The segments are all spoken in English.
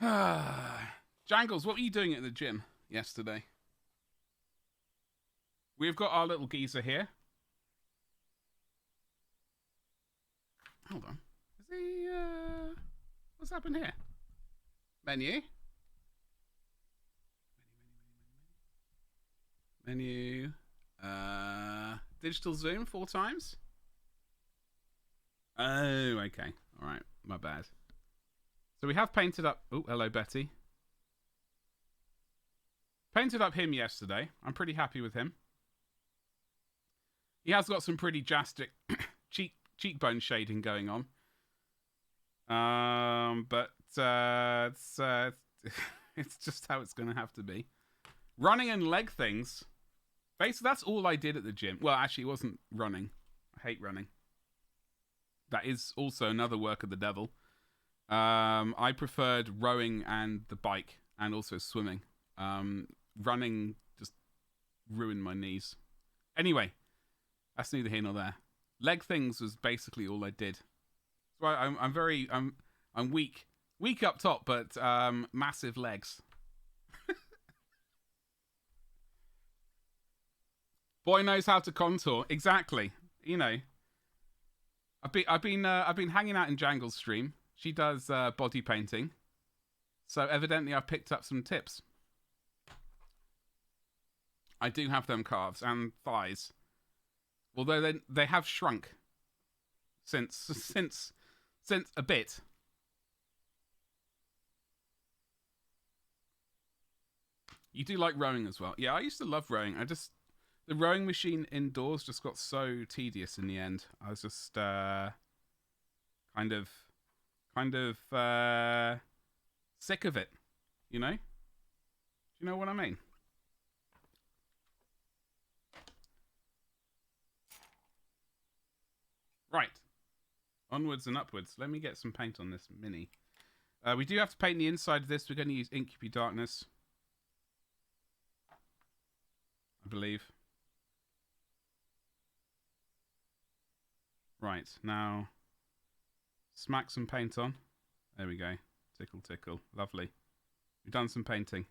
Jangles, what were you doing at the gym yesterday? We've got our little geezer here. Hold on. Is he, what's happened here? Menu. Menu. Digital zoom 4 times. Oh, okay. All right. My bad. So we have painted up... Oh, hello, Betty. Painted up him yesterday. I'm pretty happy with him. He has got some pretty drastic cheekbone shading going on. But it's just how it's going to have to be. Running and leg things. Basically, that's all I did at the gym. Well, actually, it wasn't running. I hate running. That is also another work of the devil. I preferred rowing and the bike, and also swimming. Running just ruined my knees. Anyway, that's neither here nor there. Leg things was basically all I did. So I'm weak up top, but massive legs. Boy knows how to contour. Exactly. You know, I've been hanging out in Jangle's stream. She does body painting, so evidently I've picked up some tips. I do have them calves and thighs, although they have shrunk since a bit. You do like rowing as well. Yeah, I used to love rowing. The rowing machine indoors just got so tedious in the end. I was just kind of sick of it, you know? Do you know what I mean? Right. Onwards and upwards. Let me get some paint on this mini. We do have to paint the inside of this. We're going to use Incubi Darkness, I believe. Right, now smack some paint on. There we go. Tickle, tickle. Lovely. We've done some painting.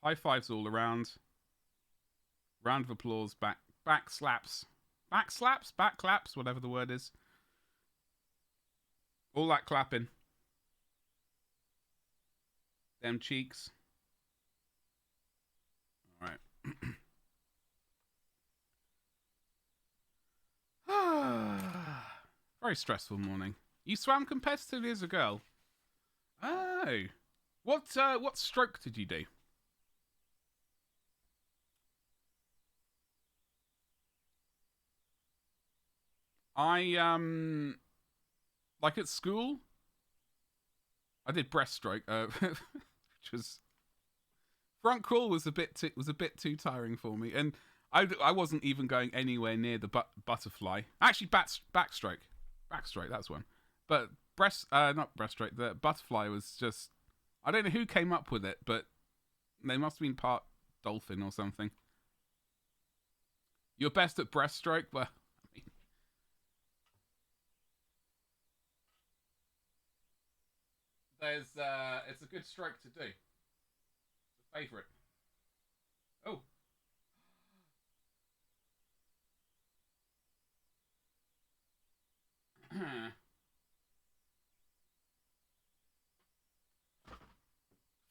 High fives all around. Round of applause. Back slaps. Back slaps? Back claps? Whatever the word is. All that clapping. Them cheeks. Alright. Very stressful morning. You swam competitively as a girl? Oh. What stroke did you do? Like at school, I did breaststroke, which was front crawl was a bit too tiring for me, and I wasn't even going anywhere near the butterfly. Actually, backstroke, that's one. But not breaststroke. The butterfly was just, I don't know who came up with it, but they must have been part dolphin or something. You're best at breaststroke, well, I mean, it's a good stroke to do. It's a favourite. Oh.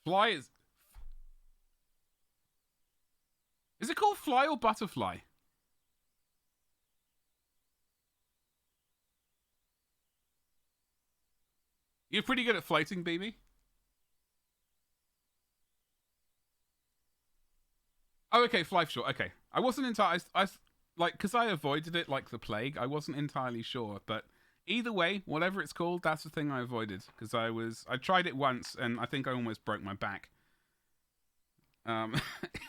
Fly is it called fly or butterfly? You're pretty good at floating, BB. Oh, okay, fly short. Okay, I wasn't entirely. I like because I avoided it like the plague. I wasn't entirely sure, but either way, whatever it's called, that's the thing I avoided because I tried it once and I think I almost broke my back.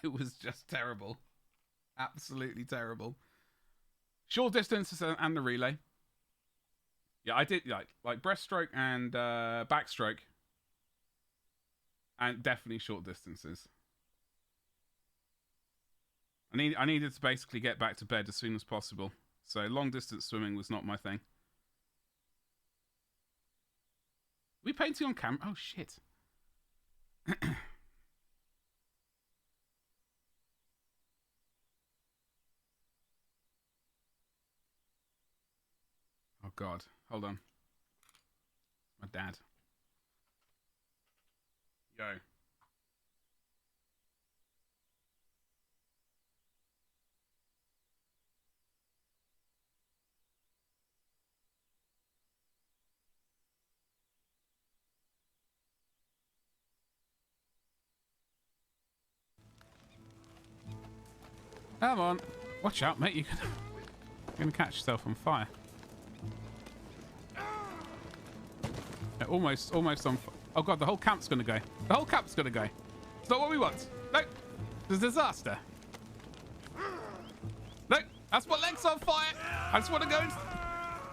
It was just terrible, absolutely terrible. Short distances and the relay. Yeah, I did like breaststroke and backstroke, and definitely short distances. I needed to basically get back to bed as soon as possible, so long distance swimming was not my thing. We painting on camera? Oh shit! Oh God, hold on. My dad. Yo. Come on. Watch out, mate. You're gonna catch yourself on fire. Yeah, almost on fire. Oh God, the whole camp's gonna go. The whole camp's gonna go. It's not what we want. No. It's a disaster. No. That's my legs on fire. I just want to go and...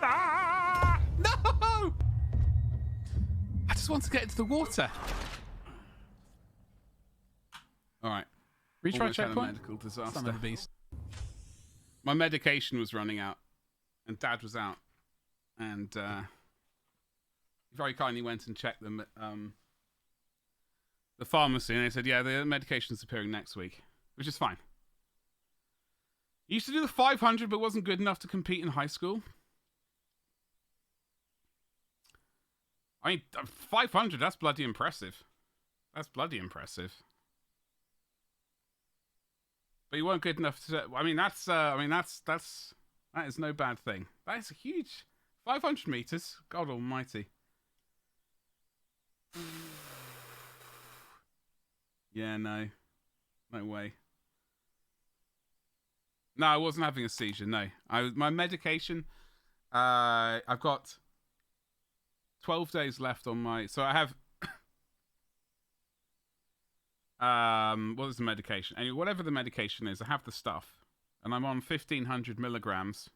Ah! No! I just want to get into the water. All right. Retry checkpoint. Medical disaster. Son of a beast. My medication was running out, and Dad was out, and he very kindly went and checked them at the pharmacy, and they said, "Yeah, the medication's appearing next week," which is fine. He used to do the 500, but wasn't good enough to compete in high school. I mean, 500. That's bloody impressive. That's bloody impressive. But you weren't good enough to... that is no bad thing. That is a huge... 500 meters. God almighty. Yeah, no. No way. No, I wasn't having a seizure, no. My medication... I've got 12 days left on my... So I have... what is the medication? Anyway, whatever the medication is, I have the stuff. And I'm on 1,500 milligrams.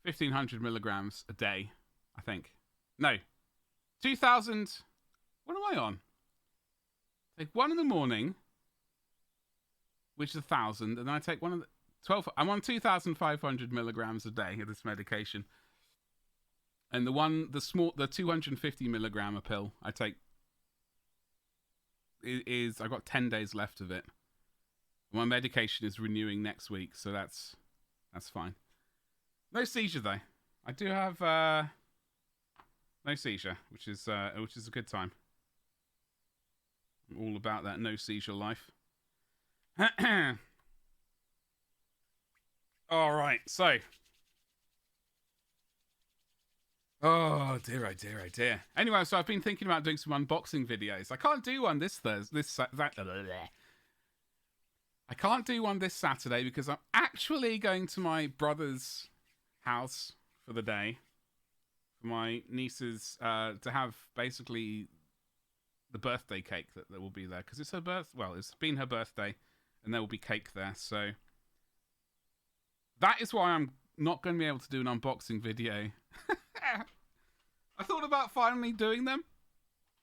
1,500 milligrams a day, I think. No. 2,000... What am I on? Take one in the morning, which is 1,000, and then I take one of the... 12... I'm on 2,500 milligrams a day of this medication. And the 250 milligram pill I take is I've got 10 days left of it. My medication is renewing next week, so that's fine. No seizure though. I do have no seizure, which is a good time. I'm all about that no seizure life. All right, so. Oh dear, oh dear, oh dear. Anyway, so I've been thinking about doing some unboxing videos. I can't do one this Thursday. I can't do one this Saturday because I'm actually going to my brother's house for the day. For my niece's to have basically the birthday cake that will be there because it's her it's been her birthday, and there will be cake there. So that is why I'm not going to be able to do an unboxing video. I thought about finally doing them.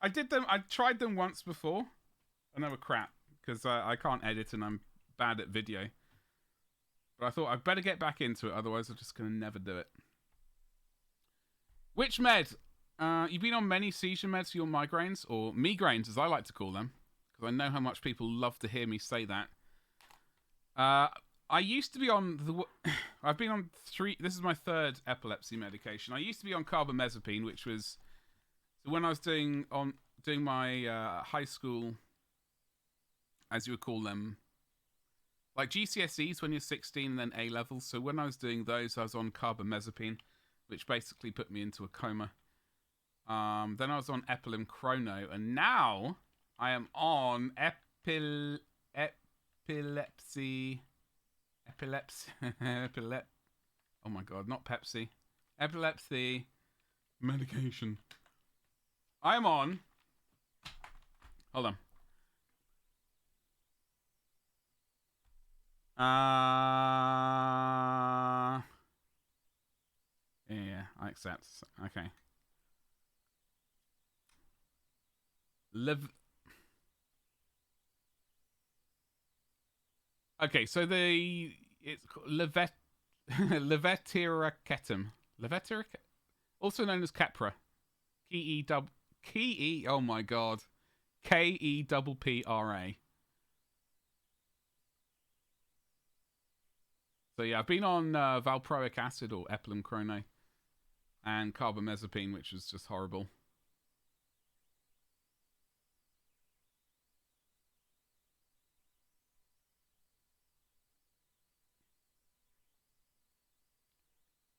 I did them. I tried them once before, and they were crap because I can't edit and I'm bad at video. But I thought I'd better get back into it, otherwise I'm just going to never do it. Which med? You've been on many seizure meds for your migraines, or migraines as I like to call them, because I know how much people love to hear me say that. I used to be on I've been on 3... This is my 3rd epilepsy medication. I used to be on carbamazepine, which was... So when I was doing my high school, as you would call them, like GCSEs when you're 16 and then A-levels. So when I was doing those, I was on carbamazepine, which basically put me into a coma. Then I was on Epilim Chrono, and now I am on epilepsy... Oh my god, not Pepsi. Epilepsy medication. I'm on... Hold on. Yeah, I accept. Okay. Okay, so it's levetiracetam. Also known as Keppra. Key, oh my god. Keppra. So yeah, I've been on valproic acid or epilum chrono and carbamazepine, which was just horrible.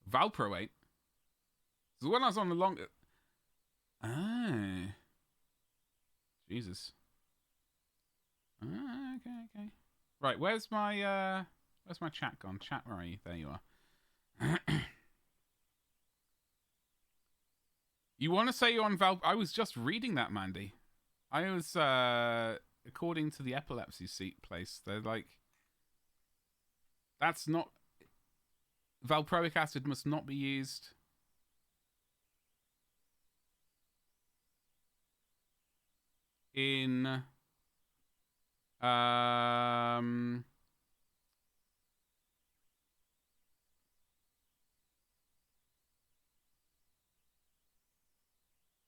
Valproate? So when I was on the long... Ah. Jesus. Ah, okay. Right, where's my chat gone? Chat, where are you? There you are. You want to say you're on Val... I was just reading that, Mandy. I was, according to the epilepsy seat place, they're like... That's not... Valproic acid must not be used... in...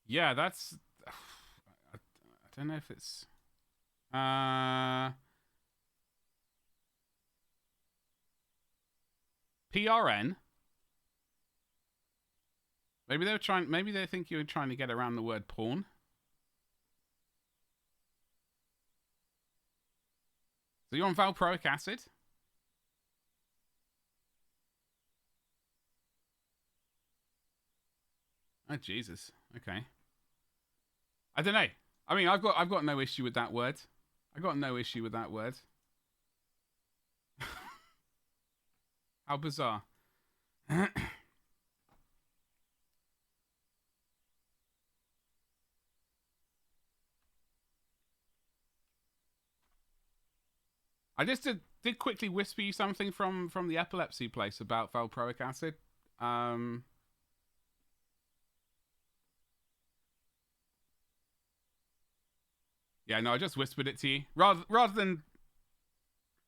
Yeah, that's... I don't know if it's... PRN? Maybe they were trying... Maybe they think you were trying to get around the word porn. So you're on valproic acid? Oh, Jesus. Okay. I don't know. I mean, I've got no issue with that word. I got no issue with that word. How bizarre. I just did quickly whisper you something from the epilepsy place about valproic acid. Yeah, no, I just whispered it to you rather than.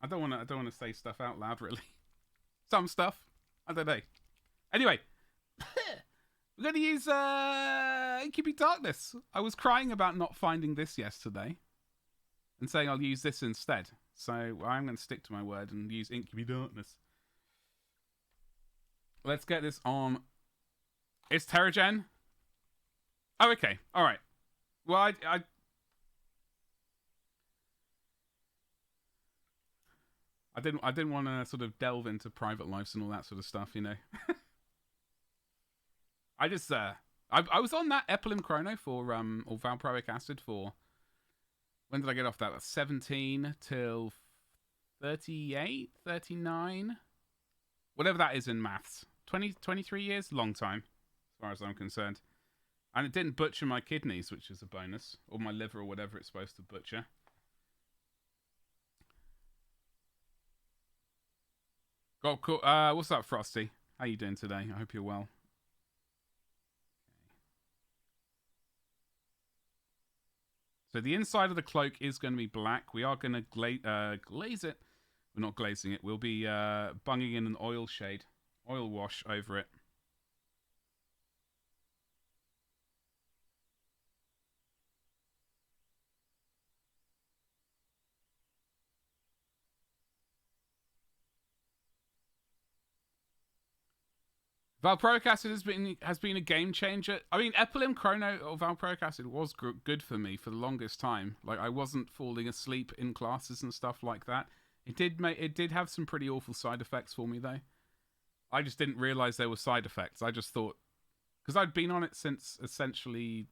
I don't want to say stuff out loud, really. Some stuff, I don't know. Anyway, we're going to use Incubate Darkness. I was crying about not finding this yesterday, and saying I'll use this instead. So I'm going to stick to my word and use Incubate Darkness. Let's get this on. It's Terrigen. Oh, okay. All right. Well, I didn't want to sort of delve into private lives and all that sort of stuff, you know. I just I was on that epilum chrono for or valproic acid for, when did I get off that? 17 till 38, 39, whatever that is in maths. 23 years, long time as far as I'm concerned. And it didn't butcher my kidneys, which is a bonus, or my liver, or whatever it's supposed to butcher. Got cool. What's up, Frosty? How you doing today? I hope you're well. So the inside of the cloak is going to be black. We are going to glaze it. We're not glazing it. We'll be bunging in an oil shade, oil wash over it. Valproic acid has been a game changer. I mean, epilum chrono or valproic acid was good for me for the longest time. Like, I wasn't falling asleep in classes and stuff like that. It did have some pretty awful side effects for me though. I just didn't realize there were side effects. I just thought, because I'd been on it since essentially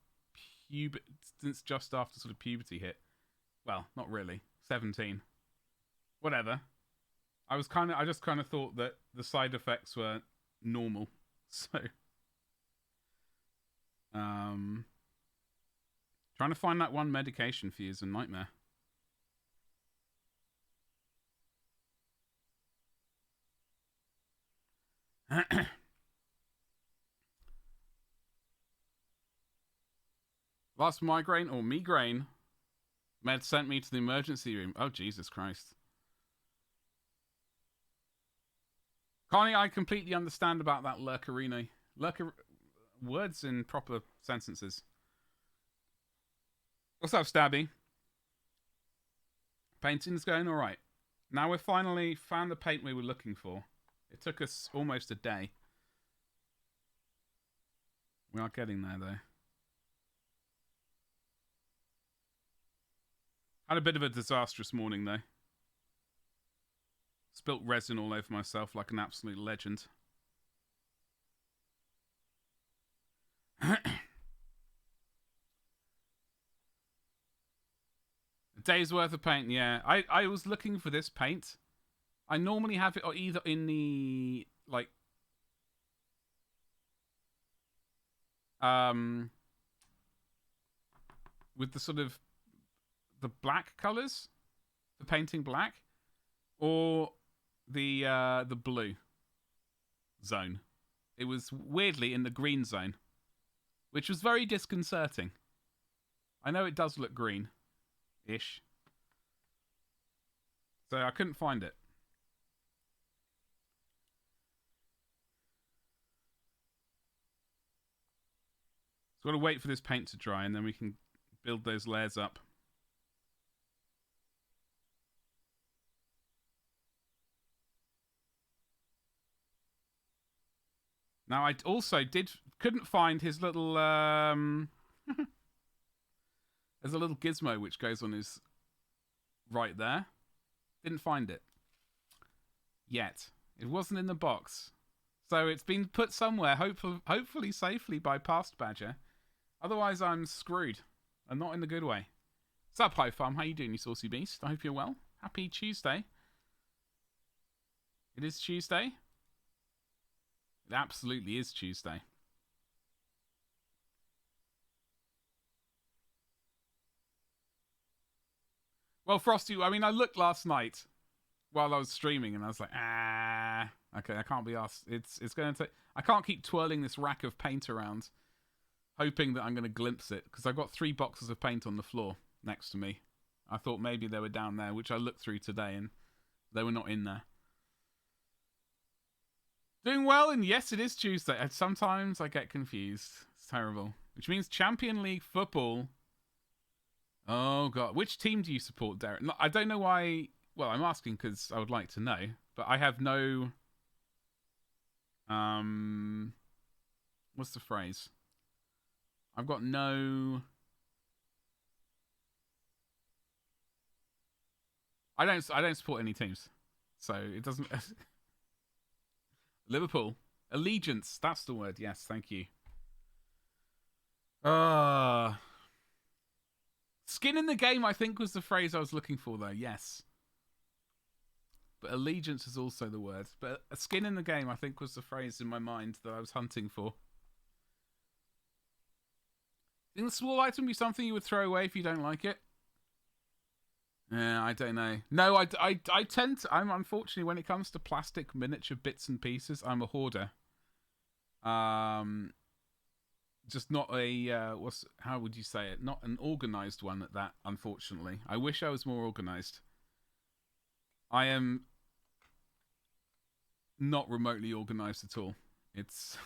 since just after sort of puberty hit. Well, not really. 17. Whatever. I just kind of thought that the side effects were normal. So, trying to find that one medication for you is a nightmare. Last migraine or migraine med sent me to the emergency room. Oh, Jesus Christ. Connie, I completely understand about that Lurkerino. words in proper sentences. What's up, Stabby? Painting's going all right. Now we've finally found the paint we were looking for. It took us almost a day. We are getting there, though. Had a bit of a disastrous morning, though. Spilt resin all over myself like an absolute legend. A day's worth of paint, yeah. I was looking for this paint. I normally have it either in the, like, with the sort of the black colours, the painting black, or the blue zone. It was weirdly in the green zone, which was very disconcerting. I know it does look green-ish, so I couldn't find it. So I've got to wait for this paint to dry, and then we can build those layers up. Now, I also couldn't find his little, there's a little gizmo which goes on his right there. Didn't find it. Yet. It wasn't in the box. So it's been put somewhere, hopefully safely by Past Badger. Otherwise, I'm screwed. And not in the good way. Sup, High Farm? How you doing, you saucy beast? I hope you're well. Happy Tuesday. It is Tuesday. It absolutely is Tuesday. Well, Frosty, I mean, I looked last night while I was streaming, and I was like, okay, I can't be asked. It's going to take... I can't keep twirling this rack of paint around, hoping that I'm going to glimpse it, because I've got 3 boxes of paint on the floor next to me. I thought maybe they were down there, which I looked through today, and they were not in there. Doing well, and yes, it is Tuesday. Sometimes I get confused. It's terrible. Which means Champion League football. Oh, God. Which team do you support, Derek? I don't know why... Well, I'm asking because I would like to know. But I have no... What's the phrase? I've got no... I don't support any teams. So it doesn't... Liverpool. Allegiance. That's the word. Yes, thank you. Skin in the game, I think, was the phrase I was looking for, though. Yes. But allegiance is also the word. But a skin in the game, I think, was the phrase in my mind that I was hunting for. Think the small item be something you would throw away if you don't like it? Yeah, I don't know. No, I tend to... I'm unfortunately, when it comes to plastic miniature bits and pieces, I'm a hoarder. Just not a... how would you say it? Not an organised one at that, unfortunately. I wish I was more organised. I am not remotely organised at all. It's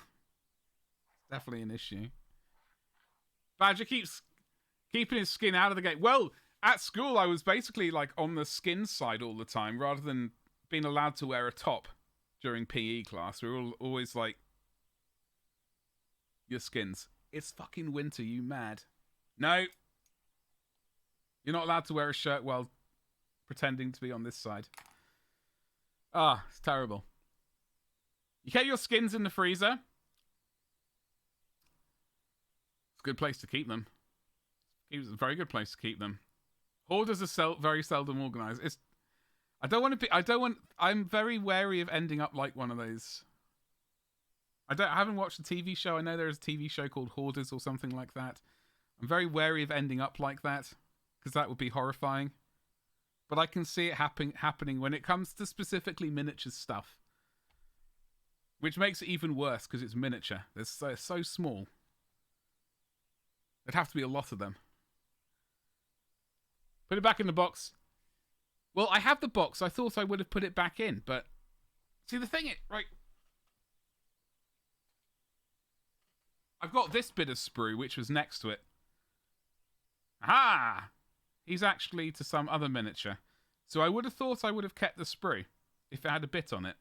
definitely an issue. Badger keeps keeping his skin out of the game. Well... At school, I was basically like on the skin side all the time, rather than being allowed to wear a top during PE class. We were always like, your skins. It's fucking winter, you mad? No. You're not allowed to wear a shirt while pretending to be on this side. Ah, it's terrible. You keep your skins in the freezer. It's a good place to keep them. It's a very good place to keep them. Hoarders are very seldom organised. I'm very wary of ending up like one of those. I haven't watched the TV show. I know there's a TV show called Hoarders or something like that. I'm very wary of ending up like that, because that would be horrifying. But I can see it happening when it comes to specifically miniature stuff. Which makes it even worse, because it's miniature. They're so small. There'd have to be a lot of them. Put it back in the box. Well, I have the box. I thought I would have put it back in, but... See, the thing is... Right... I've got this bit of sprue, which was next to it. Aha! He's actually to some other miniature. So I would have thought I would have kept the sprue if it had a bit on it.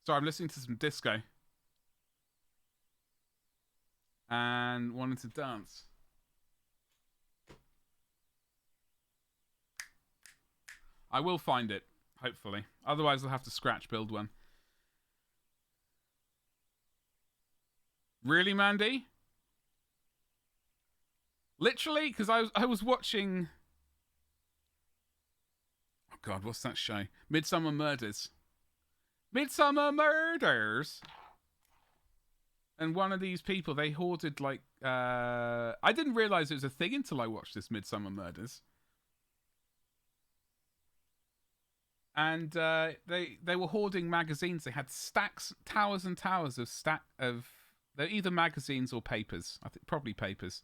Sorry, I'm listening to some disco. And wanting to dance. I will find it, hopefully. Otherwise, I'll have to scratch build one. Really, Mandy? Literally? Because I was watching... Oh, God, what's that show? Midsummer Murders. Midsummer Murders! And one of these people, they hoarded, like... I didn't realise it was a thing until I watched this Midsummer Murders. And they were hoarding magazines. They had stacks, towers and towers of they're either magazines or papers. I think probably papers,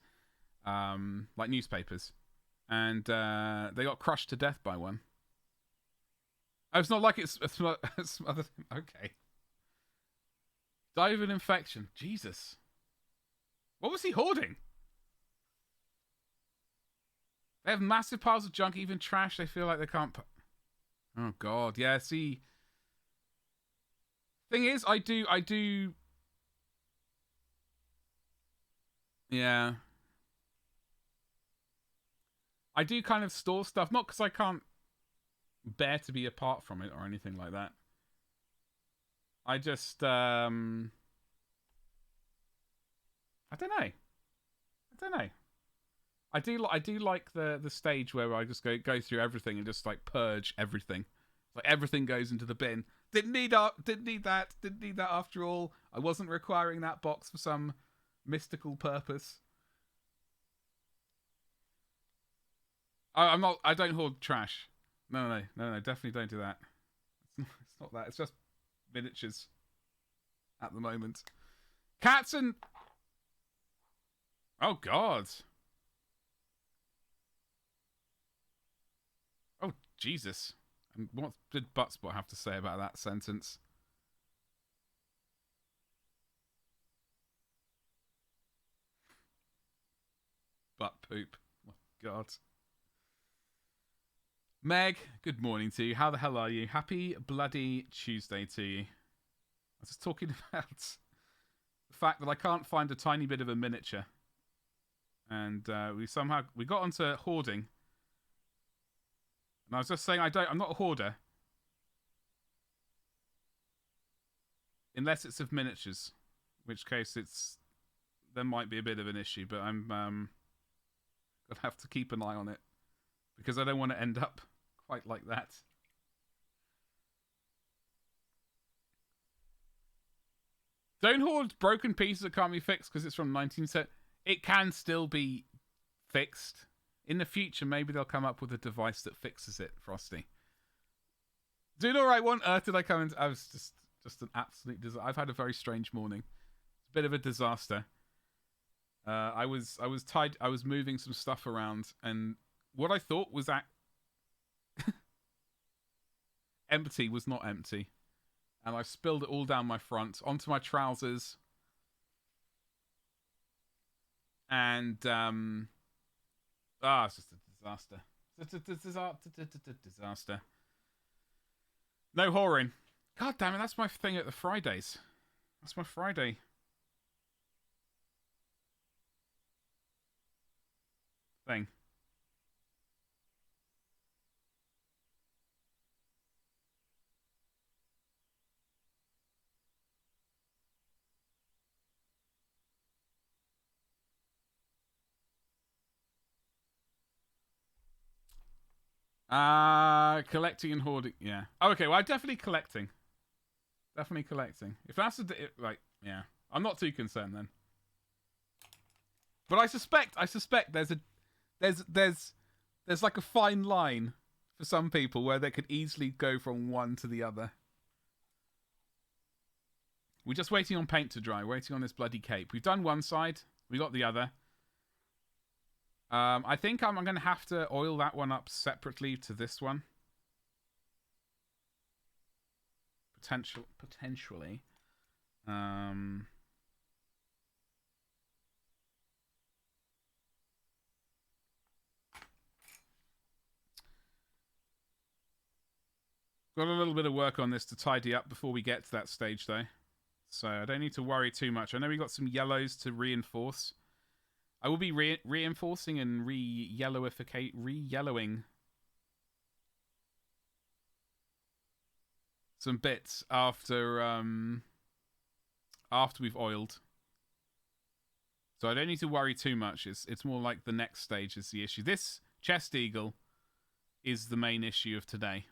like newspapers. And they got crushed to death by one. Oh, it's not like it's other thing. Okay. Die of an infection. Jesus. What was he hoarding? They have massive piles of junk, even trash. They feel like they can't. Oh God, yeah. See, thing is, I do. Yeah. I do kind of store stuff, not because I can't bear to be apart from it or anything like that. I just, I don't know. I do like the stage where I just go through everything and just like purge everything. Like everything goes into the bin. Didn't need that after all. I wasn't requiring that box for some mystical purpose. I don't hoard trash. No, definitely don't do that. It's not that. It's just miniatures at the moment. Cats and... Oh, God. Oh, Jesus. And what did Buttspot have to say about that sentence? Butt poop. Oh, God. Meg, good morning to you. How the hell are you? Happy bloody Tuesday to you. I was just talking about the fact that I can't find a tiny bit of a miniature. And we got onto hoarding. And I was just saying I'm not a hoarder. Unless it's of miniatures. In which case there might be a bit of an issue, but I'm gonna have to keep an eye on it. Because I don't want to end up quite like that. Don't hoard broken pieces that can't be fixed because it's from 1970. It can still be fixed. In the future, maybe they'll come up with a device that fixes it, Frosty. Doing all right. What on earth did I come into? I was just an absolute disaster. I've had a very strange morning. It's a bit of a disaster. I was moving some stuff around, and what I thought was that empty was not empty. And I spilled it all down my front, onto my trousers. And, it's just a disaster. It's a disaster. No whoring. God damn it, that's my thing at the Fridays. That's my Friday thing. Collecting and hoarding. Yeah. Oh, okay, well, I'm definitely collecting. Definitely collecting. If that's yeah. I'm not too concerned then. But I suspect there's like a fine line for some people where they could easily go from one to the other. We're just waiting on paint to dry, waiting on this bloody cape. We've done one side, we got the other. I think I'm going to have to oil that one up separately to this one. Potentially. Um, got a little bit of work on this to tidy up before we get to that stage, though. So I don't need to worry too much. I know we got some yellows to reinforce. I will be reinforcing and re-yellowing some bits after we've oiled. So I don't need to worry too much. It's more like the next stage is the issue. This chest eagle is the main issue of today.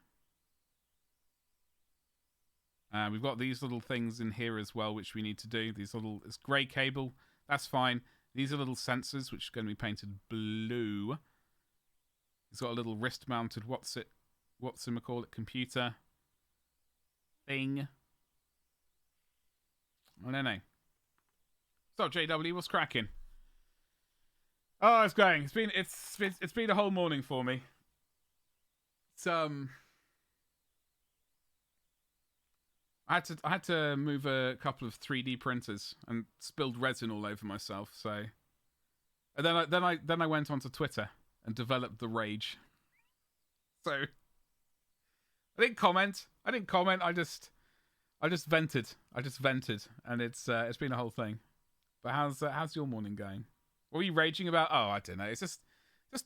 We've got these little things in here as well, which we need to do. This grey cable, that's fine. These are little sensors, which are going to be painted blue. It's got a little wrist-mounted, what's it call it, computer thing. I don't know. So JW, what's cracking? Oh, it's going. It's been a whole morning for me. It's I had to move a couple of 3D printers and spilled resin all over myself. So, and then I went onto Twitter and developed the rage. So I didn't comment. I just vented. And it's been a whole thing. But how's your morning going? What were you raging about? Oh, I don't know. It's just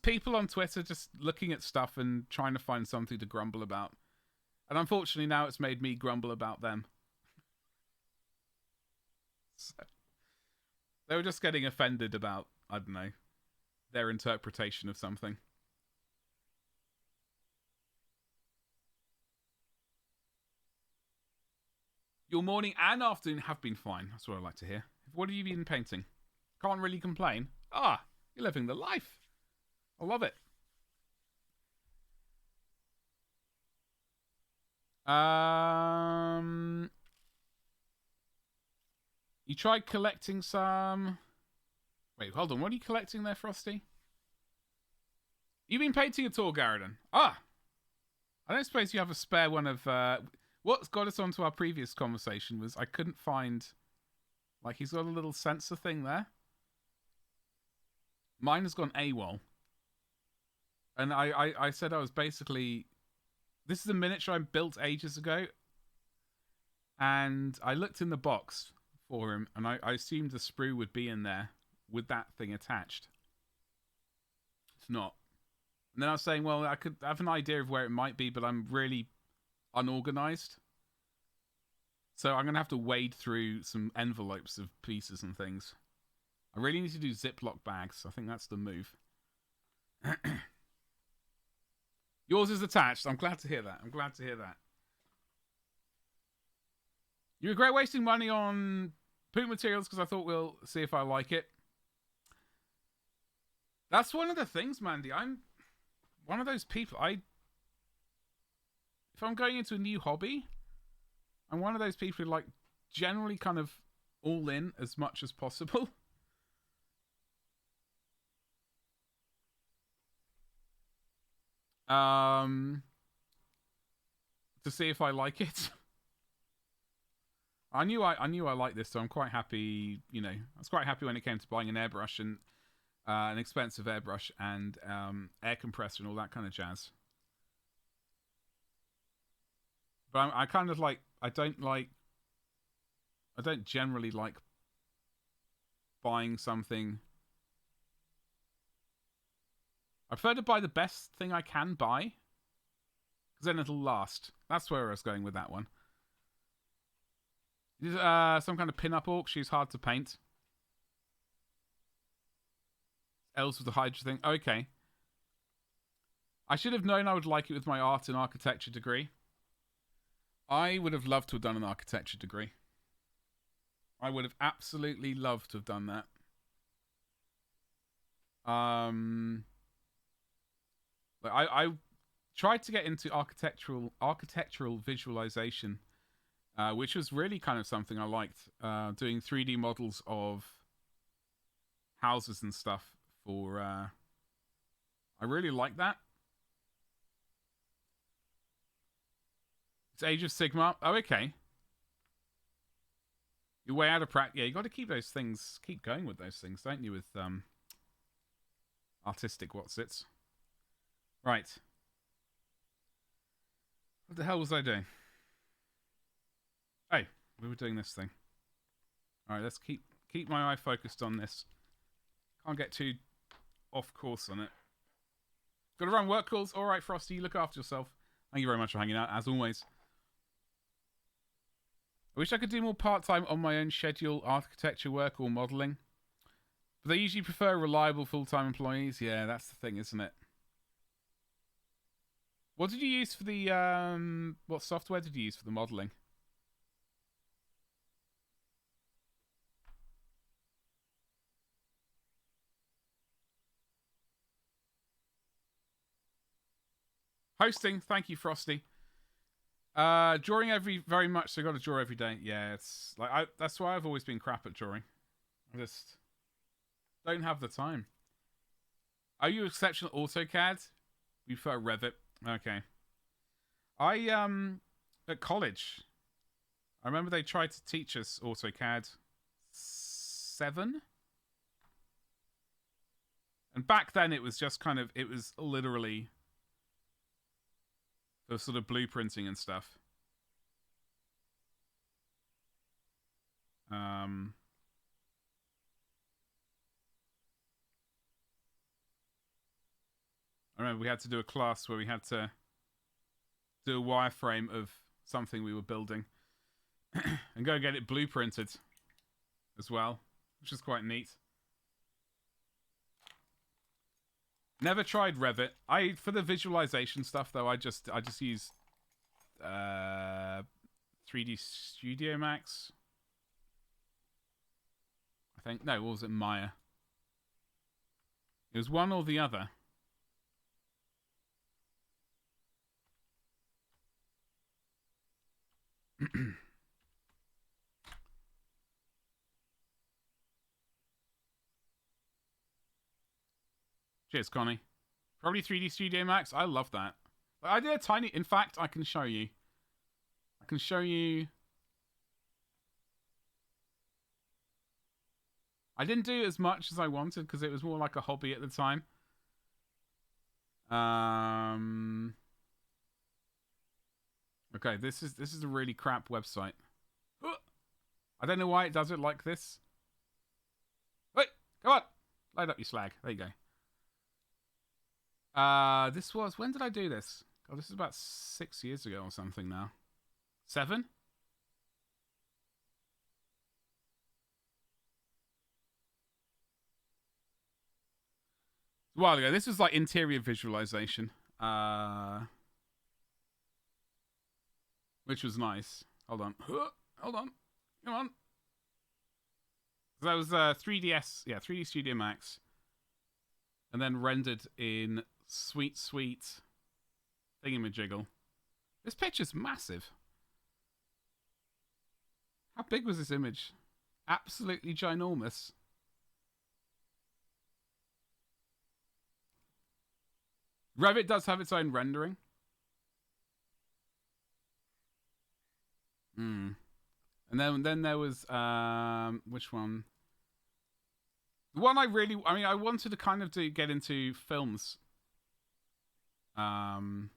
people on Twitter just looking at stuff and trying to find something to grumble about. And unfortunately now it's made me grumble about them. So, they were just getting offended about, I don't know, their interpretation of something. Your morning and afternoon have been fine. That's what I like to hear. What have you been painting? Can't really complain. Ah, you're living the life. I love it. You tried collecting some... Wait, hold on. What are you collecting there, Frosty? You've been painting a Tor Garadon. Ah! I don't suppose you have a spare one of... What's got us onto our previous conversation was I couldn't find... Like, he's got a little sensor thing there. Mine has gone AWOL. And I said I was basically... This is a miniature I built ages ago. And I looked in the box for him, and I assumed the sprue would be in there with that thing attached. It's not. And then I was saying, well, I could have an idea of where it might be, but I'm really unorganized. So I'm going to have to wade through some envelopes of pieces and things. I really need to do Ziploc bags. I think that's the move. Yours is attached. I'm glad to hear that. You regret wasting money on poop materials because I thought we'll see if I like it. That's one of the things, Mandy. I'm one of those people. If I'm going into a new hobby, I'm one of those people who like generally kind of all in as much as possible. To see if I like it. I knew I liked this, so I'm quite happy. You know, I was quite happy when it came to buying an airbrush and an expensive airbrush and air compressor and all that kind of jazz. But I kind of like. I don't generally like buying something. I prefer to buy the best thing I can buy, because then it'll last. That's where I was going with that one. Some kind of pin-up orc. She's hard to paint. Elves with the Hydra thing. Okay. I should have known I would like it with my art and architecture degree. I would have loved to have done an architecture degree. I would have absolutely loved to have done that. I tried to get into architectural visualization, which was really kind of something I liked. Doing 3D models of houses and stuff for... I really like that. It's Age of Sigmar. Oh, okay. You're way out of practice. Yeah, you got to keep those things, keep going with those things, don't you? With artistic what's-its. Right. What the hell was I doing? Hey, we were doing this thing. All right, let's keep my eye focused on this. Can't get too off course on it. Got to run work calls. All right, Frosty, you look after yourself. Thank you very much for hanging out, as always. I wish I could do more part-time on my own schedule architecture work or modelling. But they usually prefer reliable full-time employees. Yeah, that's the thing, isn't it? What did you use for the... what software did you use for the modelling? Hosting, thank you, Frosty. Drawing very much, so got to draw every day. Yeah, it's like that's why I've always been crap at drawing. I just don't have the time. Are you exceptional AutoCAD? You prefer Revit? Okay. At college, I remember they tried to teach us AutoCAD 7. And back then it was just kind of, it was literally the sort of blueprinting and stuff. I remember we had to do a class where we had to do a wireframe of something we were building and go get it blueprinted as well, which is quite neat. Never tried Revit. For the visualization stuff though, I just use 3D Studio Max. I think no, what was it? Maya. It was one or the other. Cheers, Connie. Probably 3D Studio Max. I love that. I did a tiny... In fact, I can show you. I can show you... I didn't do as much as I wanted because it was more like a hobby at the time. Okay, this is a really crap website. I don't know why it does it like this. Wait, come on. Load up your slag. There you go. This was... When did I do this? God, this is about 6 years ago or something now. 7? A while ago. This was like interior visualization. Which was nice. Hold on. Hold on. Come on. That was 3DS. Yeah, 3D Studio Max. And then rendered in sweet thingamajiggle. This picture's massive. How big was this image? Absolutely ginormous. Revit does have its own rendering. And then there was which one? The one I wanted to kind of get into films. What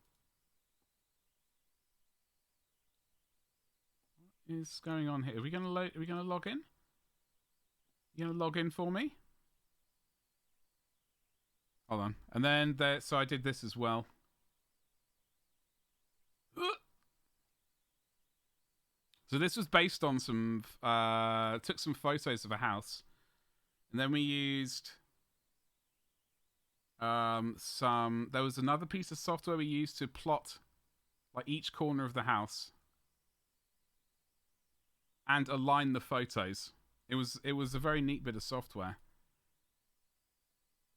is going on here? Are we gonna log in? You gonna log in for me? Hold on. And then so I did this as well. So this was based on some took some photos of a house. And then we used there was another piece of software we used to plot like each corner of the house and align the photos. It was a very neat bit of software.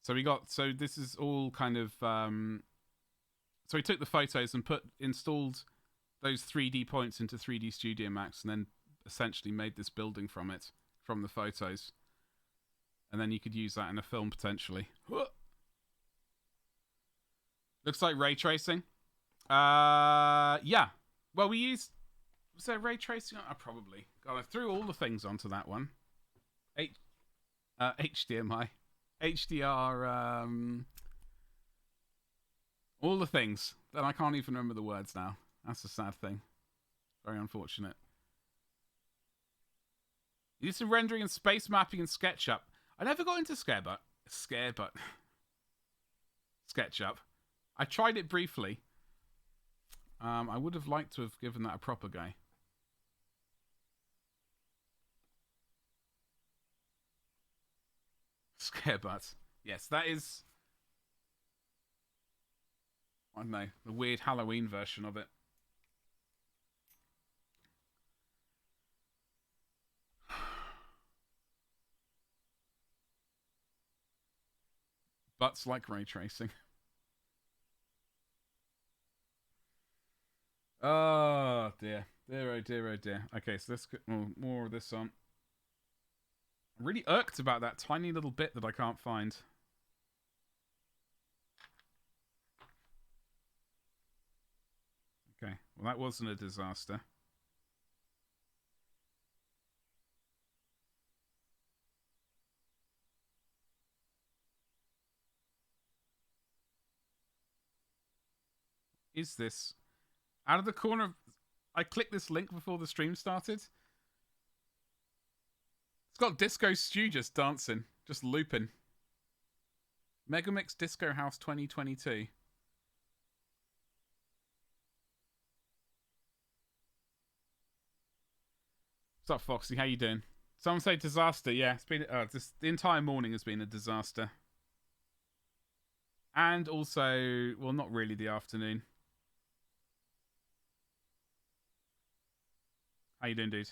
So this is all kind of so we took the photos and installed those 3D points into 3D Studio Max and then essentially made this building from the photos. And then you could use that in a film potentially. Looks like ray tracing. Yeah. Well, we used Was there ray tracing? Probably. God, I threw all the things onto that one. HDMI, HDR, all the things that I can't even remember the words now. That's a sad thing. Very unfortunate. You did some rendering and space mapping in SketchUp. I never got into SketchUp. I tried it briefly. I would have liked to have given that a proper go. Scarebutt. Yes, that is... I don't know, the weird Halloween version of it. Butts like ray tracing. Oh, dear. Dear, oh dear, oh dear. Okay, so let's get more of this on. I'm really irked about that tiny little bit that I can't find. Okay, well that wasn't a disaster. Is this... Out of the corner of... I clicked this link before the stream started. It's got Disco Stew just dancing. Just looping. Megamix Disco House 2022. What's up, Foxy? How you doing? Someone say disaster. Yeah, it's been... the entire morning has been a disaster. And also... Well, not really the afternoon. How you doing, dude?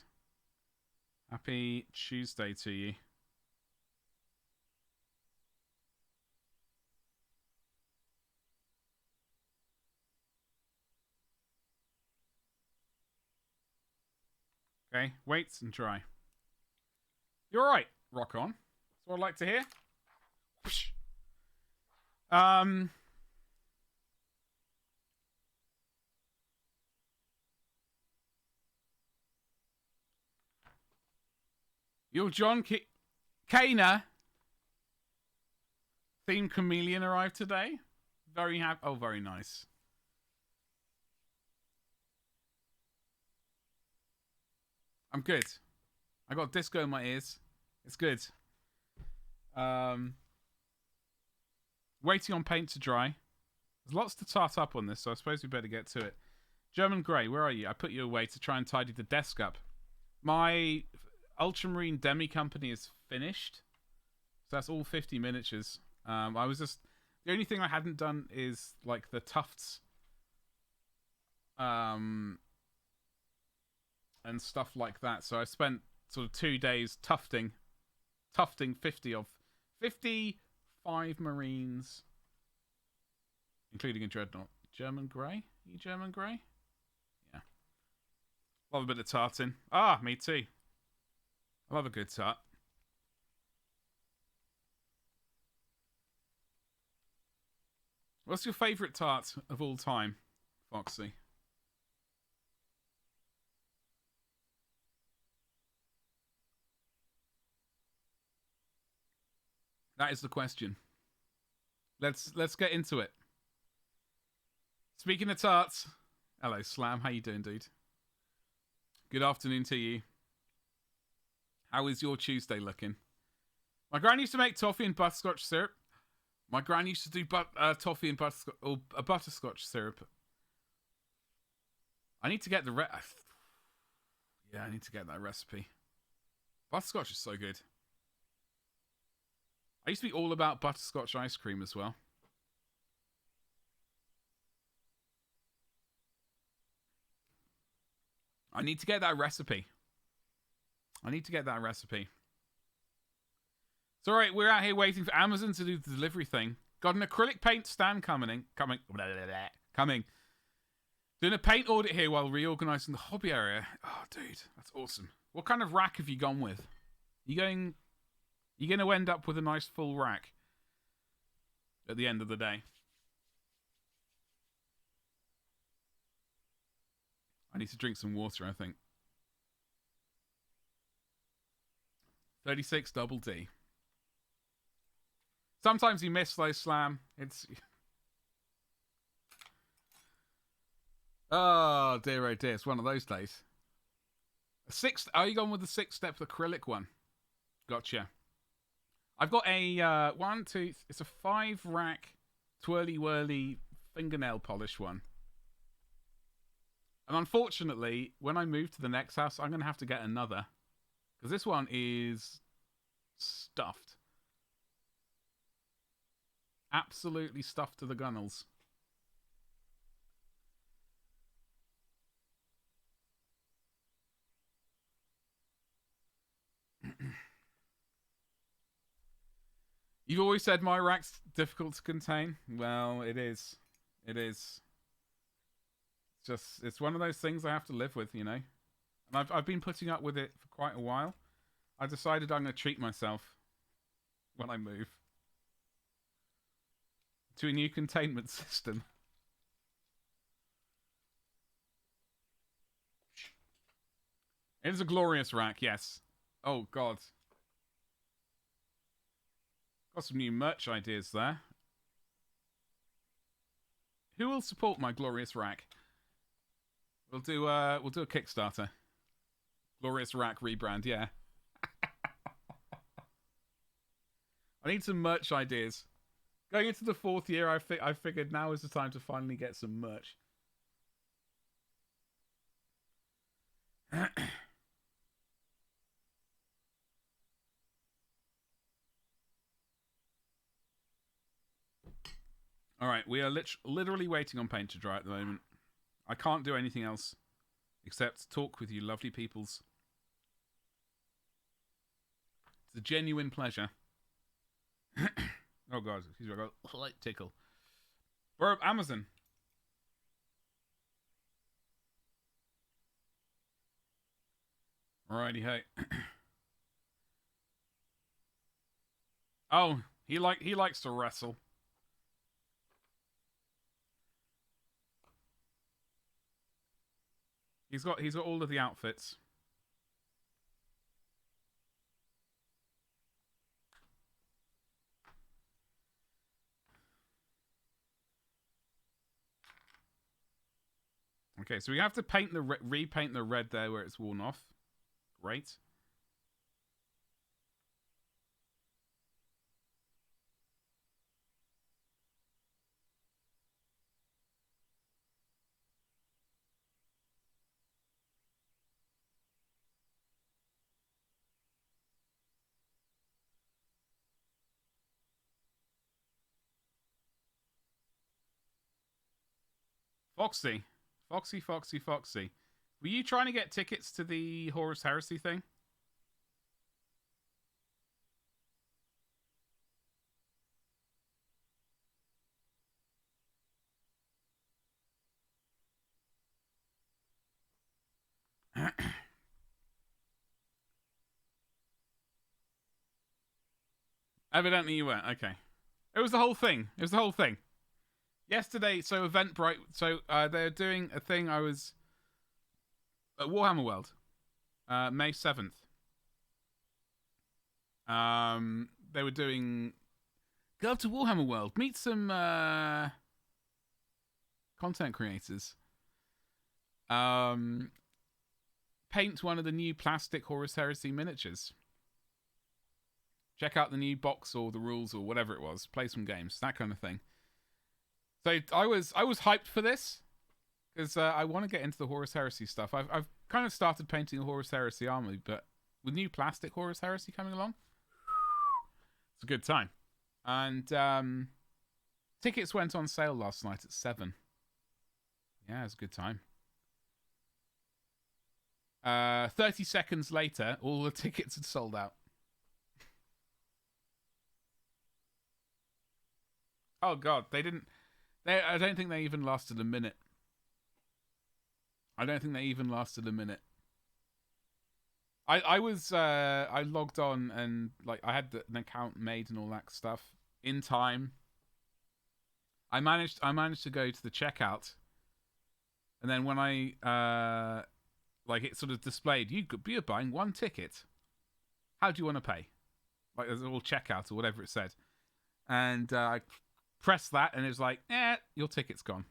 Happy Tuesday to you. Okay, wait and try. You're right. Rock on. That's what I'd like to hear. Whoosh. Your John Kana Theme Chameleon arrived today. Very happy. Oh, very nice. I'm good. I got disco in my ears. It's good. Waiting on paint to dry. There's lots to tart up on this, so I suppose we better get to it. German Grey, where are you? I put you away to try and tidy the desk up. My Ultramarine Demi company is finished. So that's all 50 miniatures. I was just... The only thing I hadn't done is, like, the tufts. And stuff like that. So I spent sort of 2 days tufting 55 Marines, including a Dreadnought. German Grey? You German Grey? Yeah. Love a bit of tarting. Ah, me too. I love a good tart. What's your favourite tart of all time, Foxy? That is the question. Let's get into it. Speaking of tarts, hello Slam, how you doing, dude? Good afternoon to you. How is your Tuesday looking? My gran used to make toffee and butterscotch syrup. My gran used to do toffee and butterscotch syrup. I need to get the I need to get that recipe. Butterscotch is so good. I used to be all about butterscotch ice cream as well. I need to get that recipe. It's alright, we're out here waiting for Amazon to do the delivery thing. Got an acrylic paint stand coming. Doing a paint audit here while reorganising the hobby area. Oh, dude, that's awesome. What kind of rack have you gone with? You're going to end up with a nice full rack at the end of the day. I need to drink some water, I think. 36 double D. Sometimes you miss those, Slam. It's... Oh, dear, oh, dear. It's one of those days. Are you going with the 6-step acrylic one? Gotcha. I've got a it's a 5-rack twirly whirly fingernail polish one. And unfortunately, when I move to the next house, I'm going to have to get another. Because this one is stuffed. Absolutely stuffed to the gunnels. You've always said my rack's difficult to contain. Well, it is. It is. It's one of those things I have to live with, you know. And I've been putting up with it for quite a while. I decided I'm going to treat myself when I move to a new containment system. It is a glorious rack, yes. Oh, God. Got some new merch ideas there. Who will support my glorious rack? We'll do a Kickstarter. Glorious rack rebrand, yeah. I need some merch ideas. Going into the 4th year, I figured now is the time to finally get some merch. Alright, we are literally waiting on paint to dry at the moment. I can't do anything else except talk with you lovely peoples. It's a genuine pleasure. Oh god, excuse me, I got a light tickle. We're up Amazon. Alrighty, hey. Oh, he likes to wrestle. He's got all of the outfits. Okay, so we have to paint repaint the red there where it's worn off. Great. Foxy. Foxy. Were you trying to get tickets to the Horus Heresy thing? Evidently you weren't. Okay. It was the whole thing. Yesterday, so Eventbrite, they're doing a thing. I was at Warhammer World, May 7th. They were doing, go up to Warhammer World, meet some content creators. Paint one of the new plastic Horus Heresy miniatures. Check out the new box or the rules or whatever it was. Play some games, that kind of thing. So I was hyped for this because I want to get into the Horus Heresy stuff. I've kind of started painting a Horus Heresy army, but with new plastic Horus Heresy coming along, it's a good time. And tickets went on sale last night at 7. Yeah, it was a good time. 30 seconds later, all the tickets had sold out. Oh god, they didn't. I don't think they even lasted a minute. I logged on and I had an account made and all that stuff in time. I managed to go to the checkout And then when I like it sort of displayed, you're buying 1 ticket. How do you want to pay? Like there's a little checkout or whatever it said. And I pressed that and it was like, your ticket's gone.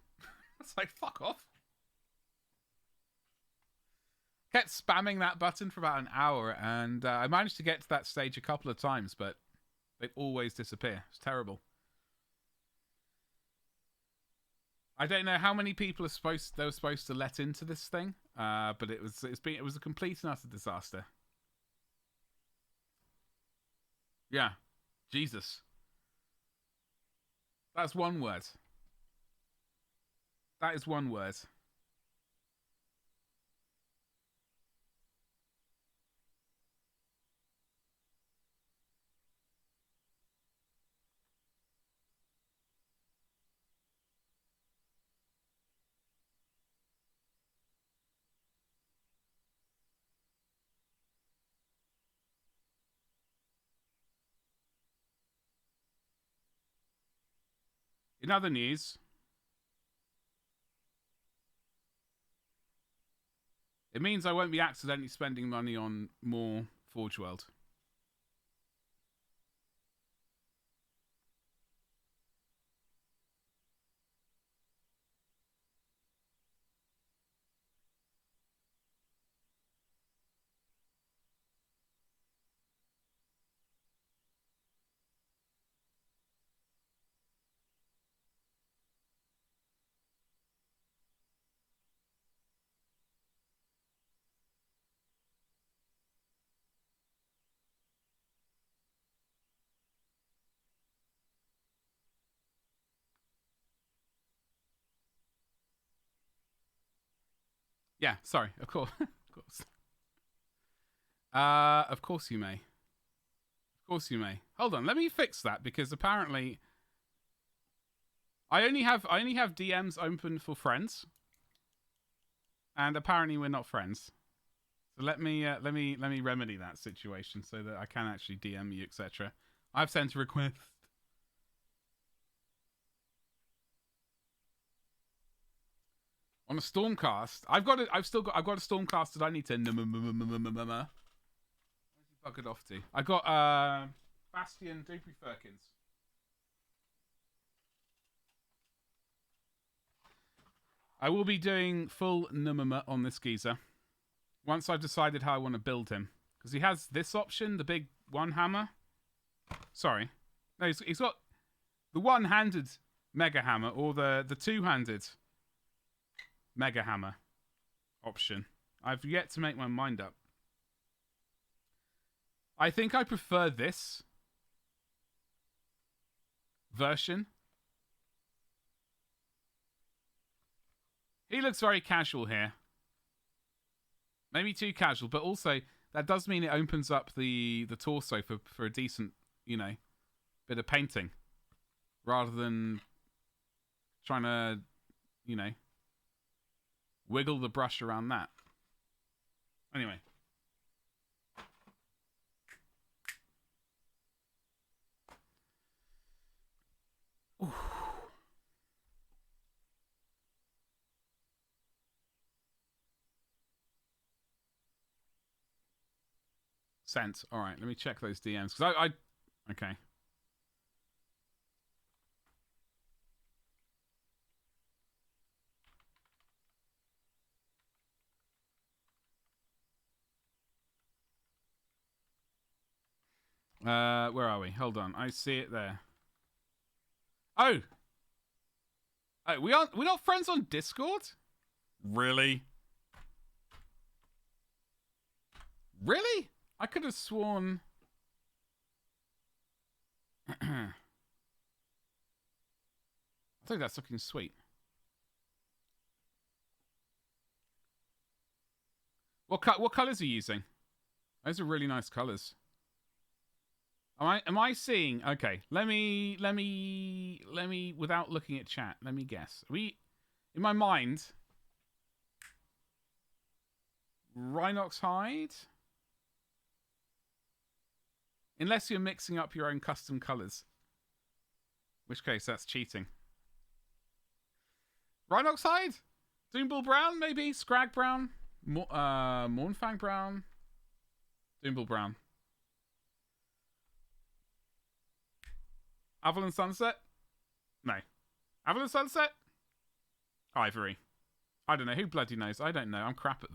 It's like, fuck off. Kept spamming that button for about an hour, and I managed to get to that stage a couple of times, but they always disappear. It's terrible. I don't know how many people they were supposed to let into this thing, but it was a complete and utter disaster. Yeah, Jesus. That's one word. That is one word. In other news, it means I won't be accidentally spending money on more Forge World. Yeah, sorry, of course. Of course. Of course you may. Of course you may. Hold on, let me fix that because apparently I only have DMs open for friends. And apparently we're not friends. So let me remedy that situation so that I can actually DM you, etc. I've sent a request. On a Stormcast, I've got a Stormcast that I need to where's he buggered off to? I got Bastion Dupree Firkins. I will be doing full numama on this geezer once I've decided how I want to build him, because he has this option, the big one hammer. Sorry, no, he's got the one-handed mega hammer or the two-handed mega hammer option. I've yet to make my mind up. I think I prefer this version. He looks very casual here. Maybe too casual, but also that does mean it opens up the torso for a decent, bit of painting. Rather than trying to, wiggle the brush around that. Anyway. Ooh. Sent. All right, let me check those DMs because I okay. Where are we? Hold on, I see it there. Oh, we're not friends on Discord? Really? Really? I could have sworn. I think that's looking sweet. What colors are you using? Those are really nice colors. Am I seeing? Okay, let me without looking at chat. Let me guess. In my mind, Rhinox hide. Unless you're mixing up your own custom colors. In which case, that's cheating. Rhinox hide? Doombull Brown, maybe? Scrag Brown? Mornfang Brown? Doombull Brown. Avalon Sunset? No. Avalon Sunset? Ivory. I don't know. Who bloody knows? I don't know. I'm crap at...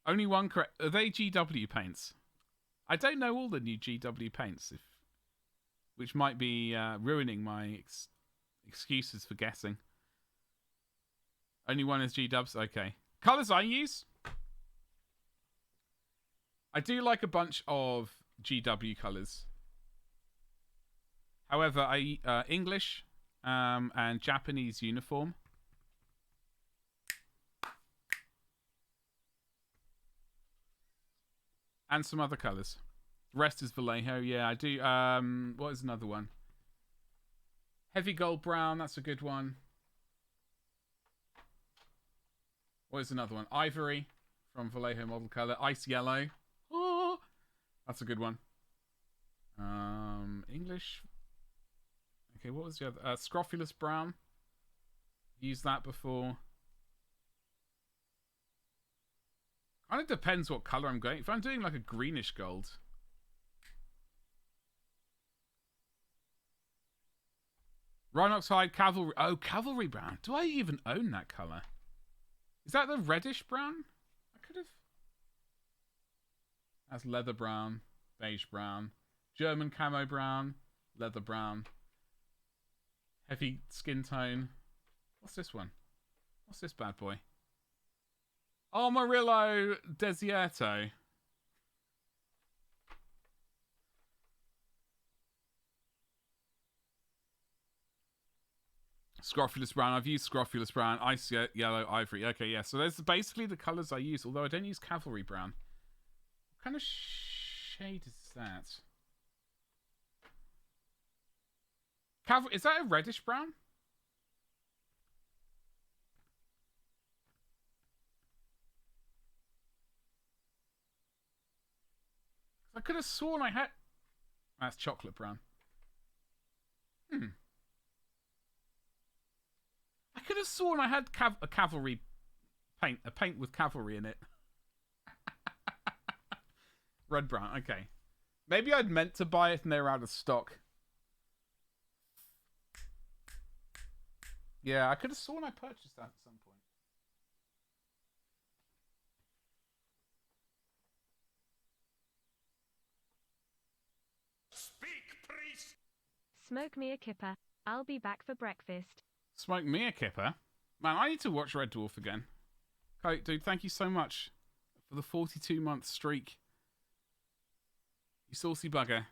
Only one correct... Are they GW paints? I don't know all the new GW paints, which might be ruining my excuses for guessing. Only one is G-dubs? Okay. Colours I use? I do like a bunch of GW colours. However, English and Japanese uniform. And some other colours. The rest is Vallejo. Yeah, I do. What is another one? Heavy gold brown. That's a good one. What is another one? Ivory from Vallejo model colour. Ice yellow. Oh, that's a good one. English. Okay, what was the other? Scrofulous brown. Used that before. Kind of depends what colour I'm going. If I'm doing like a greenish gold. Rhinox hide, cavalry. Oh, cavalry brown. Do I even own that colour? Is that the reddish brown? I could have. That's leather brown, beige brown, German camo brown, leather brown, heavy skin tone. What's this one? What's this bad boy? Oh, Amarillo Desierto. Scrofulous brown. I've used Scrofulous brown, ice yellow, ivory. Okay, yeah. So those are basically the colours I use, although I don't use cavalry brown. What kind of shade is that? Cavalry, is that a reddish brown? I could have sworn I had... That's chocolate brown. I could have sworn I had a cavalry paint. A paint with cavalry in it. Red brown, okay. Maybe I'd meant to buy it and they were out of stock. Yeah, I could have sworn I purchased that at some point. Speak, priest! Smoke me a kipper. I'll be back for breakfast. Smoke me a kipper? Man, I need to watch Red Dwarf again. Okay, dude, thank you so much for the 42-month streak. You saucy bugger.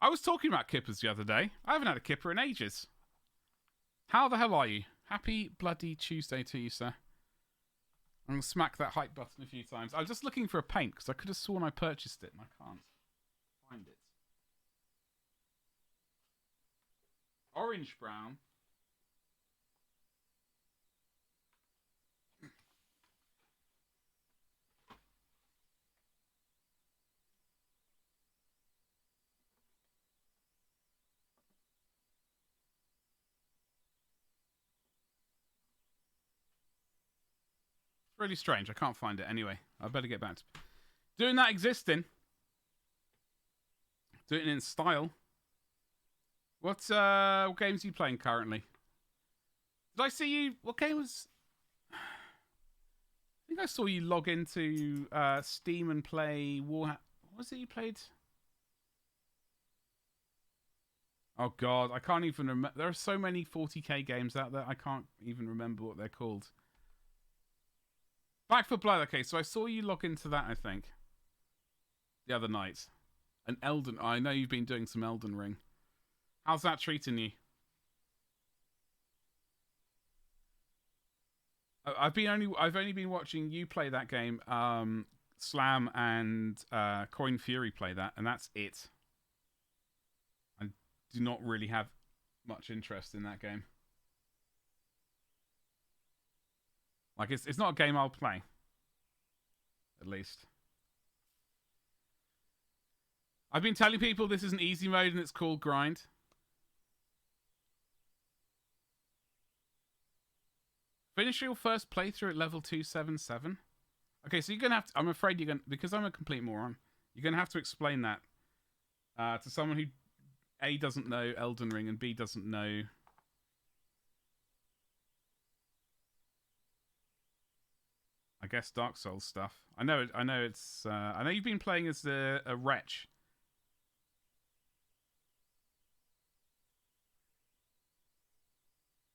I was talking about kippers the other day. I haven't had a kipper in ages. How the hell are you? Happy bloody Tuesday to you, sir. I'm going to smack that hype button a few times. I was just looking for a paint because I could have sworn I purchased it and I can't find it. Orange brown. Really strange. I can't find it anyway. I better get back to doing that existing. Do it in style. What games are you playing currently? Did I see you? What game was? I think I saw you log into Steam and play Warhammer. What was it you played? Oh god, I can't even remember. There are so many 40k games out there. I can't even remember what they're called. Back for Blood. Okay, so I saw you log into that, I think, the other night. An Elden... I know you've been doing some Elden Ring. How's that treating you? I've only been watching you play that game. Slam and Coin Fury play that, and that's it. I do not really have much interest in that game. Like, it's not a game I'll play. At least. I've been telling people this is an easy mode and it's called Grind. Finish your first playthrough at level 277. Okay, so you're gonna have to. I'm afraid you're gonna, because I'm a complete moron. You're gonna have to explain that to someone who A, doesn't know Elden Ring, and B, doesn't know. I guess Dark Souls stuff. I know it's. I know you've been playing as a wretch.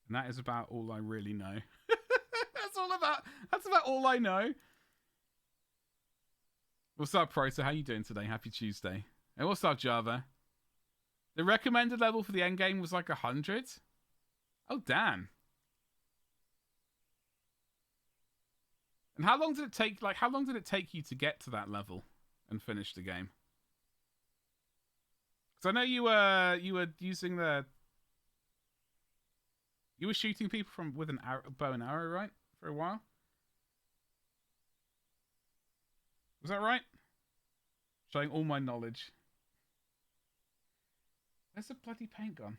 And that is about all I really know. That's about all I know. What's up, Proto? How you doing today? Happy Tuesday. And what's up, Java? The recommended level for the end game was like 100. Oh, damn. And how long did it take? Like, how long did it take you to get to that level and finish the game? Because I know you were using the. You were shooting people with an bow and arrow, right? For a while? Was that right? Showing all my knowledge. Where's the bloody paint gone?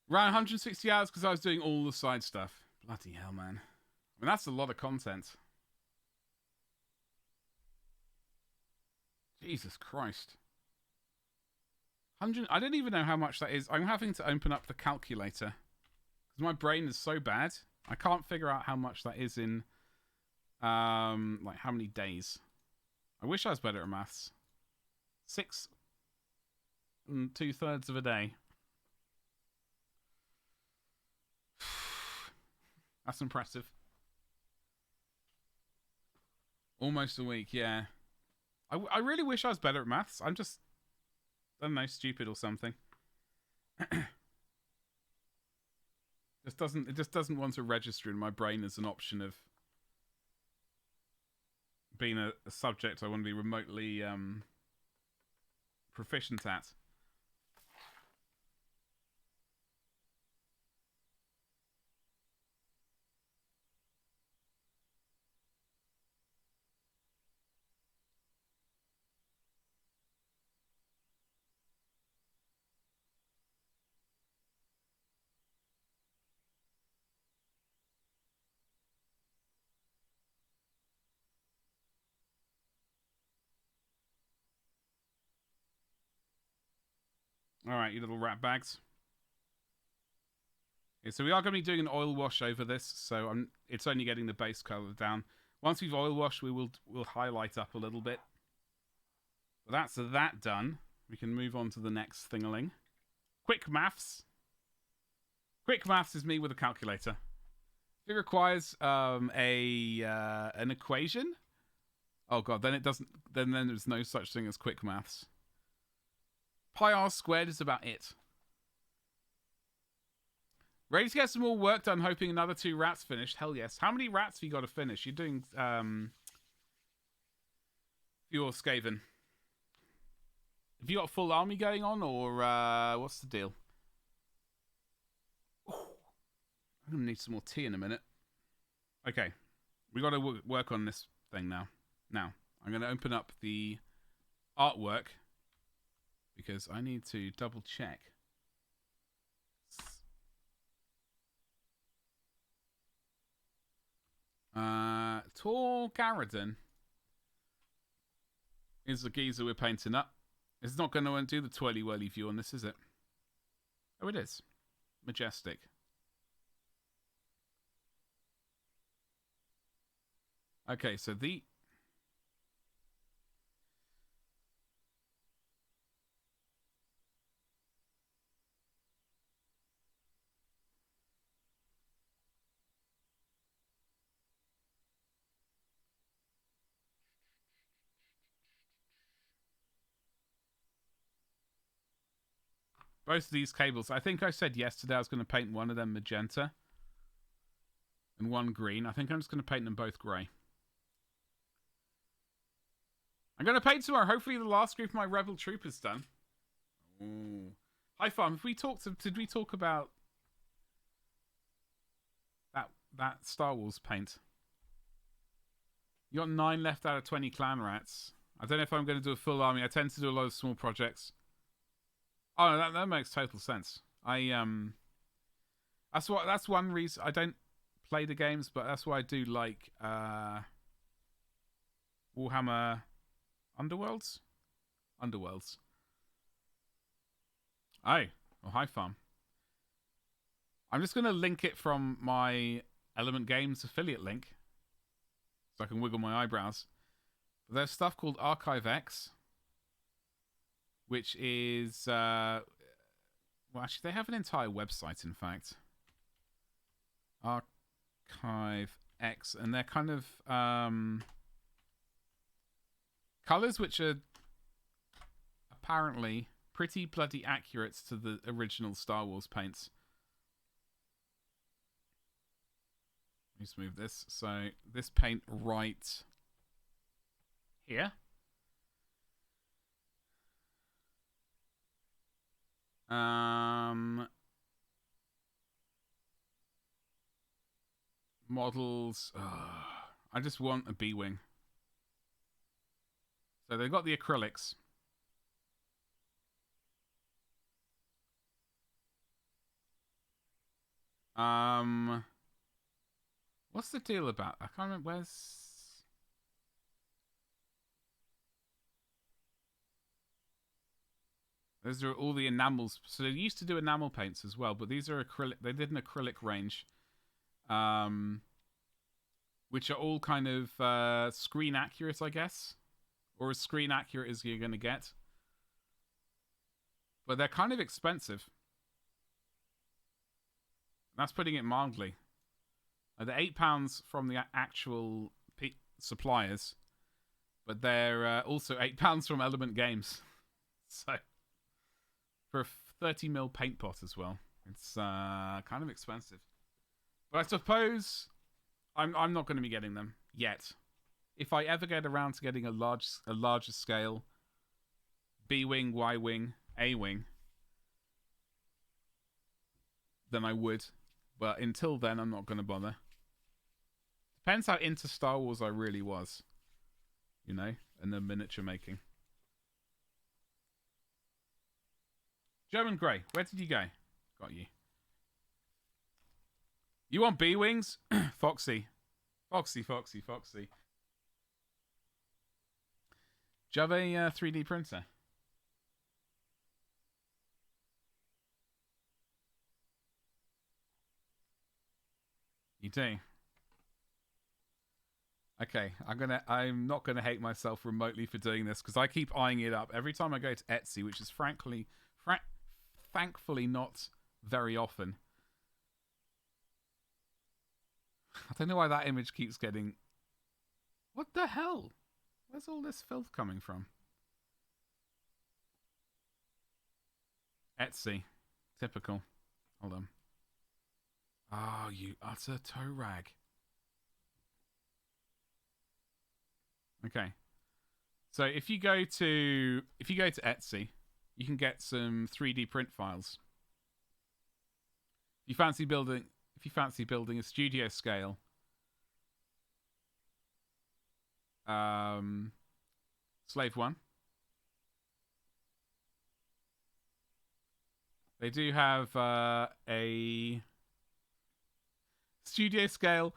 Around 160 hours because I was doing all the side stuff. Bloody hell, man. I mean, that's a lot of content. Jesus Christ. 100. I don't even know how much that is. I'm having to open up the calculator because my brain is so bad. I can't figure out how much that is in, like how many days. I wish I was better at maths. 6 2/3 of a day. That's impressive. Almost a week, yeah. I really wish I was better at maths. I'm just, I don't know, stupid or something. It just doesn't want to register in my brain as an option of being a subject I want to be remotely proficient at. All right, you little rat bags. Okay, so we are going to be doing an oil wash over this, so it's only getting the base color down. Once we've oil washed, we'll highlight up a little bit. But that's that done. We can move on to the next thingaling. Quick maths. Quick maths is me with a calculator. If it requires an equation, oh god, then it doesn't. Then there's no such thing as quick maths. Pi r squared is about it. Ready to get some more work done, hoping another 2 rats finished. Hell yes. How many rats have you got to finish? You're doing your Skaven. Have you got a full army going on, or what's the deal? Ooh. I'm going to need some more tea in a minute. Okay. We got to work on this thing now. Now, I'm going to open up the artwork because I need to double check. Tor Garadon is the geezer we're painting up. It's not going to do the twirly-whirly view on this, is it? Oh, it is. Majestic. Okay, so the... Both of these cables. I think I said yesterday I was going to paint one of them magenta and one green. I think I'm just going to paint them both grey. I'm going to paint tomorrow. Hopefully the last group of my Rebel Troopers done. Ooh. Hi, Farm. Did we talk about that Star Wars paint. You got 9 left out of 20 clan rats. I don't know if I'm going to do a full army. I tend to do a lot of small projects. Oh, no, that makes total sense. That's one reason I don't play the games, but that's why I do like Warhammer Underworlds. Oh, hi farm. I'm just going to link it from my Element Games affiliate link, so I can wiggle my eyebrows. There's stuff called Archive X, which is well, actually, they have an entire website. In fact, Archive X, and they're kind of colors which are apparently pretty bloody accurate to the original Star Wars paints. Let's move this. So this paint right here. Models. I just want a B-wing. So they've got the acrylics. What's the deal about? I can't remember. Those are all the enamels. So they used to do enamel paints as well, but these are acrylic. They did an acrylic range, which are all kind of screen accurate, I guess, or as screen accurate as you're going to get. But they're kind of expensive. That's putting it mildly. They're £8 from the actual suppliers, but they're also £8 from Element Games. So for a 30mm paint pot as well, it's kind of expensive. But I suppose I'm not going to be getting them yet. If I ever get around to getting a larger scale B-wing, Y-wing, A-wing, then I would. But until then, I'm not going to bother. Depends how into Star Wars I really was. You know, and the miniature making. German Grey, where did you go? Got you. You want B-wings? Foxy. Foxy. Do you have a 3D printer? You do? Okay, I'm not gonna hate myself remotely for doing this because I keep eyeing it up every time I go to Etsy, which is thankfully not very often. I don't know why that image keeps getting. What the hell? Where's all this filth coming from? Etsy, typical. Hold on. Oh, you utter toe rag. Okay. So if you go to Etsy, you can get some 3D print files. If you fancy building a studio scale Slave 1. They do have a studio scale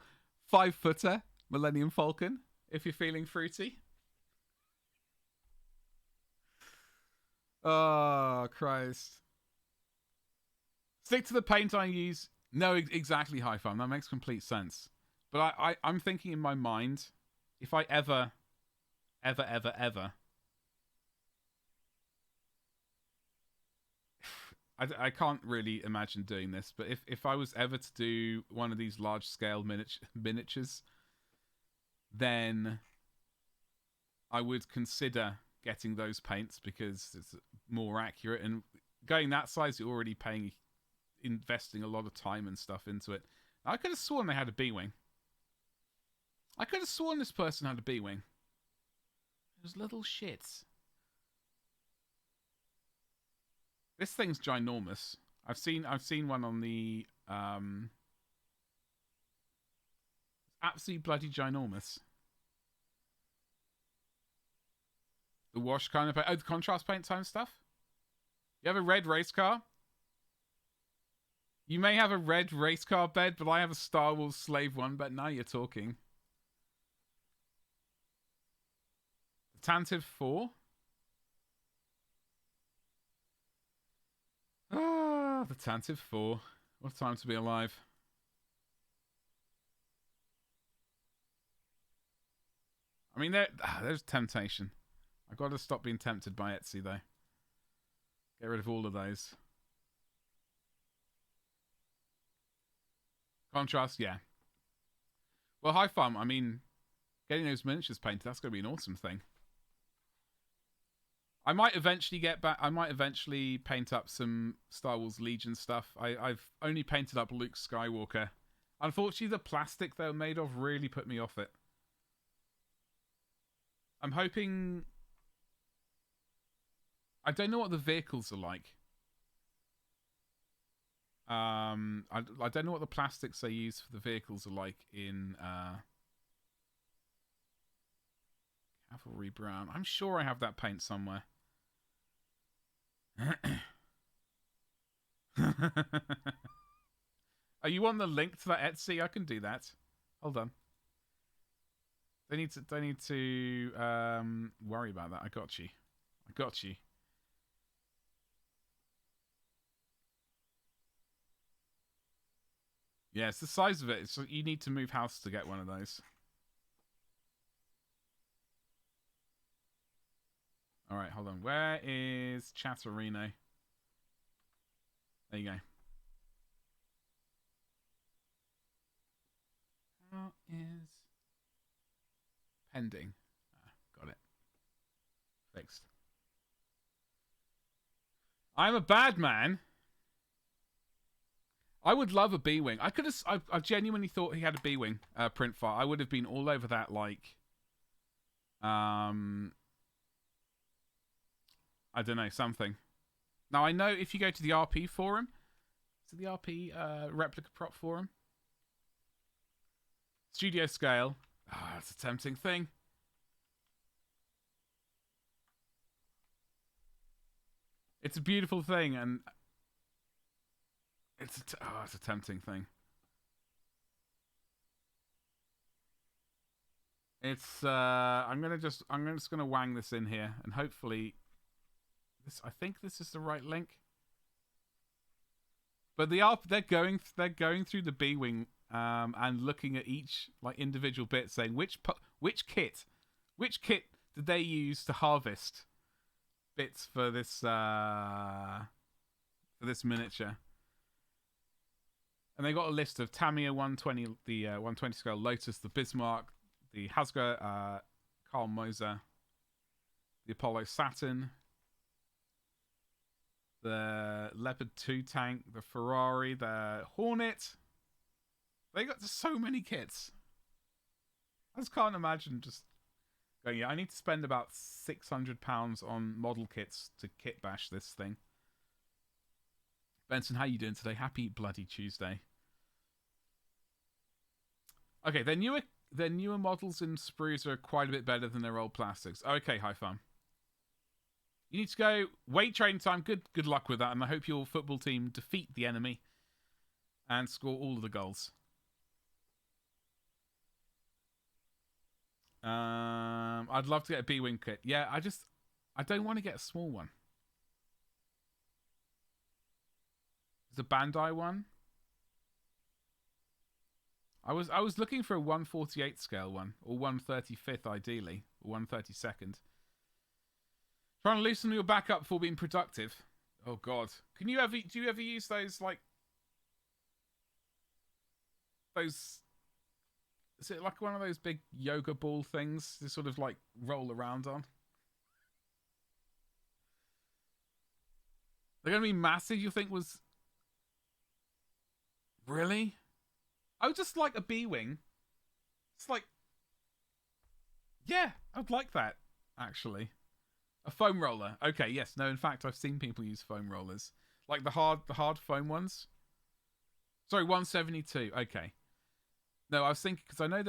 5-footer Millennium Falcon, if you're feeling fruity. Oh, Christ. Stick to the paint I use. No, exactly, High Farm. That makes complete sense. But I'm thinking in my mind, if I ever I can't really imagine doing this, but if I was ever to do one of these large-scale miniatures, then I would consider getting those paints because it's more accurate. And going that size, you're already investing a lot of time and stuff into it. I could have sworn they had a B-wing. I could have sworn this person had a B-wing. Those little shits. This thing's ginormous. I've seen one on the Absolutely bloody ginormous. The wash kind of paint. Oh, the contrast paint time stuff? You have a red race car? You may have a red race car bed, but I have a Star Wars Slave 1 bed. Now you're talking. The Tantive 4? Ah, the Tantive 4. What a time to be alive. I mean, there's temptation. I've got to stop being tempted by Etsy, though. Get rid of all of those. Contrast, yeah. Well, high fun. I mean, getting those miniatures painted, that's going to be an awesome thing. I might eventually get back. I might eventually paint up some Star Wars Legion stuff. I've only painted up Luke Skywalker. Unfortunately, the plastic they were made of really put me off it. I'm hoping... I don't know what the vehicles are like. I don't know what the plastics they use for the vehicles are like in Cavalry Brown. I'm sure I have that paint somewhere. Are you on the link to that Etsy? I can do that. Hold on. They need to worry about that. I got you. Yeah, it's the size of it. So you need to move house to get one of those. All right, hold on. Where is Chatterino? There you go. How is pending? Got it. Fixed. I'm a bad man. I would love a B-Wing. I genuinely thought he had a B-Wing print file. I would have been all over that, like... I don't know, something. Now, I know if you go to the RP forum... Is it the RP replica prop forum? Studio scale. Ah, it's a tempting thing. It's a beautiful thing, and... It's a tempting thing. It's I'm just gonna wang this in here, and hopefully, I think this is the right link. But they're going through the B-Wing and looking at each like individual bit, saying which kit did they use to harvest bits for this miniature. And they got a list of Tamiya 120, the 120 scale Lotus, the Bismarck, the Hasga Carl Moser, the Apollo Saturn, the Leopard 2 tank, the Ferrari, the Hornet. They got so many kits. I just can't imagine just going, yeah, I need to spend about £600 on model kits to kit bash this thing. Benson, how you doing today? Happy bloody Tuesday. Okay, their newer models in sprues are quite a bit better than their old plastics. Okay, high fun. You need to go weight training time. Good luck with that, and I hope your football team defeat the enemy and score all of the goals. I'd love to get a B-Wing kit. Yeah, I don't want to get a small one. There's a Bandai one. I was looking for a 1/48 scale one, or 1/35th ideally, or 1/32nd. Trying to loosen your back up before being productive. Oh God, do you ever use those like those? Is it like one of those big yoga ball things to sort of like roll around on? They're gonna be massive. You think was really? I would just like a B-Wing. It's like, yeah, I'd like that, actually. A foam roller. Okay, yes. No, in fact, I've seen people use foam rollers. Like the hard foam ones. Sorry, 172. Okay. No, I was thinking because I know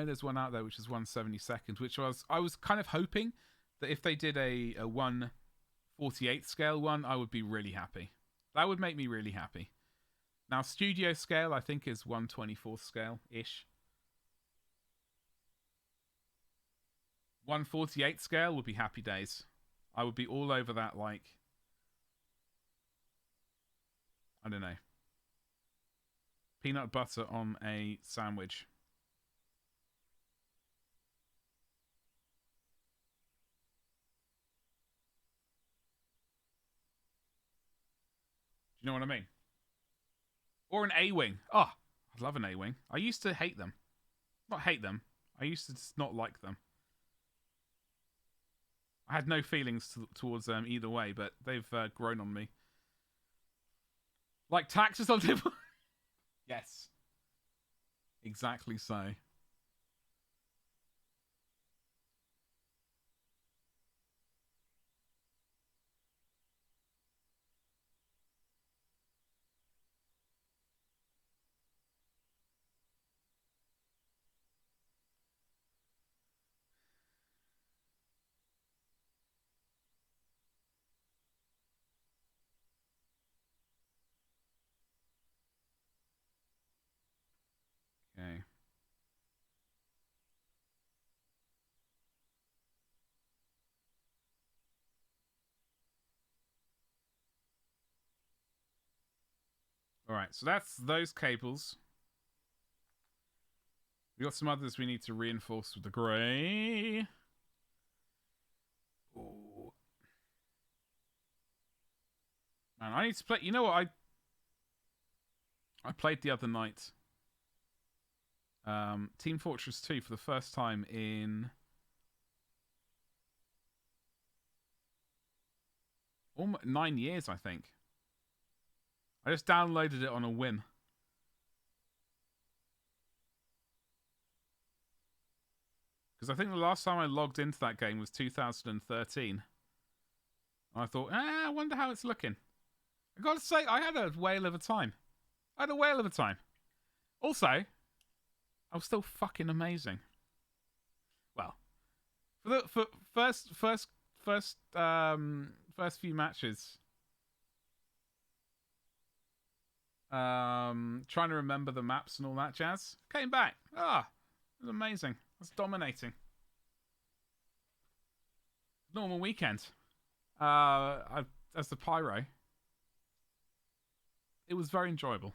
there's one out there which is 1/72nd, which I was kind of hoping that if they did a 1/48 scale one, I would be really happy. That would make me really happy. Now studio scale I think is 1/24 scale ish. 1/48 scale would be happy days. I would be all over that like I don't know. Peanut butter on a sandwich. Do you know what I mean? Or an A-wing. Oh, I'd love an A-wing. I used to hate them. Not hate them. I used to just not like them. I had no feelings towards them either way, but they've grown on me. Like taxes on tip. Yes. Exactly so. Okay. Alright, so that's those cables. We got some others we need to reinforce with the grey. Ooh. Man, I need to play. You know what? I played the other night. Team Fortress 2 for the first time in almost 9 years, I think. I just downloaded it on a whim. Because I think the last time I logged into that game was 2013. And I thought, I wonder how it's looking. I gotta say, I had a whale of a time. Also, I was still fucking amazing. Well, for first few matches, trying to remember the maps and all that jazz. Came back. It was amazing. I was dominating. Normal weekend. As the pyro. It was very enjoyable.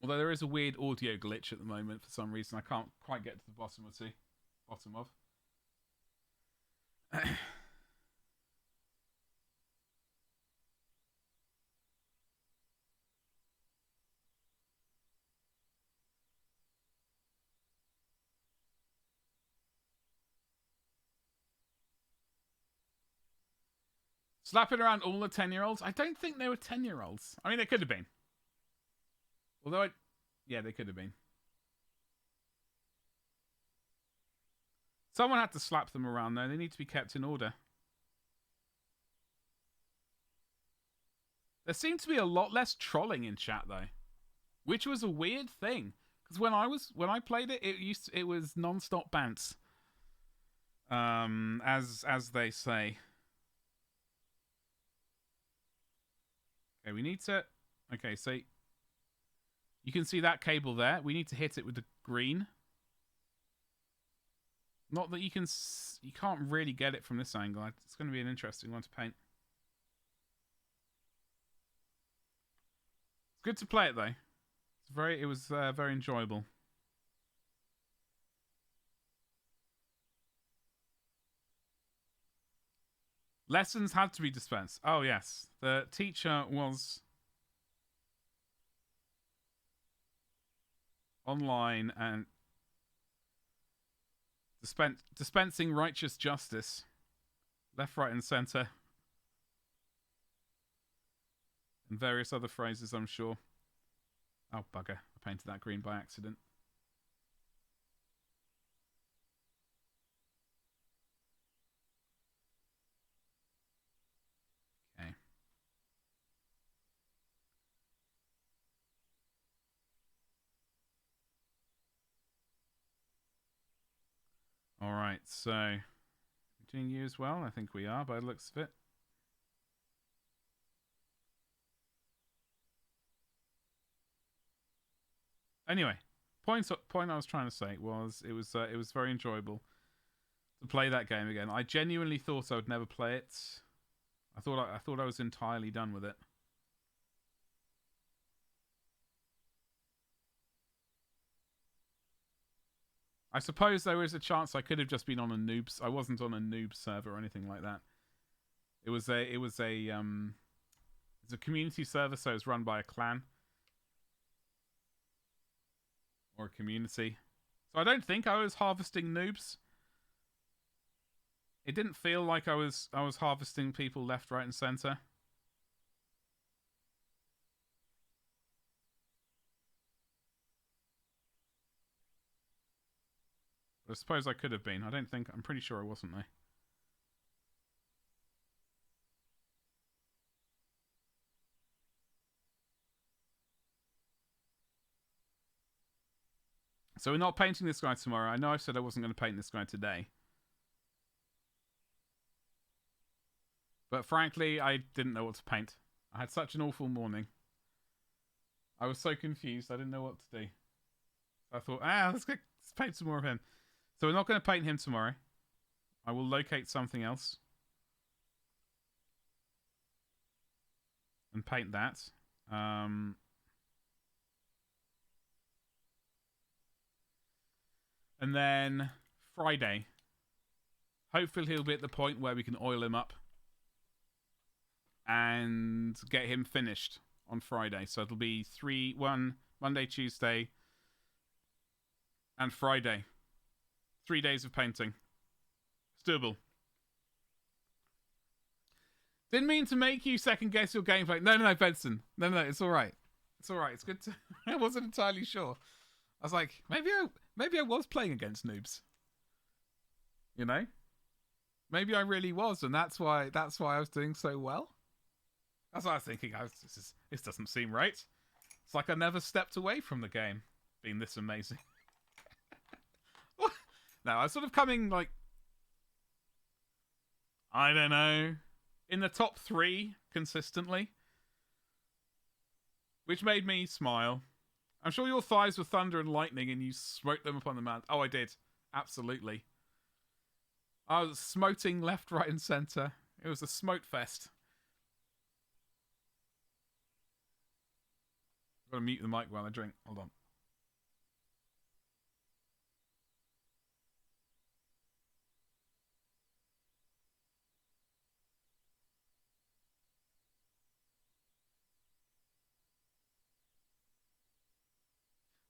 Although there is a weird audio glitch at the moment for some reason. I can't quite get to the bottom of. Slapping around all the 10-year-olds? I don't think they were 10-year-olds. I mean, they could have been. Although, yeah, they could have been. Someone had to slap them around, though. They need to be kept in order. There seemed to be a lot less trolling in chat, though. Which was a weird thing. Because when I played it, it was non-stop bounce. As they say. Okay, we need to... Okay, so... You can see that cable there. We need to hit it with the green. Not that you can... You can't really get it from this angle. It's going to be an interesting one to paint. It's good to play it, though. It was very enjoyable. Lessons had to be dispensed. Oh, yes. The teacher was online and dispensing righteous justice. Left, right, and centre. And various other phrases, I'm sure. Oh, bugger. I painted that green by accident. Okay. All right, so doing you as well. I think we are by the looks of it. Anyway, point I was trying to say was it was very enjoyable to play that game again. I genuinely thought I would never play it. I thought I was entirely done with it. I suppose there is a chance I could have just been on a noobs. I wasn't on a noob server or anything like that. It was a it's a community server, so it's run by a clan or a community. So I don't think I was harvesting noobs. It didn't feel like I was harvesting people left, right, and center. But I suppose I could have been. I'm pretty sure I wasn't though. So we're not painting this guy tomorrow. I know I said I wasn't going to paint this guy today. But frankly, I didn't know what to paint. I had such an awful morning. I was so confused. I didn't know what to do. I thought, let's paint some more of him. So we're not going to paint him tomorrow. I will locate something else. And paint that. And then Friday. Hopefully he'll be at the point where we can oil him up. And get him finished on Friday. So it'll be 1 Monday, Tuesday, and Friday. 3 days of painting. It's doable. Didn't mean to make you second guess your gameplay. No, Benson. No, it's alright. It's alright. It's good to... I wasn't entirely sure. I was like, maybe I was playing against noobs. You know? Maybe I really was, and that's why I was doing so well. That's what I was thinking. This doesn't seem right. It's like I never stepped away from the game being this amazing. No, I was sort of coming like, I don't know, in the top 3 consistently, which made me smile. I'm sure your thighs were thunder and lightning and you smoked them upon the mount. Oh, I did. Absolutely. I was smoting left, right, and centre. It was a smote fest. I've got to mute the mic while I drink. Hold on.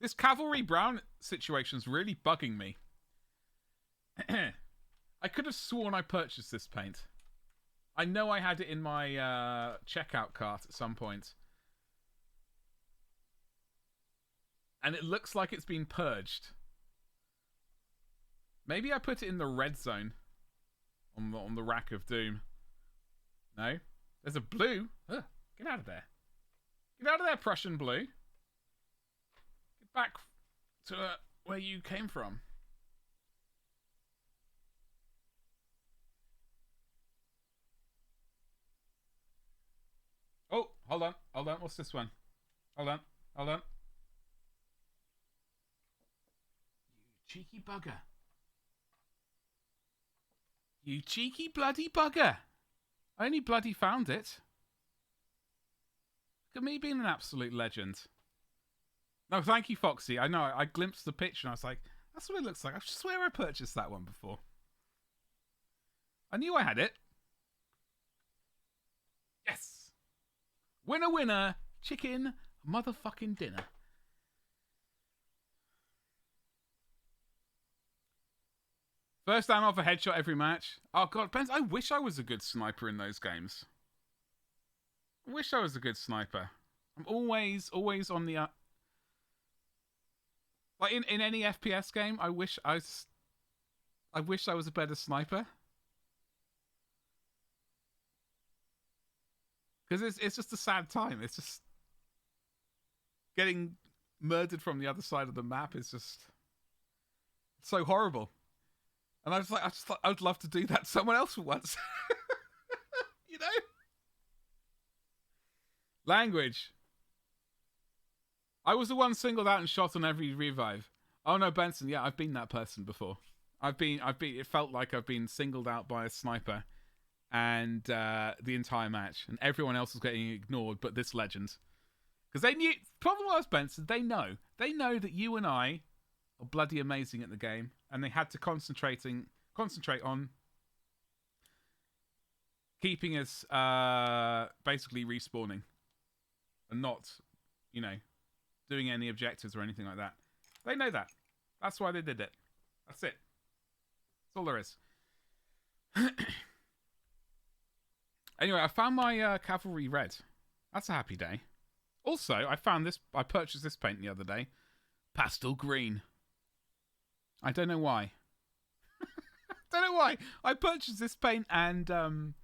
This Cavalry Brown situation's really bugging me. I could have sworn I purchased this paint. I know I had it in my checkout cart at some point. And it looks like it's been purged. Maybe I put it in the red zone. On the rack of doom. No? There's a blue. Ugh, get out of there. Get out of there, Prussian blue. Get back to where you came from. Oh, hold on. What's this one? Hold on. You cheeky bugger. You cheeky bloody bugger. I only bloody found it. Look at me being an absolute legend. No, thank you, Foxy. I know, I glimpsed the picture and I was like, that's what it looks like. I swear I purchased that one before. I knew I had it. Yes. Winner, winner. Chicken motherfucking dinner. First down off a headshot every match. Oh god, Ben, I wish I was a good sniper in those games. I wish I was a good sniper. I'm always on the... like in any FPS game, I wish I was a better sniper. Because it's just a sad time. It's just... getting murdered from the other side of the map is just... so horrible. And I was like, I would love to do that to someone else for once. You know? Language. I was the one singled out and shot on every revive. Oh no, Benson, yeah, I've been that person before. It felt like I've been singled out by a sniper and the entire match, and everyone else was getting ignored but this legend. Because they knew, problem was, Benson, they know that you and I are bloody amazing at the game, and they had to concentrate on keeping us basically respawning and not, doing any objectives or anything like that. They know that. That's why they did it. That's it. That's all there is. Anyway, I found my cavalry red. That's a happy day. Also, I purchased this paint the other day. Pastel green. I don't know why. I purchased this paint and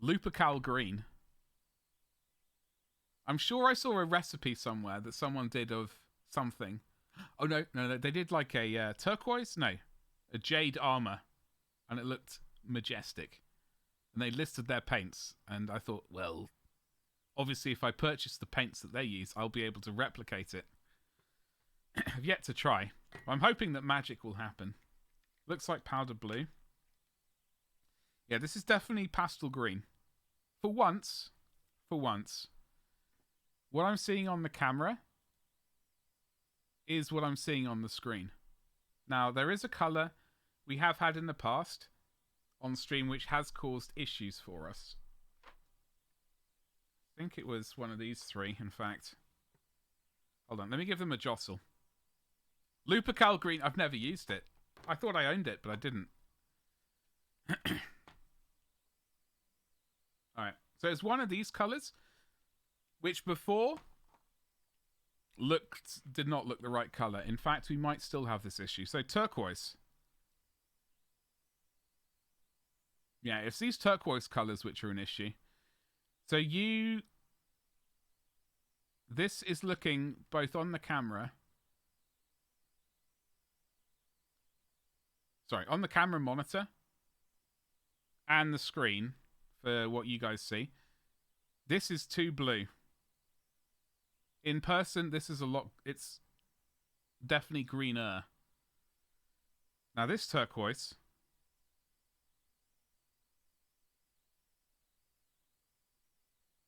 Lupercal green. I'm sure I saw a recipe somewhere that someone did of something. Oh, no. They did like a turquoise? No. A jade armor. And it looked majestic. And they listed their paints. And I thought, well, obviously if I purchase the paints that they use, I'll be able to replicate it. I've yet to try. I'm hoping that magic will happen. Looks like powder blue. Yeah, this is definitely pastel green. For once, what I'm seeing on the camera is what I'm seeing on the screen. Now, there is a colour we have had in the past on stream which has caused issues for us. I think it was one of these three, in fact. Hold on, let me give them a jostle. Lupercal green, I've never used it. I thought I owned it, but I didn't. Alright, so it's one of these colours, which before did not look the right colour. In fact, we might still have this issue. So turquoise. Yeah, it's these turquoise colours which are an issue. So this is looking both on the camera. Sorry, on the camera monitor and the screen for what you guys see. This is too blue. In person, this is it's definitely greener. Now this turquoise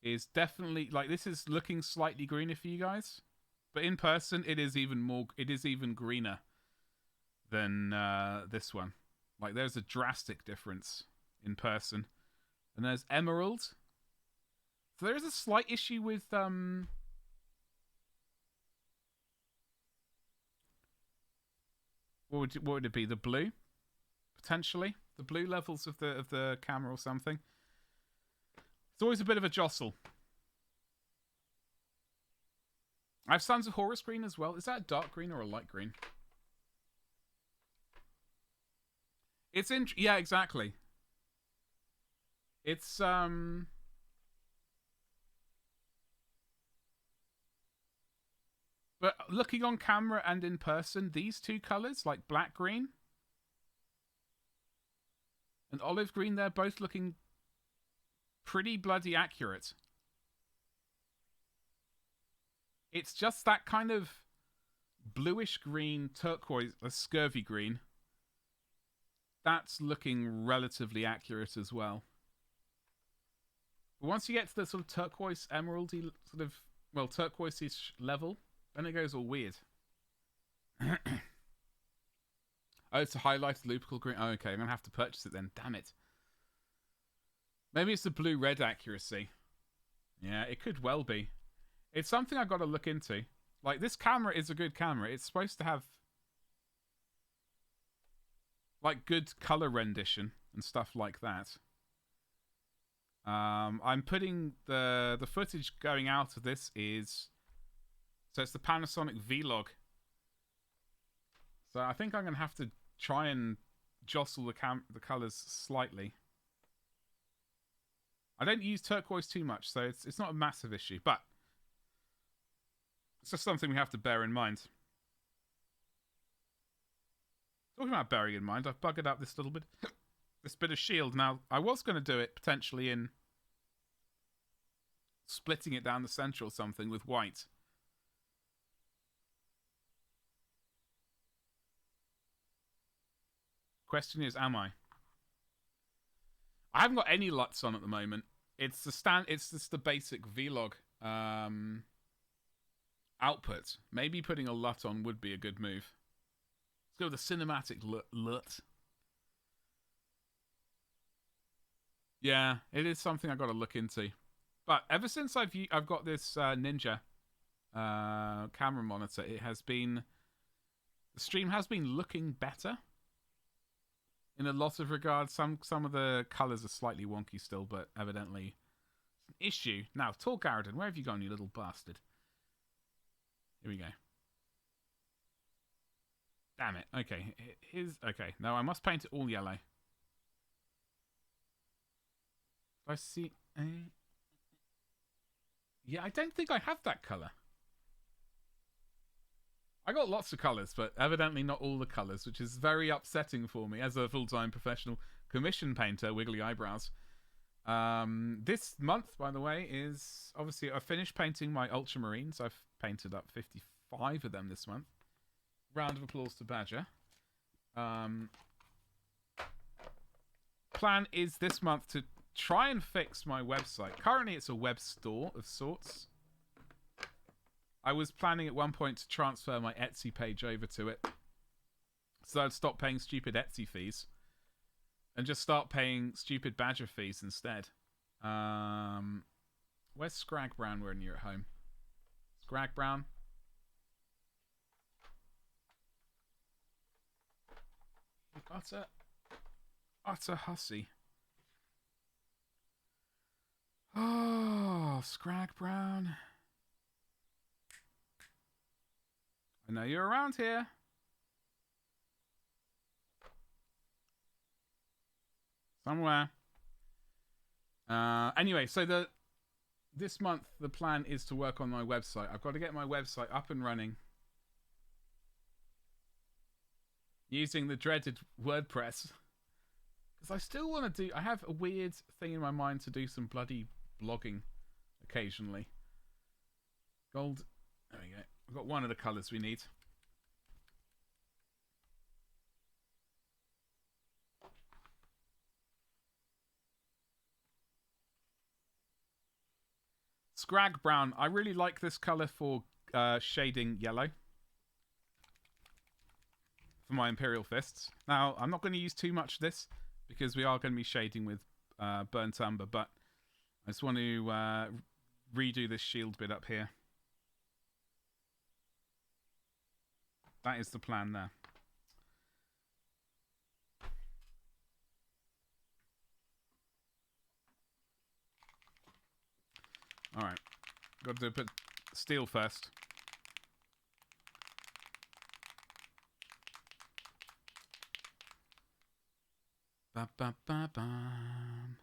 is definitely, this is looking slightly greener for you guys. But in person, it is even greener than this one. There's a drastic difference in person. And there's emerald. So there is a slight issue with what would it be? The blue, potentially the blue levels of the camera or something. It's always a bit of a jostle. I have Sons of Horus green as well. Is that a dark green or a light green? It's yeah, exactly. It's but looking on camera and in person, these two colors, like black green and olive green, they're both looking pretty bloody accurate. It's just that kind of bluish green, turquoise, a scurvy green. That's looking relatively accurate as well. But once you get to the sort of turquoise, emeraldy, sort of, well, turquoise-ish level, then it goes all weird. Oh, it's a highlighted lupical green. Oh, okay, I'm going to have to purchase it then. Damn it. Maybe it's the blue-red accuracy. Yeah, it could well be. It's something I've got to look into. This camera is a good camera. It's supposed to have good color rendition and stuff like that. I'm putting the footage going out of this is, so it's the Panasonic Vlog. So I think I'm gonna have to try and jostle the colors slightly. I don't use turquoise too much, so it's not a massive issue, but it's just something we have to bear in mind. Talking about bearing in mind, I've buggered up this little bit, this bit of shield. Now, I was going to do it potentially in splitting it down the center or something with white. Question is, am I? I haven't got any LUTs on at the moment. It's just the basic vlog output. Maybe putting a LUT on would be a good move. Let's go with the cinematic LUT. Yeah, it is something I've got to look into. But ever since I've got this Ninja camera monitor, it has been, the stream has been looking better in a lot of regards. Some of the colours are slightly wonky still, but evidently it's an issue. Now, Tor Garadon, where have you gone, you little bastard? Here we go. Damn it. Okay, okay. No, I must paint it all yellow. I see. Yeah, I don't think I have that colour. I got lots of colours, but evidently not all the colours, which is very upsetting for me as a full-time professional commission painter, wiggly eyebrows. This month, by the way, is obviously I finished painting my ultramarines. I've painted up 55 of them this month. Round of applause to Badger. Plan is this month to try and fix my website. Currently, it's a web store of sorts. I was planning at one point to transfer my Etsy page over to it, so I'd stop paying stupid Etsy fees and just start paying stupid Badger fees instead. Where's Scrag Brown when you're at home? Scrag Brown? Utter hussy. Oh, Scrag Brown. I know you're around here. Somewhere. Anyway, so this month the plan is to work on my website. I've got to get my website up and running using the dreaded WordPress, because I still want to do. I have a weird thing in my mind to do some bloody blogging occasionally. Gold. There we go. I've got one of the colours we need. Scrag Brown. I really like this colour for shading yellow for my Imperial Fists. Now, I'm not going to use too much of this because we are going to be shading with burnt umber, but I just want to redo this shield bit up here. That is the plan there. Alright. Got to put steel first. Ba ba ba bam.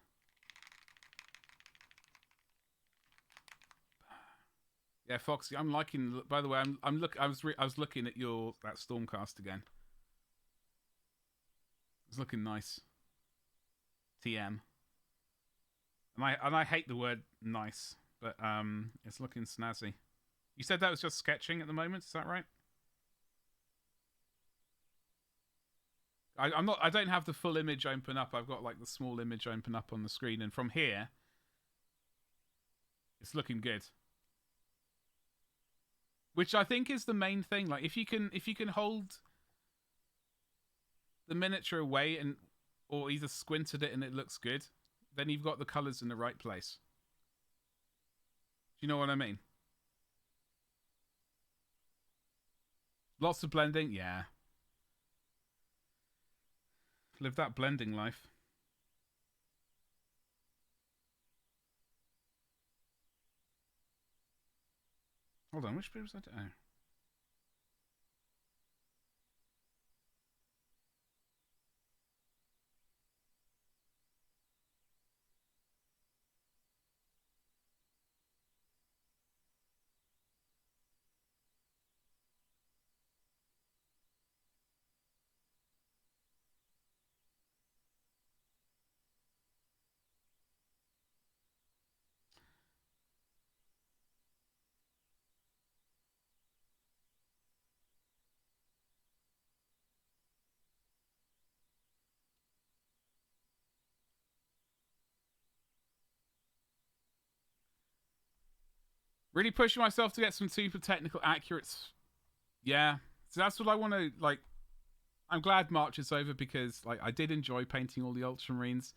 Yeah, Foxy, I'm liking. By the way, I was looking at that Stormcast again. It's looking nice. TM. And I hate the word nice, but it's looking snazzy. You said that was just sketching at the moment, is that right? I don't have the full image open up. I've got like the small image open up on the screen, and from here it's looking good. Which I think is the main thing. Like if you can hold the miniature away or either squint at it and it looks good, then you've got the colours in the right place. Do you know what I mean? Lots of blending, yeah. Live that blending life. Hold on, which bit was that? Oh. Really pushing myself to get some super technical accurates. Yeah. So that's what I want to, like... I'm glad March is over because like I did enjoy painting all the Ultramarines.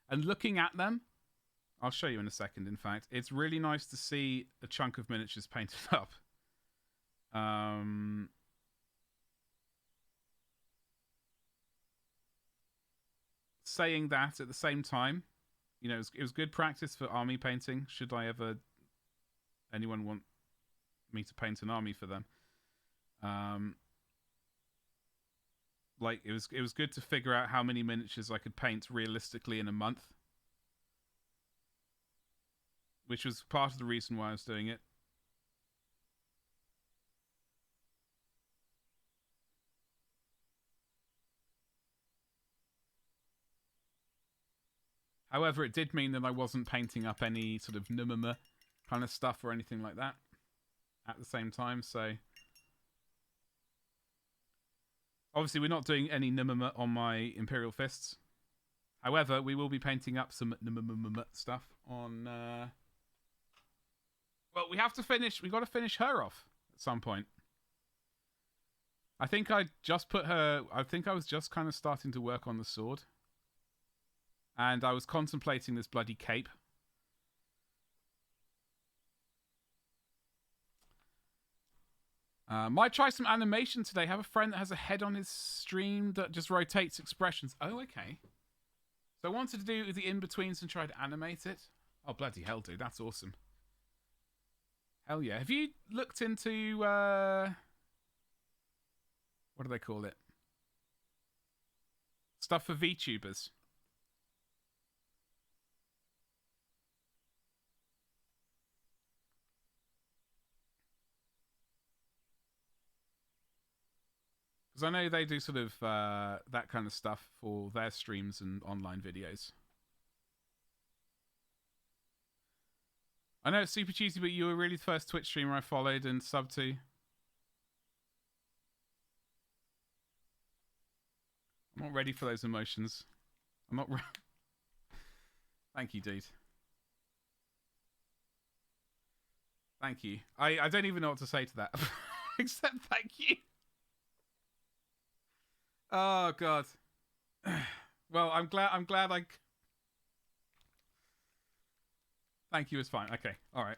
And looking at them... I'll show you in a second, in fact. It's really nice to see a chunk of miniatures painted up. Saying that at the same time, you know, it was good practice for army painting. Should I ever... anyone want me to paint an army for them? Like, it was good to figure out how many miniatures I could paint realistically in a month. Which was part of the reason why I was doing it. However, it did mean that I wasn't painting up any sort of numama kind of stuff or anything like that at the same time, so... Obviously, we're not doing any numama on my Imperial Fists. However, we will be painting up some numama stuff on... Well, we have to finish... We've got to finish her off at some point. I think I just put her... I think I was just kind of starting to work on the sword. And I was contemplating this bloody cape. Might try some animation today. Have a friend that has a head on his stream that just rotates expressions. Oh, okay. So I wanted to do the in-betweens and try to animate it. Oh, bloody hell, dude. That's awesome. Hell yeah. Have you looked into... what do they call it? Stuff for VTubers. Because I know they do sort of that kind of stuff for their streams and online videos. I know it's super cheesy, but you were really the first Twitch streamer I followed and subbed to. I'm not ready for those emotions. I'm not ready. Thank you, dude. Thank you. I don't even know what to say to that. Except thank you. Oh, God. Well, I'm glad I... Thank you is fine. Okay, alright.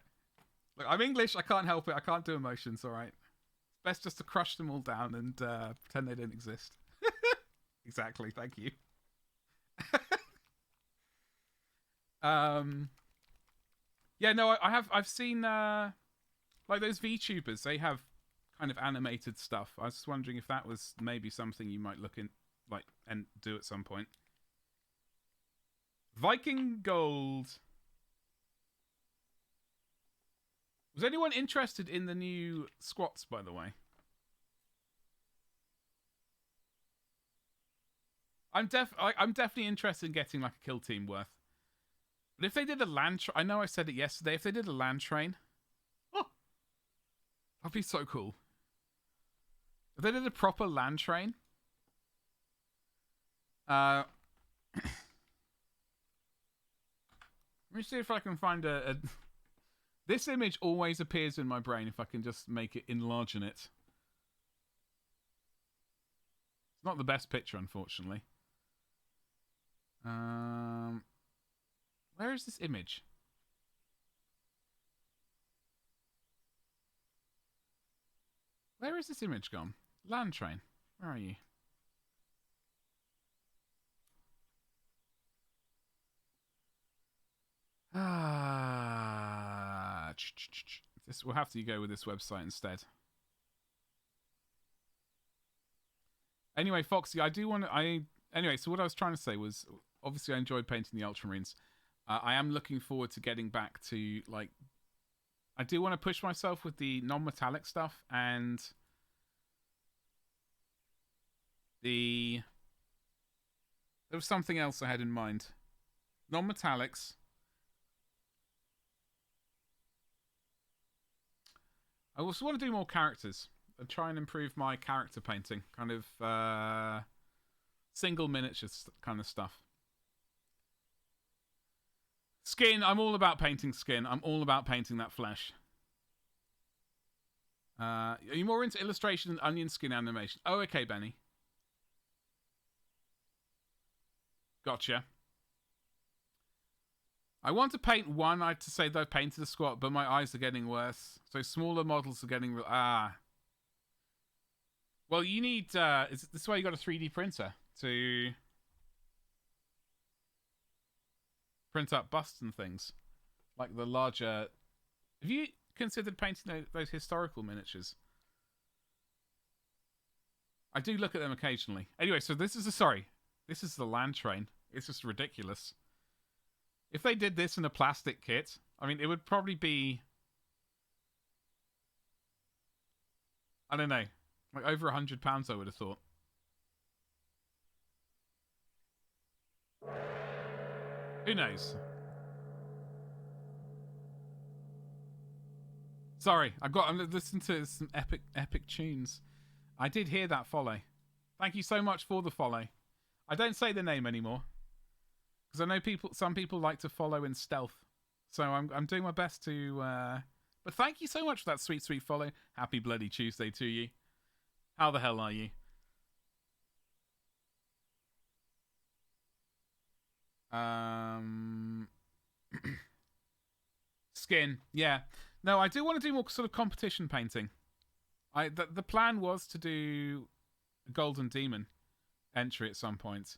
Look, I'm English, I can't help it. I can't do emotions, alright? It's best just to crush them all down and pretend they don't exist. Exactly, thank you. Yeah, no, I've seen like those VTubers, they have kind of animated stuff. I was just wondering if that was maybe something you might look in, like, and do at some point. Viking Gold. Was anyone interested in the new squats, by the way? I'm definitely interested in getting like a kill team worth. But if they did a land I know I said it yesterday, if they did a land train, oh, that'd be so cool. If they did a proper land train, let me see if I can find a this image always appears in my brain if I can just make it enlarge in it. It's not the best picture, unfortunately. Where is this image? Where is this image gone? Land train. Where are you? This we'll have to go with this website instead. Anyway, Foxy, I do want to. Anyway, so what I was trying to say was, obviously, I enjoyed painting the Ultramarines. I am looking forward to getting back to like. I do want to push myself with the non-metallic stuff and the. There was something else I had in mind. Non-metallics. I also want to do more characters and try and improve my character painting. Kind of single miniatures kind of stuff. Skin, I'm all about painting skin. I'm all about painting that flesh. Are you more into illustration than onion skin animation? Oh, okay, Benny. Gotcha. I want to paint one. I have to say that I've painted a squat, but my eyes are getting worse. So smaller models are getting real. Well, you need. This is why you got a 3D printer to print up busts and things, like the larger. Have you considered painting those historical miniatures? I do look at them occasionally. Anyway, so this is the land train. It's just ridiculous. If they did this in a plastic kit, I mean, it would probably be, I don't know, like over £100, I would have thought. Who knows? Sorry, I'm listening to some epic tunes. I did hear that follow. Thank you so much for the follow. I don't say the name anymore because I know some people like to follow in stealth. So I'm doing my best to. But thank you so much for that sweet follow. Happy bloody Tuesday to you. How the hell are you? Skin, yeah. No, I do want to do more sort of competition painting. The plan was to do Golden Demon entry at some point.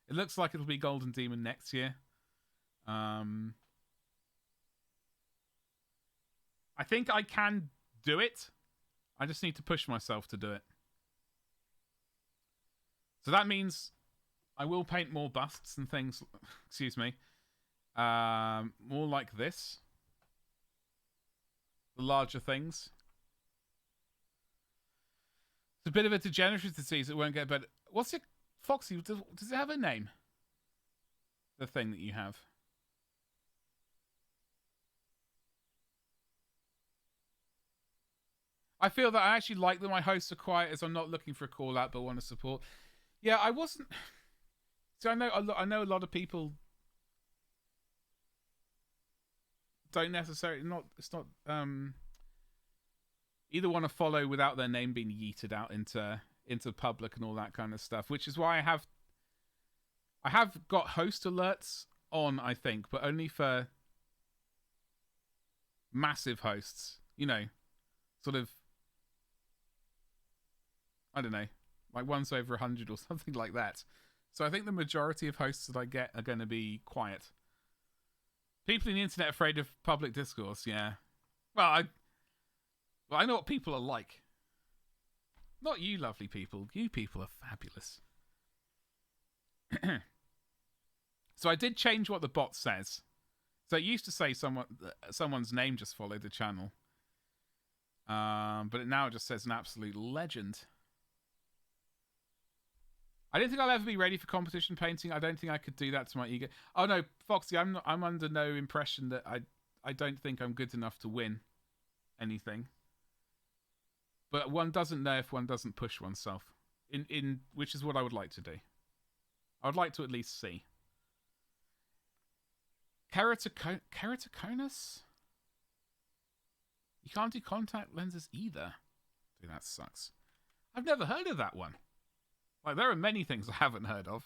It looks like it'll be Golden Demon next year. I think I can do it. I just need to push myself to do it. So that means I will paint more busts and things. Excuse me. More like this. The larger things. It's a bit of a degenerative disease that won't get better. What's it, Foxy? Does it have a name? The thing that you have. I feel that I actually like that my hosts are quiet as I'm not looking for a call out but want to support. Yeah, I wasn't. So I know a lot of people don't necessarily either want to follow without their name being yeeted out into public and all that kind of stuff, which is why I have got host alerts on, I think, but only for massive hosts, sort of, I don't know, like ones over 100 or something like that. So I think the majority of hosts that I get are going to be quiet. People in the internet are afraid of public discourse, yeah. Well, I know what people are like. Not you, lovely people. You people are fabulous. So I did change what the bot says. So it used to say someone's name just followed the channel. But now it just says an absolute legend. I don't think I'll ever be ready for competition painting. I don't think I could do that to my ego. Oh no, Foxy, I'm under no impression that I don't think I'm good enough to win anything. But one doesn't know if one doesn't push oneself. In which is what I would like to do. I would like to at least see. Keratoconus? You can't do contact lenses either. Dude, that sucks. I've never heard of that one. Like, there are many things I haven't heard of.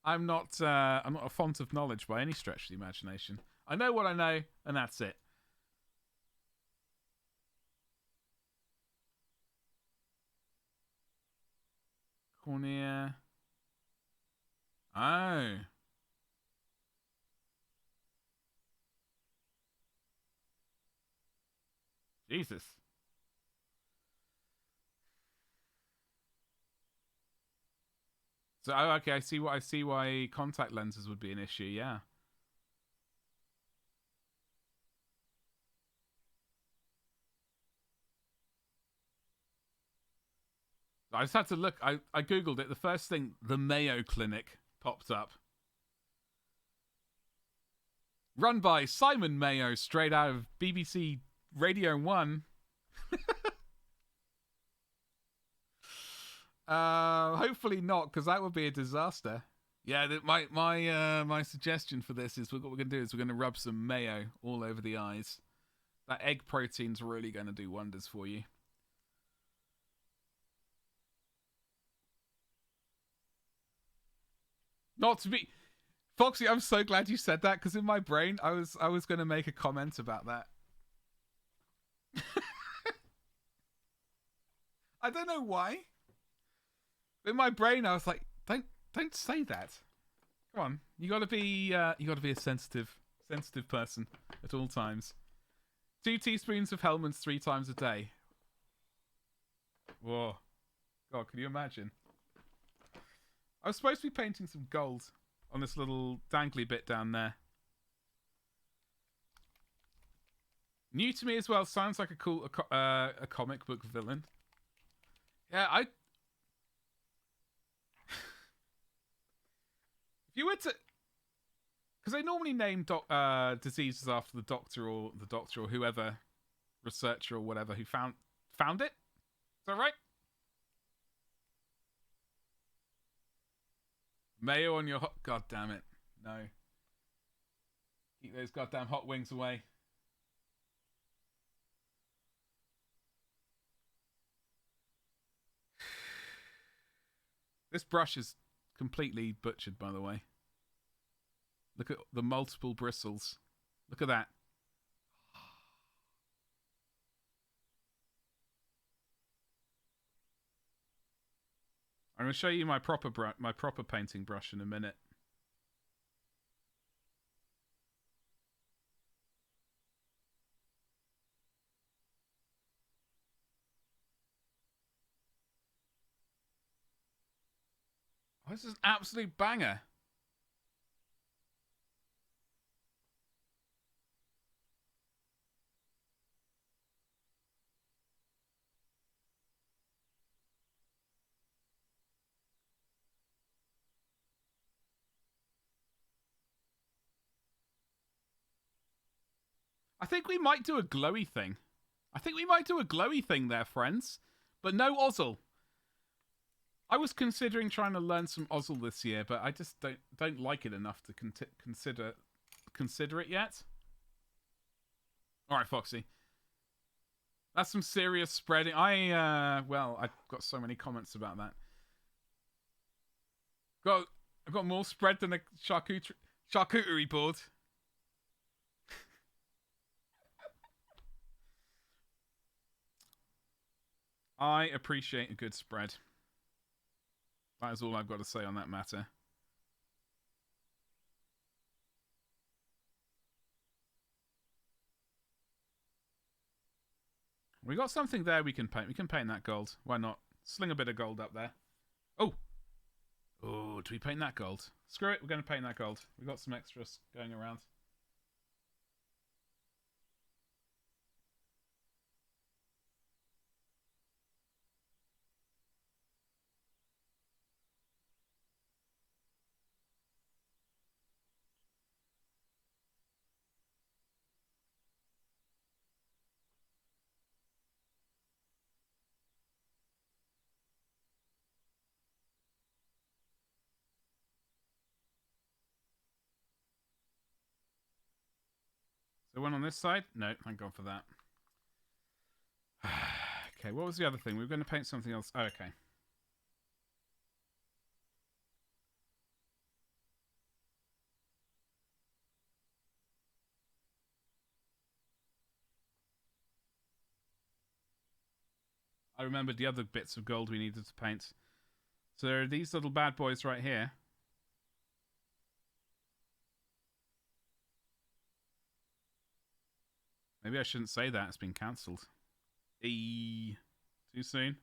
I'm not a font of knowledge by any stretch of the imagination. I know what I know, and that's it. Cornea. Oh. Jesus. So, okay, I see why contact lenses would be an issue, yeah. I just had to look. I googled it. The first thing, the Mayo Clinic, popped up. Run by Simon Mayo, straight out of BBC Radio 1. Hopefully not, because that would be a disaster. Yeah, my suggestion for this is what we're going to do is we're going to rub some mayo all over the eyes. That egg protein's really going to do wonders for you. Not to be... Foxy, I'm so glad you said that, because in my brain, I was going to make a comment about that. I don't know why. In my brain, I was like, don't say that. Come on, you got to be a sensitive person at all times. 2 teaspoons of Hellmann's 3 times a day. Whoa, God, can you imagine? I was supposed to be painting some gold on this little dangly bit down there. New to me as well. Sounds like a comic book villain. Yeah, if you were to, because they normally name diseases after the doctor or whoever, researcher or whatever who found it. Is that right? Mayo on your hot... God damn it. No. Keep those goddamn hot wings away. This brush is completely butchered, by the way. Look at the multiple bristles. Look at that. I'm going to show you my proper painting brush in a minute. Oh, this is an absolute banger. I think we might do a glowy thing. There, friends. But no Ozzle. I was considering trying to learn some Ozzle this year, but I just don't like it enough to consider it yet. All right, Foxy. That's some serious spreading. I've got so many comments about that. I've got more spread than a charcuterie board. I appreciate a good spread. That is all I've got to say on that matter. We got something there we can paint. We can paint that gold. Why not? Sling a bit of gold up there. Oh! Oh, do we paint that gold? Screw it, we're going to paint that gold. We've got some extras going around. So one on this side? No, thank God for that. Okay, what was the other thing? We were going to paint something else. Oh, okay. I remembered the other bits of gold we needed to paint. So there are these little bad boys right here. Maybe I shouldn't say that. It's been cancelled. Too soon?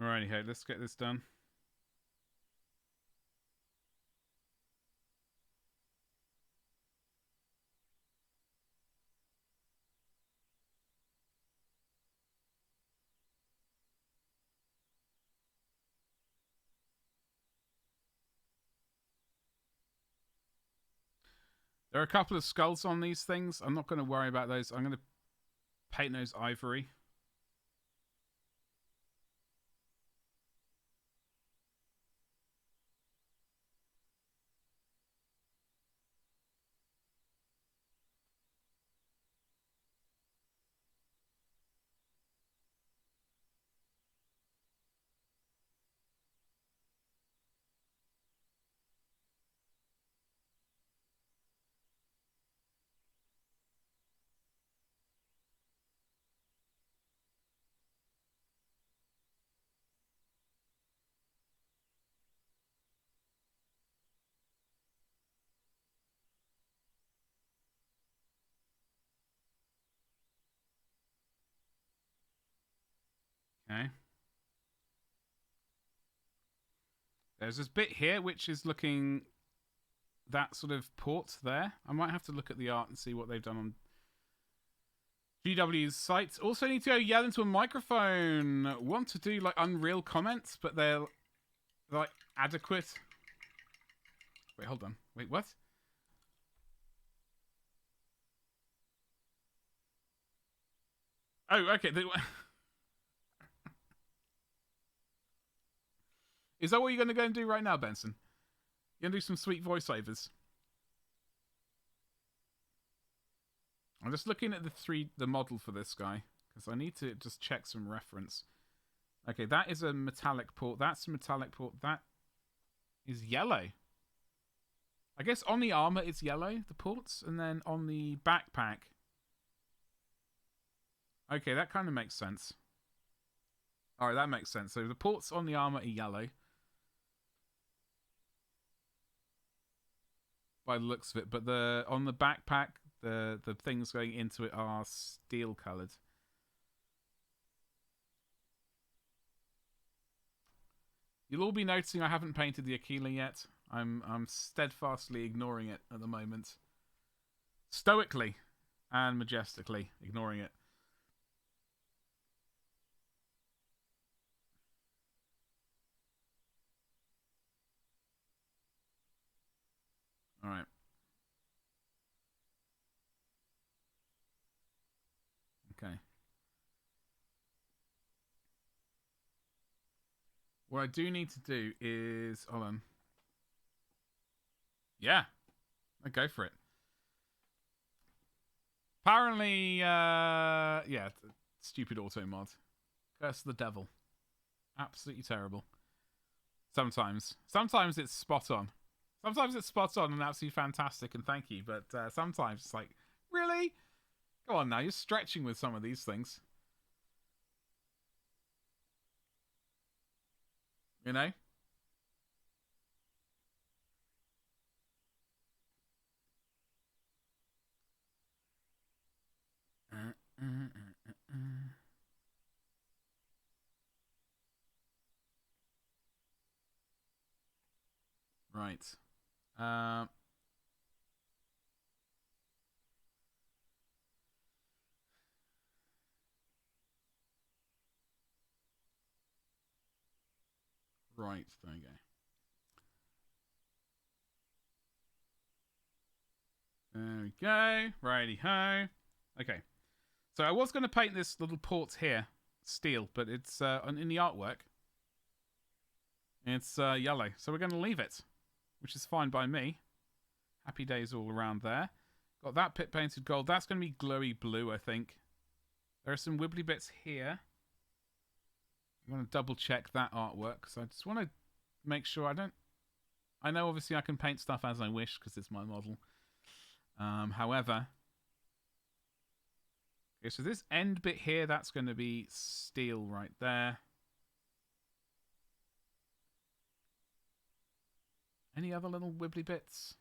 Alrighty, hey, let's get this done. There are a couple of skulls on these things. I'm not going to worry about those. I'm going to paint those ivory. Okay. There's this bit here which is looking that sort of port there. I might have to look at the art and see what they've done on GW's sites. Also need to go yell into a microphone. Want to do like Unreal comments, but they're like adequate. Wait, hold on. Wait, what? Oh, okay. Is that what you're going to go and do right now, Benson? You're going to do some sweet voiceovers? I'm just looking at the model for this guy, because I need to just check some reference. Okay, that is a metallic port. That's a metallic port. That is yellow. I guess on the armor it's yellow, the ports, and then on the backpack. Okay, that kind of makes sense. Alright, that makes sense. So the ports on the armor are yellow. By the looks of it. But on the backpack, the things going into it are steel coloured. You'll all be noticing I haven't painted the Aquila yet. I'm steadfastly ignoring it at the moment. Stoically and majestically ignoring it. Alright. Okay. What I do need to do is... Hold on. Yeah. I go for it. Apparently, yeah, stupid auto mod. Curse the devil. Absolutely terrible. Sometimes. Sometimes it's spot on. Sometimes it's spot on and absolutely fantastic, and thank you. But sometimes it's like, really? Go on now, you're stretching with some of these things. You know? Right. Right, there you go. There we go. Righty ho. Okay. So I was going to paint this little port here, steel, but it's in the artwork. It's yellow, so we're going to leave it, which is fine by me. Happy days all around there. Got that pit painted gold. That's going to be glowy blue, I think. There are some wibbly bits here. I'm going to double check that artwork, because I just want to make sure I don't... I know obviously I can paint stuff as I wish, because it's my model. However... Okay, so this end bit here, that's going to be steel right there. Any other little wibbly bits?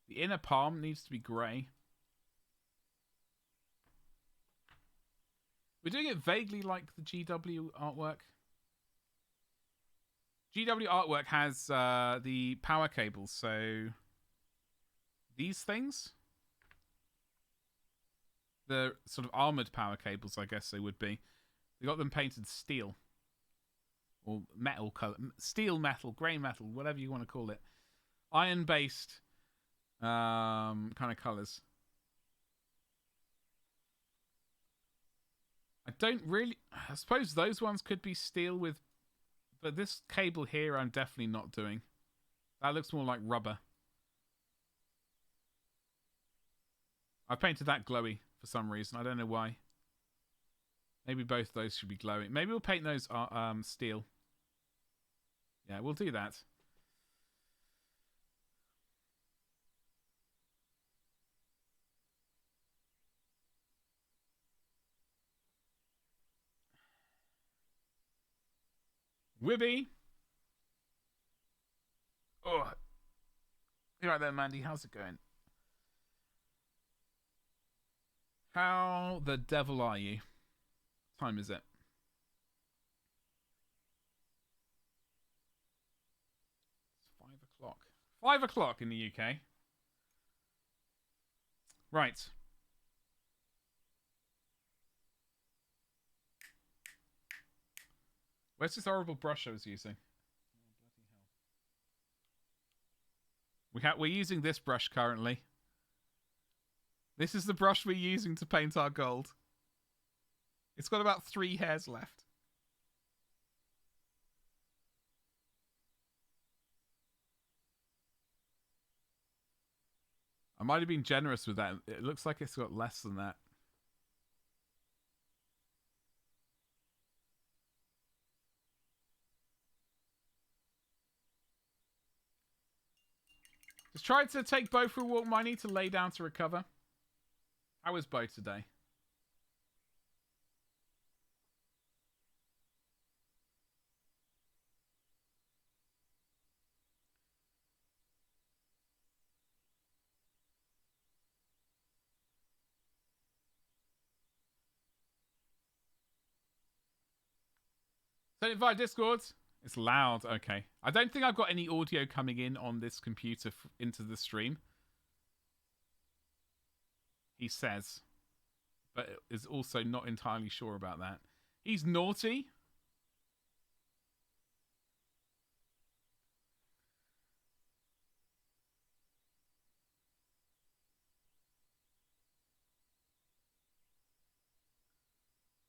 The inner palm needs to be grey. We're doing it vaguely like the GW artwork. GW artwork has the power cables, so these things, the sort of armored power cables, I guess they would be. They got them painted steel or metal color, steel metal, grey metal, whatever you want to call it, iron based Kind of colours. I don't really... I suppose those ones could be steel with... But this cable here I'm definitely not doing. That looks more like rubber. I painted that glowy for some reason. I don't know why. Maybe both those should be glowing. Maybe we'll paint those steel. Yeah, we'll do that. Wibby! Oh. You right there, Mandy? How's it going? How the devil are you? What time is it? It's 5 o'clock. 5 o'clock in the UK. Right. Where's this horrible brush I was using? We're using this brush currently. This is the brush we're using to paint our gold. It's got about 3 hairs left. I might have been generous with that. It looks like it's got less than that. Just try to take Bo for a walk. Might need to lay down to recover. How is Bo today? Send it via Discord. It's loud. Okay. I don't think I've got any audio coming in on this computer into the stream. He says. But is also not entirely sure about that. He's naughty.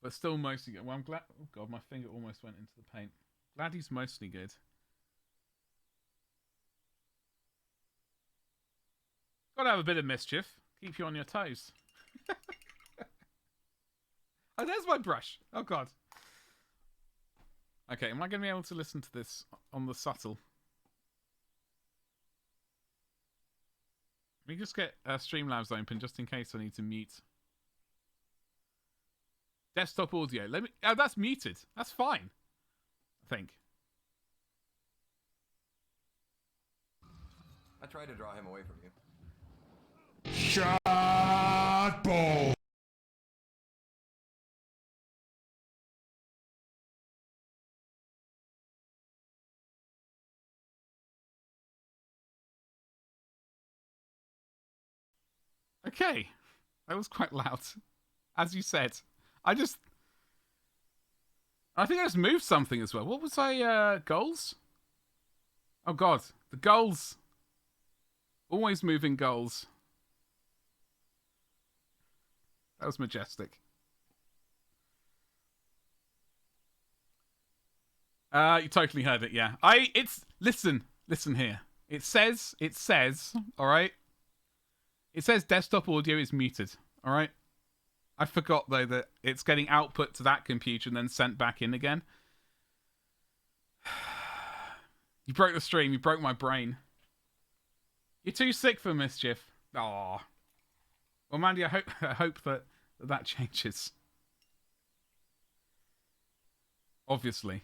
But still mostly good. Well, I'm glad... Oh, God, my finger almost went into the paint. Glad he's mostly good. Gotta have a bit of mischief. Keep you on your toes. Oh, there's my brush. Oh, God. Okay, am I going to be able to listen to this on the subtle? Let me just get Streamlabs open just in case I need to mute. Desktop audio. Let me. Oh, that's muted. That's fine. I think. I tried to draw him away from you. Shot ball. Okay. That was quite loud. As you said. I think I just moved something as well. What was goals? Oh, God. The goals. Always moving goals. That was majestic. You totally heard it, yeah. Listen here. It says, all right? It says desktop audio is muted, all right? I forgot, though, that it's getting output to that computer and then sent back in again. You broke the stream. You broke my brain. You're too sick for mischief. Aww. Well, Mandy, I hope that changes. Obviously.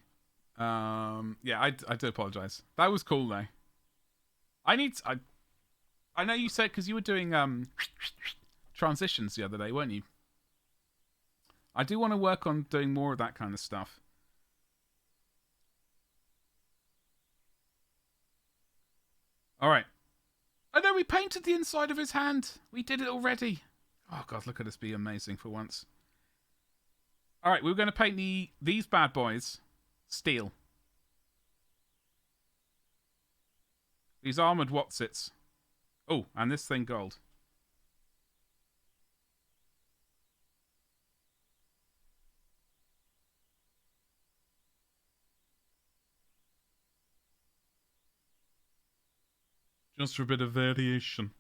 Yeah, I do apologize. That was cool, though. I know you said, because you were doing transitions the other day, weren't you? I do want to work on doing more of that kind of stuff. Alright. Oh no, we painted the inside of his hand. We did it already. Oh God, look at us be amazing for once. Alright, we're going to paint these bad boys steel. These armoured Watsits. Oh, and this thing gold. Just for a bit of variation.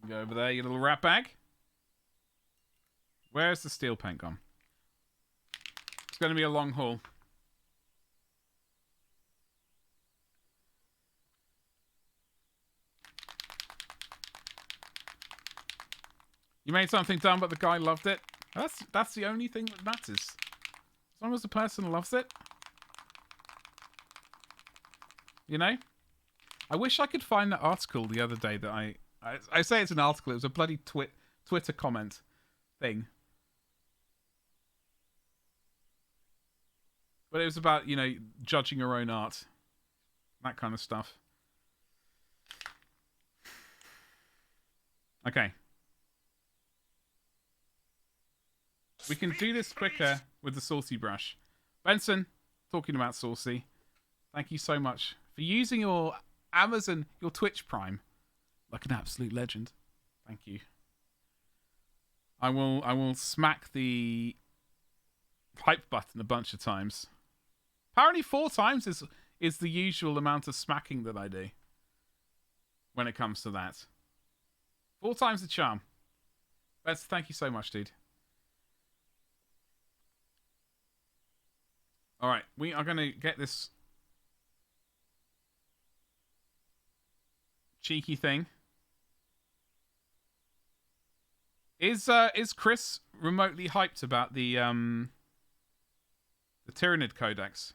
Go over there, you little rat bag. Where's the steel paint gone? It's going to be a long haul. You made something dumb, but the guy loved it. That's the only thing that matters. As long as the person loves it. You know? I wish I could find that article the other day that I say it's an article. It was a bloody Twitter comment thing. But it was about, you know, judging your own art. That kind of stuff. Okay. We can do this quicker with the saucy brush. Benson, talking about saucy, thank you so much for using your Amazon, your Twitch Prime, like an absolute legend. Thank you. I will smack the hype button a bunch of times. Apparently 4 times is the usual amount of smacking that I do when it comes to that. 4 times the charm. Benson, thank you so much, dude. Alright, we are going to get this cheeky thing. Is Chris remotely hyped about the Tyranid Codex?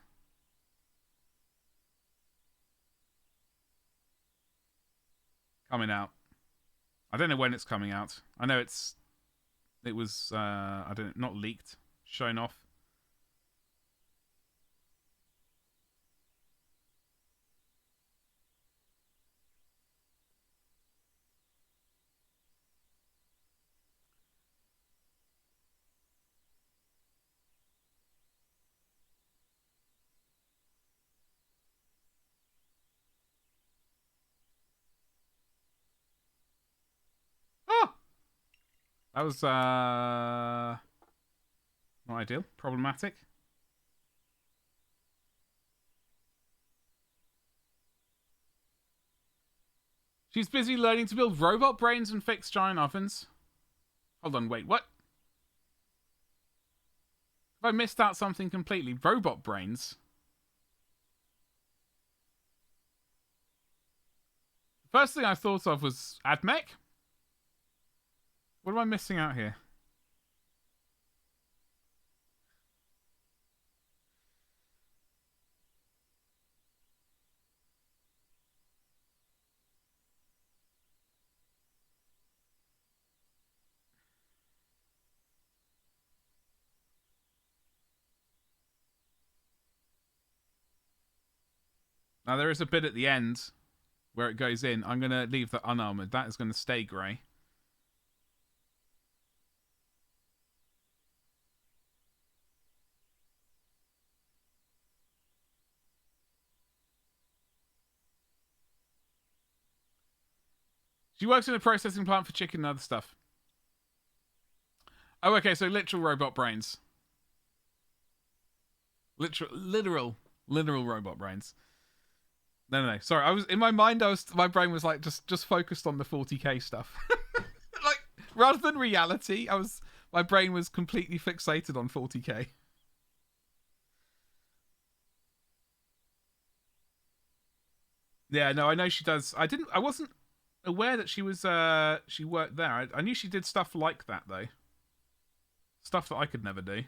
Coming out. I don't know when it's coming out. I know it was I don't know, not leaked, shown off. That was not ideal. Problematic. She's busy learning to build robot brains and fix giant ovens. Hold on, wait, what? Have I missed out something completely? Robot brains? The first thing I thought of was AdMech. What am I missing out here? Now there is a bit at the end where it goes in. I'm going to leave that unarmored. That is going to stay grey. She works in a processing plant for chicken and other stuff. Oh, okay, so literal robot brains. Literal robot brains. No. Sorry, I was in my mind. My brain was like just focused on the 40k stuff. Like rather than reality, my brain was completely fixated on 40k. Yeah, no, I know she does. I wasn't aware that she worked there. I knew she did stuff like that though. Stuff that I could never do.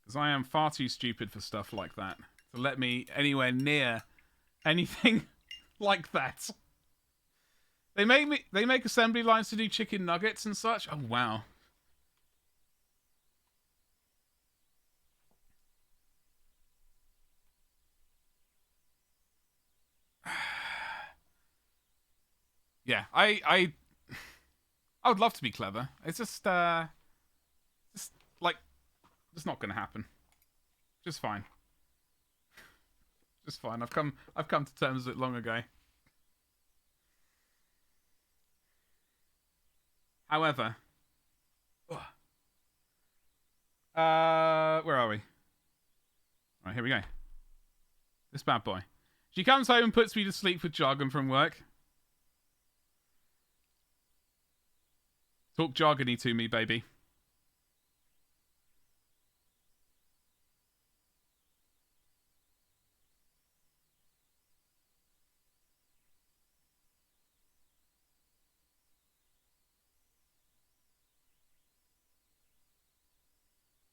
Because I am far too stupid for stuff like that to let me anywhere near anything like that. They make assembly lines to do chicken nuggets and such. Oh wow. Yeah, I would love to be clever. It's just like, it's not going to happen. Just fine. Just fine. I've come to terms with it long ago. However, where are we? All right, here we go. This bad boy. She comes home and puts me to sleep with jargon from work. Talk jargony to me, baby.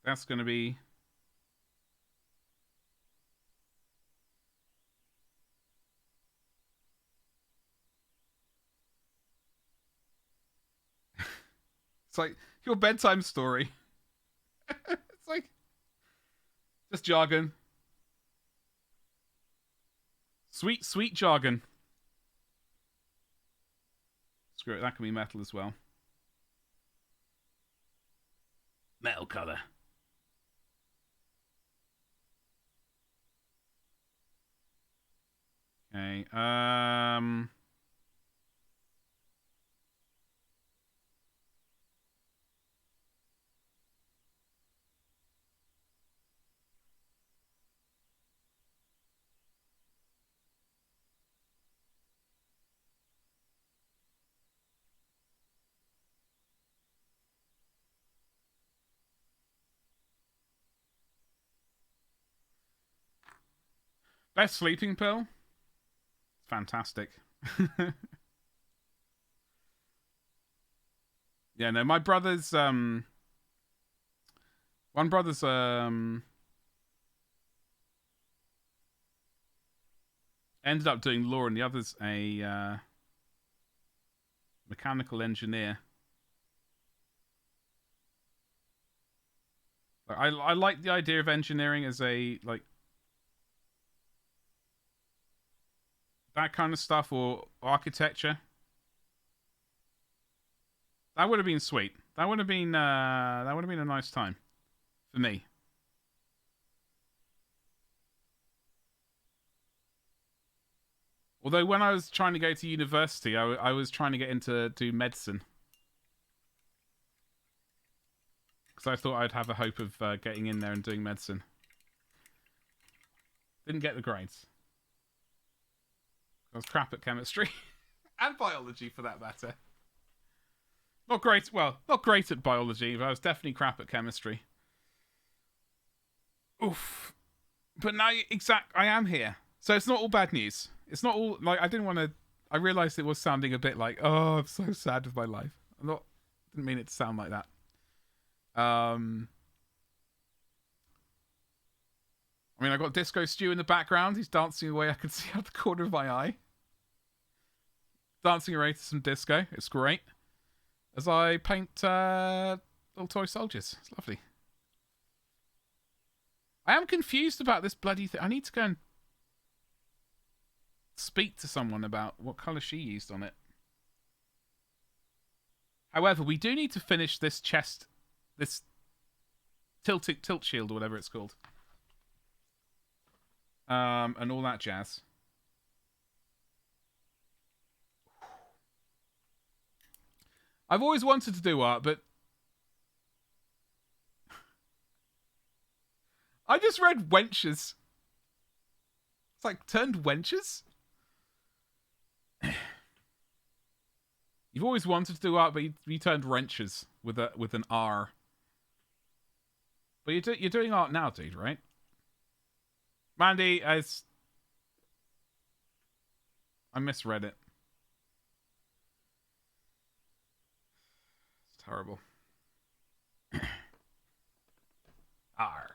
That's going to be... It's like your bedtime story. It's like just jargon. Sweet, sweet jargon. Screw it, that can be metal as well. Metal color. Okay, best sleeping pill? Fantastic. Yeah, no, my brother's one brother's ended up doing law and the other's a mechanical engineer. I like the idea of engineering as a like that kind of stuff, or architecture. That would have been sweet. That would have been a nice time for me. Although when I was trying to go to university, I was trying to get into do medicine because I thought I'd have a hope of getting in there and doing medicine. Didn't get the grades. I was crap at chemistry and biology, for that matter. Not great. Well, not great at biology, but I was definitely crap at chemistry. Oof. But now, I am here. So it's not all bad news. It's not all, like, I didn't want to, I realised it was sounding a bit like, oh, I'm so sad with my life. Didn't mean it to sound like that. I mean, I got Disco Stew in the background. He's dancing away. I can see out the corner of my eye. Dancing away to some disco. It's great. As I paint little toy soldiers. It's lovely. I am confused about this bloody thing. I need to go and speak to someone about what colour she used on it. However, we do need to finish this chest, this tilt shield or whatever it's called. And all that jazz. I've always wanted to do art, but I just read wenches. It's like turned wenches. You've always wanted to do art, but you turned wrenches with an R. But you're doing art now, dude, right? Mandy, I misread it. It's terrible. R.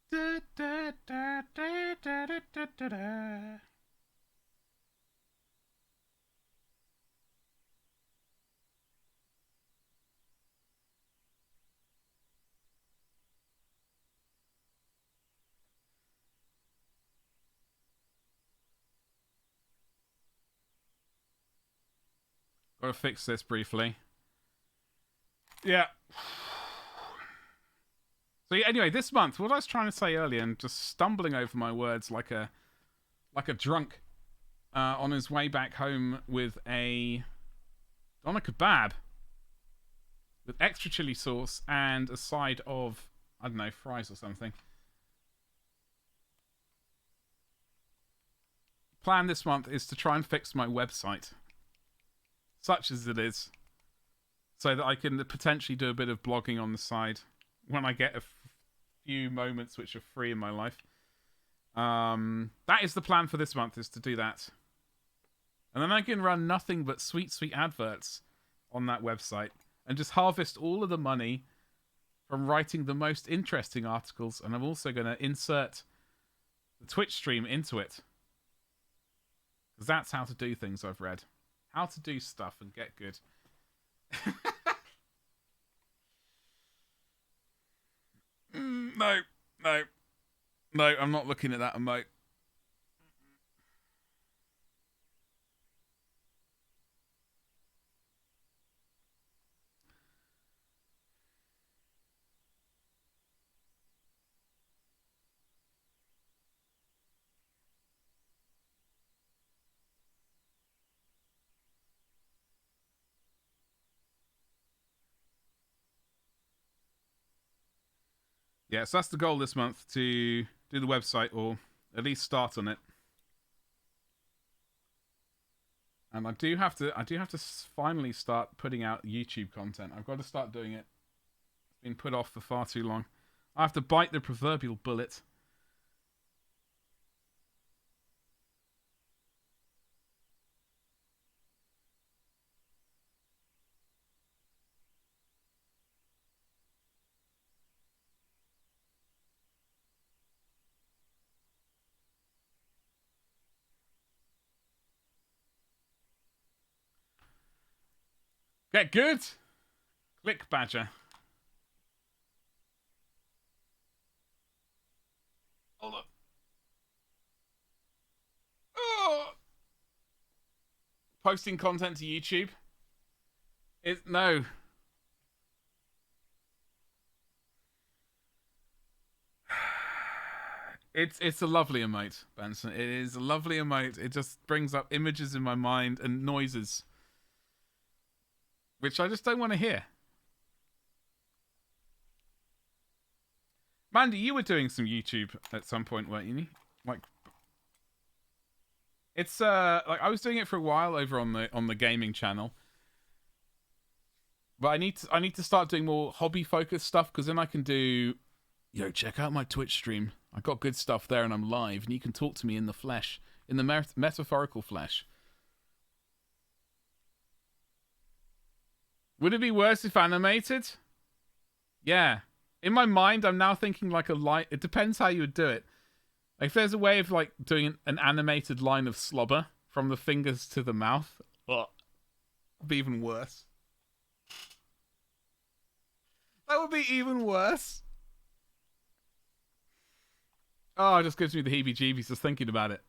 Da, da, da, da, da, da, da, da. Gotta fix this briefly. Yeah. So yeah, anyway, this month, what I was trying to say earlier, and just stumbling over my words like a drunk on his way back home with a doner kebab with extra chili sauce and a side of, I don't know, fries or something. Plan this month is to try and fix my website, such as it is, so that I can potentially do a bit of blogging on the side when I get a few moments which are free in my life. That is the plan for this month, is to do that. And then I can run nothing but sweet, sweet adverts on that website and just harvest all of the money from writing the most interesting articles. And I'm also going to insert the Twitch stream into it. Because that's how to do things, I've read. How to do stuff and get good. No, I'm not looking at that emote. Yeah, so that's the goal this month, to do the website or at least start on it. And I do have to finally start putting out YouTube content. I've got to start doing it. It's been put off for far too long. I have to bite the proverbial bullet. Get good! Click badger. Hold up. Oh! Posting content to YouTube? No. It's a lovely emote, Benson. It is a lovely emote. It just brings up images in my mind and noises, which I just don't want to hear. Mandy, you were doing some YouTube at some point, weren't you? Like, it's like I was doing it for a while over on the gaming channel, but I need to start doing more hobby focused stuff, because then I can do, check out my Twitch stream. I got good stuff there, and I'm live, and you can talk to me in the flesh, in the metaphorical flesh. Would it be worse if animated? Yeah. In my mind, I'm now thinking like a line. It depends how you would do it. Like, if there's a way of like doing an animated line of slobber from the fingers to the mouth, it'd be even worse. That would be even worse. Oh, it just gives me the heebie-jeebies just thinking about it.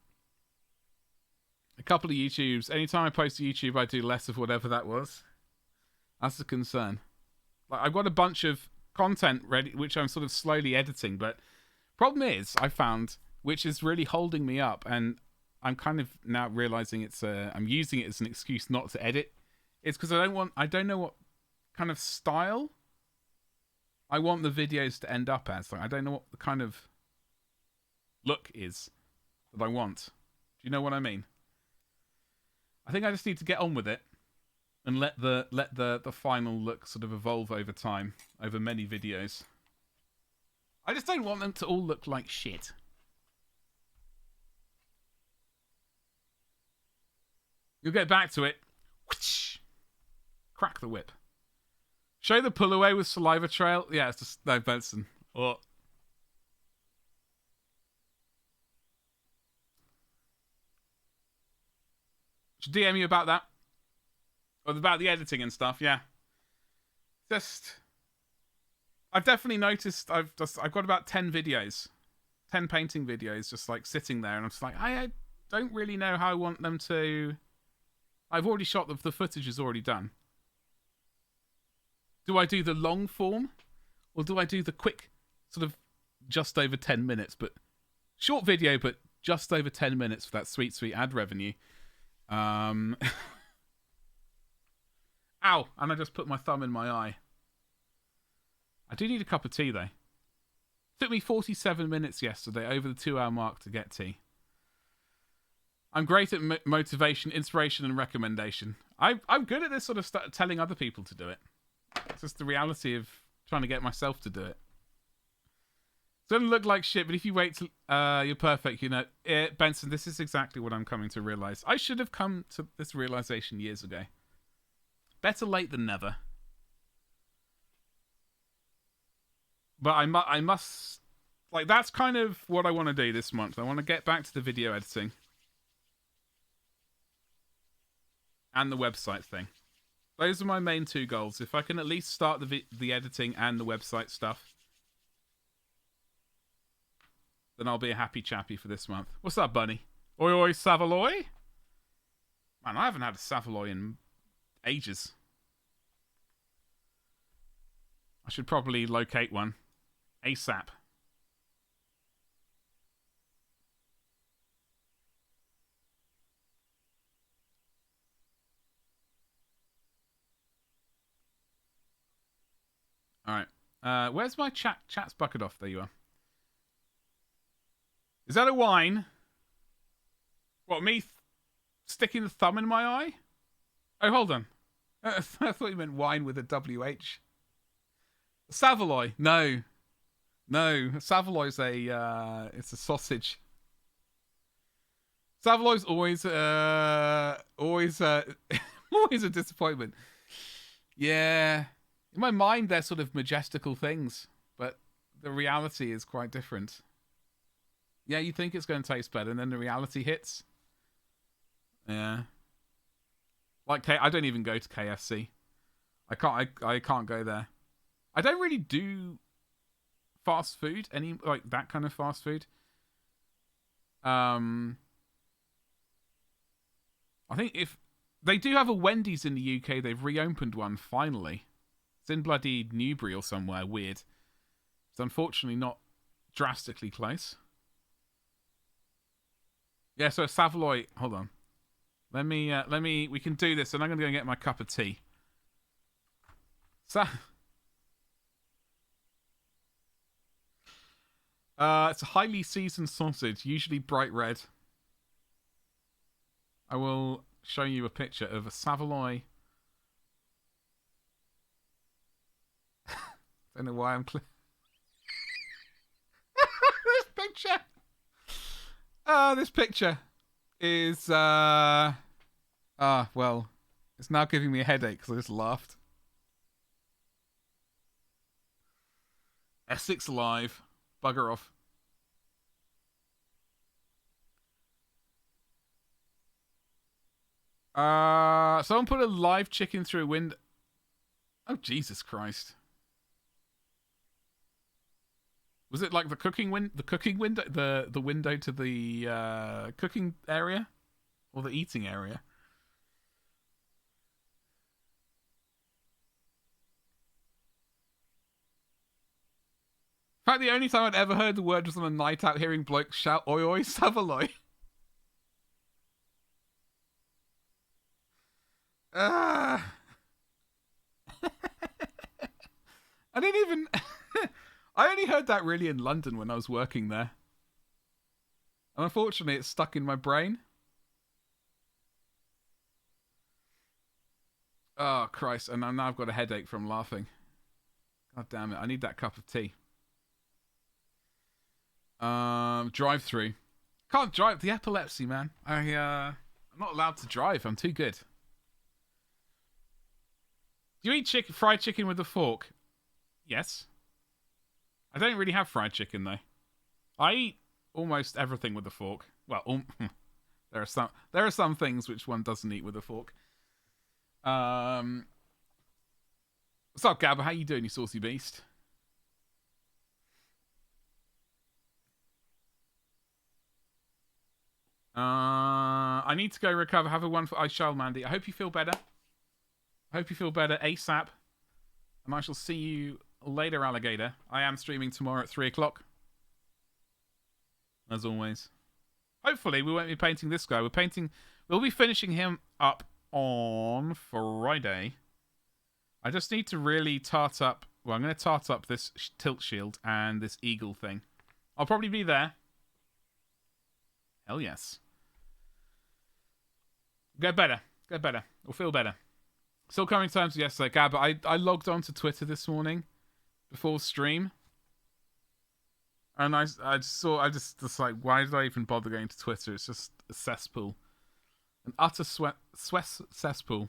A couple of YouTubes. Anytime I post to YouTube, I do less of whatever that was. That's a concern. Like, I've got a bunch of content ready, which I'm sort of slowly editing, but problem is, I found, which is really holding me up, and I'm kind of now realizing I'm using it as an excuse not to edit. It's because I don't know what kind of style I want the videos to end up as. Like, I don't know what the kind of look is that I want. Do you know what I mean? I think I just need to get on with it and let the final look sort of evolve over time, over many videos. I just don't want them to all look like shit. You'll get back to it. Whoosh! Crack the whip. Show the pull away with saliva trail. Yeah, it's just no, Benson. Oh. Should DM you about that. Or about the editing and stuff, yeah. I've definitely noticed I've got about 10 videos. 10 painting videos just like sitting there, and I'm just like, I don't really know how I want them to I've already shot the footage is already done. Do I do the long form? Or do I do the quick, sort of just over 10 minutes, but short video, but just over 10 minutes for that sweet, sweet ad revenue? Ow! And I just put my thumb in my eye. I do need a cup of tea, though. It took me 47 minutes yesterday, over the 2-hour mark, to get tea. I'm great at motivation, inspiration, and recommendation. I'm good at this sort of stuff, telling other people to do it. It's just the reality of trying to get myself to do it. It's going to look like shit, but if you wait till you're perfect, you know. Benson, this is exactly what I'm coming to realise. I should have come to this realisation years ago. Better late than never. But I must... Like, that's kind of what I want to do this month. I want to get back to the video editing. And the website thing. Those are my main 2 goals. If I can at least start the editing and the website stuff, then I'll be a happy chappy for this month. What's up, Bunny? Oi, oi, Savaloy? Man, I haven't had a Savaloy in ages. I should probably locate one. ASAP. Alright. Where's my chat's bucket off? There you are. Is that a wine? What, me sticking the thumb in my eye? Oh, hold on. I thought you meant wine with a WH. Savaloy. No. No. Savaloy's it's a sausage. Savaloy's always always a disappointment. Yeah. In my mind, they're sort of majestical things, but the reality is quite different. Yeah, you think it's going to taste better, and then the reality hits. Yeah. Like, I don't even go to KFC. I can't go there. I don't really do fast food, like that kind of fast food. I think if they do have a Wendy's in the UK, they've reopened one finally. It's in bloody Newbury or somewhere weird. It's unfortunately not drastically close. Yeah, so Savaloy, hold on. Let me, we can do this, and I'm going to go and get my cup of tea. It's a highly seasoned sausage, usually bright red. I will show you a picture of a Savaloy. Don't know why I'm this picture. This picture is well, it's now giving me a headache because I just laughed. Essex Live. Bugger off. Someone put a live chicken through a window. Oh, Jesus Christ. Was it like the cooking window, the window to the cooking area, or the eating area? In fact, the only time I'd ever heard the word was on a night out, hearing blokes shout "Oi oi Savaloy." I didn't even. I only heard that really in London when I was working there. And unfortunately, it's stuck in my brain. Oh, Christ. And now I've got a headache from laughing. God damn it. I need that cup of tea. Drive-through. Can't drive. The epilepsy, man. I'm not allowed to drive. I'm too good. Do you eat fried chicken with a fork? Yes. I don't really have fried chicken, though. I eat almost everything with a fork. Well, there are some things which one doesn't eat with a fork. What's up, Gabba? How you doing, you saucy beast? I I need to go recover. Have a wonderful... I shall, Mandy. I hope you feel better. I hope you feel better ASAP. And I shall see you later, alligator. I am streaming tomorrow at 3 o'clock. As always. Hopefully, we won't be painting this guy. We'll be finishing him up on Friday. I just need to really tart up... Well, I'm going to tart up this tilt shield and this eagle thing. I'll probably be there. Hell yes. Get better. Get better. Or feel better. Still coming times yesterday, Gab, but I logged on to Twitter this morning before stream. And I just like, why did I even bother going to Twitter? It's just a cesspool. An utter sweat cesspool.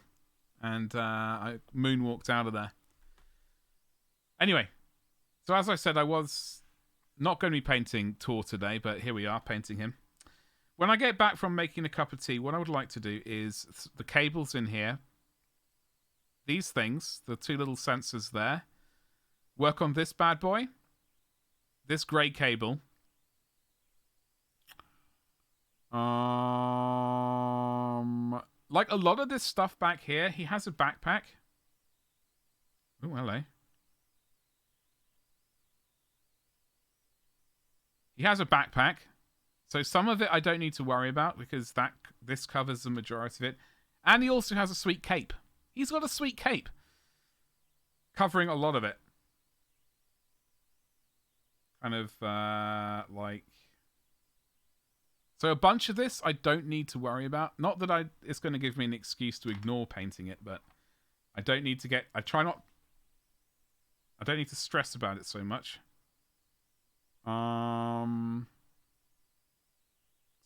And I moonwalked out of there. Anyway, so as I said, I was not going to be painting Tor today, but here we are, painting him. When I get back from making a cup of tea, what I would like to do is the cables in here, these things, the two little sensors there, work on this bad boy, this grey cable. Like a lot of this stuff back here, he has a backpack. Oh, hello. He has a backpack. So some of it I don't need to worry about because this covers the majority of it. And he also has a sweet cape. He's got a sweet cape. Covering a lot of it. Kind of like... So a bunch of this I don't need to worry about. Not that it's going to give me an excuse to ignore painting it, but I don't need to I don't need to stress about it so much. So